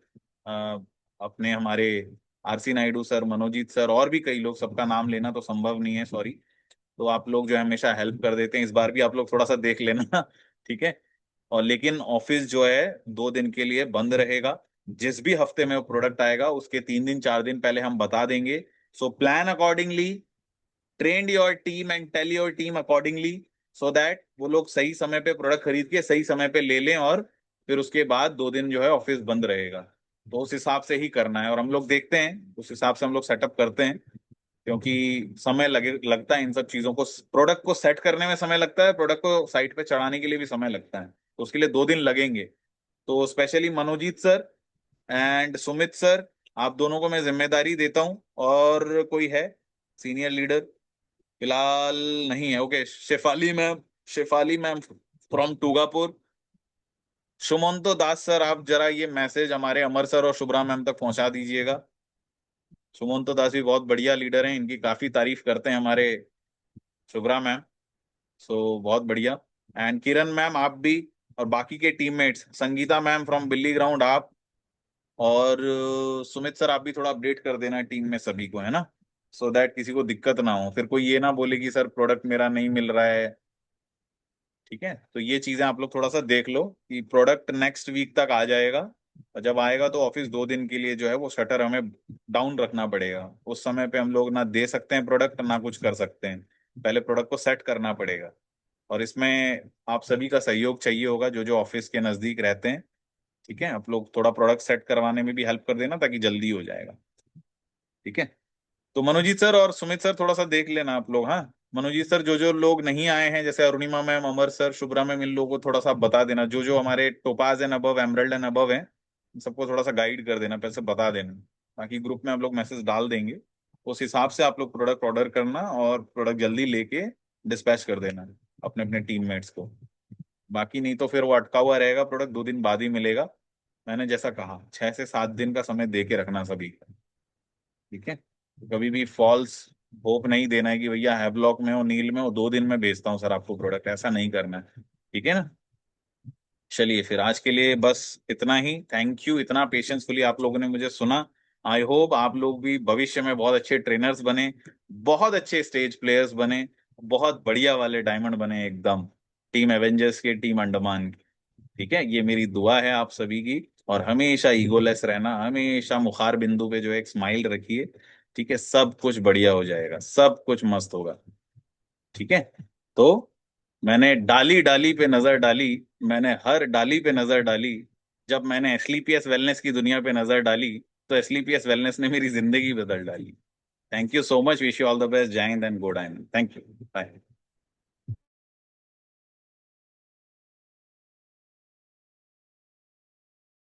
अपने हमारे RC Naidu sir, Manojit sir, और भी कई लोग, सबका नाम लेना तो संभव नहीं है, सॉरी। तो आप लोग जो है हमेशा हेल्प कर देते हैं, इस बार भी आप लोग थोड़ा सा देख लेना ठीक है। और लेकिन ऑफिस जो है 2 दिन के लिए बंद रहेगा। जिस भी हफ्ते में वो प्रोडक्ट आएगा उसके 3 दिन 4 दिन पहले हम बता देंगे। So plan accordingly, trained your team and tell your team accordingly, so that वो लोग सही समय पे प्रोडक्ट खरीद के सही समय पे ले लें, और फिर उसके बाद 2 दिन जो है ऑफिस बंद रहेगा। तो उस हिसाब से ही करना है, और हम लोग देखते हैं उस हिसाब से हम लोग सेटअप करते हैं, क्योंकि समय लगता है इन सब चीजों को, प्रोडक्ट को सेट करने में समय लगता है, प्रोडक्ट को साइट पे चढ़ाने के लिए भी समय लगता है, तो उसके लिए 2 दिन लगेंगे। तो specially Manojit sir and Sumit sir, आप दोनों को मैं जिम्मेदारी देता हूँ। और कोई है सीनियर लीडर? फिलहाल नहीं है, okay. Shefali ma'am, Shefali ma'am from टूगापुर। सुमंतो दास सर, आप जरा ये मैसेज हमारे अमर सर और शुभ्रा मैम तक पहुंचा दीजिएगा। सुमंतो दास भी बहुत बढ़िया लीडर हैं, इनकी काफी तारीफ करते हैं हमारे शुभ्रा मैम। सो बहुत बढ़िया। एंड किरण मैम आप भी, और बाकी के टीममेट्स, संगीता मैम फ्रॉम बिल्ली ग्राउंड आप, और सुमित सर आप भी थोड़ा अपडेट कर देना टीम में सभी को, है ना, सो दैट किसी को दिक्कत ना हो, फिर कोई ये ना बोले कि सर प्रोडक्ट मेरा नहीं मिल रहा है। ठीक है, तो ये चीजें आप लोग थोड़ा सा देख लो कि प्रोडक्ट नेक्स्ट वीक तक आ जाएगा, और जब आएगा तो ऑफिस 2 दिन के लिए जो है वो शटर हमें डाउन रखना पड़ेगा। उस समय पे हम लोग ना दे सकते हैं प्रोडक्ट, ना कुछ कर सकते हैं, पहले प्रोडक्ट को सेट करना पड़ेगा। और इसमें आप सभी का सहयोग चाहिए होगा, जो जो ऑफिस के नजदीक रहते हैं। ठीक है, आप लोग थोड़ा प्रोडक्ट सेट करवाने में भी हेल्प कर देना, ताकि जल्दी हो जाएगा। ठीक है, तो मनोजीत सर और सुमित सर थोड़ा सा देख लेना आप लोग, हाँ। मनोजीत सर, जो जो लोग नहीं आए हैं, जैसे अरुणिमा मैम, अमर सर, शुभ्रा मैम, इन लोगों को थोड़ा सा बता देना, जो जो हमारे topaz and above, emerald and above हैं, इन सबको थोड़ा सा गाइड कर देना, पहले से बता देना। बाकी ग्रुप में हम लोग मैसेज डाल देंगे, उस हिसाब से आप लोग प्रोडक्ट ऑर्डर करना, और प्रोडक्ट जल्दी लेके डिस्पैच कर देना अपने अपने टीममेट्स को। बाकी नहीं तो फिर वो अटका हुआ रहेगा, प्रोडक्ट 2 दिन बाद ही मिलेगा। मैंने जैसा कहा, 6 से 7 दिन का समय दे के रखना सभी का। ठीक है, कभी भी फॉल्स होप नहीं देना है कि भैया हैवलॉक में हो, नील में हो, 2 दिन में भेजता हूँ सर आपको प्रोडक्ट, ऐसा नहीं करना है। ठीक है ना। चलिए फिर आज के लिए बस इतना ही। थैंक यू, इतना पेशेंसफुली आप लोगों ने मुझे सुना। आई होप आप लोग भी भविष्य में बहुत अच्छे ट्रेनर्स बने, बहुत अच्छे स्टेज प्लेयर्स बने, बहुत बढ़िया वाले डायमंड बने एकदम, टीम एवेंजर्स के, टीम अंडमान की। ठीक है, ये मेरी दुआ है आप सभी की। और हमेशा ईगोलेस रहना, हमेशा मुखार बिंदु पे जो है एक स्माइल रखिए। ठीक है, सब कुछ बढ़िया हो जाएगा, सब कुछ मस्त होगा। ठीक है, तो मैंने डाली डाली पे नजर डाली, मैंने हर डाली पे नजर डाली, जब मैंने एसलीपीएस वेलनेस की दुनिया पे नजर डाली, तो एसलीपीएस वेलनेस ने मेरी जिंदगी बदल डाली। Thank you so much, wish you all the best, जय Hind and go diamond. Thank you, bye.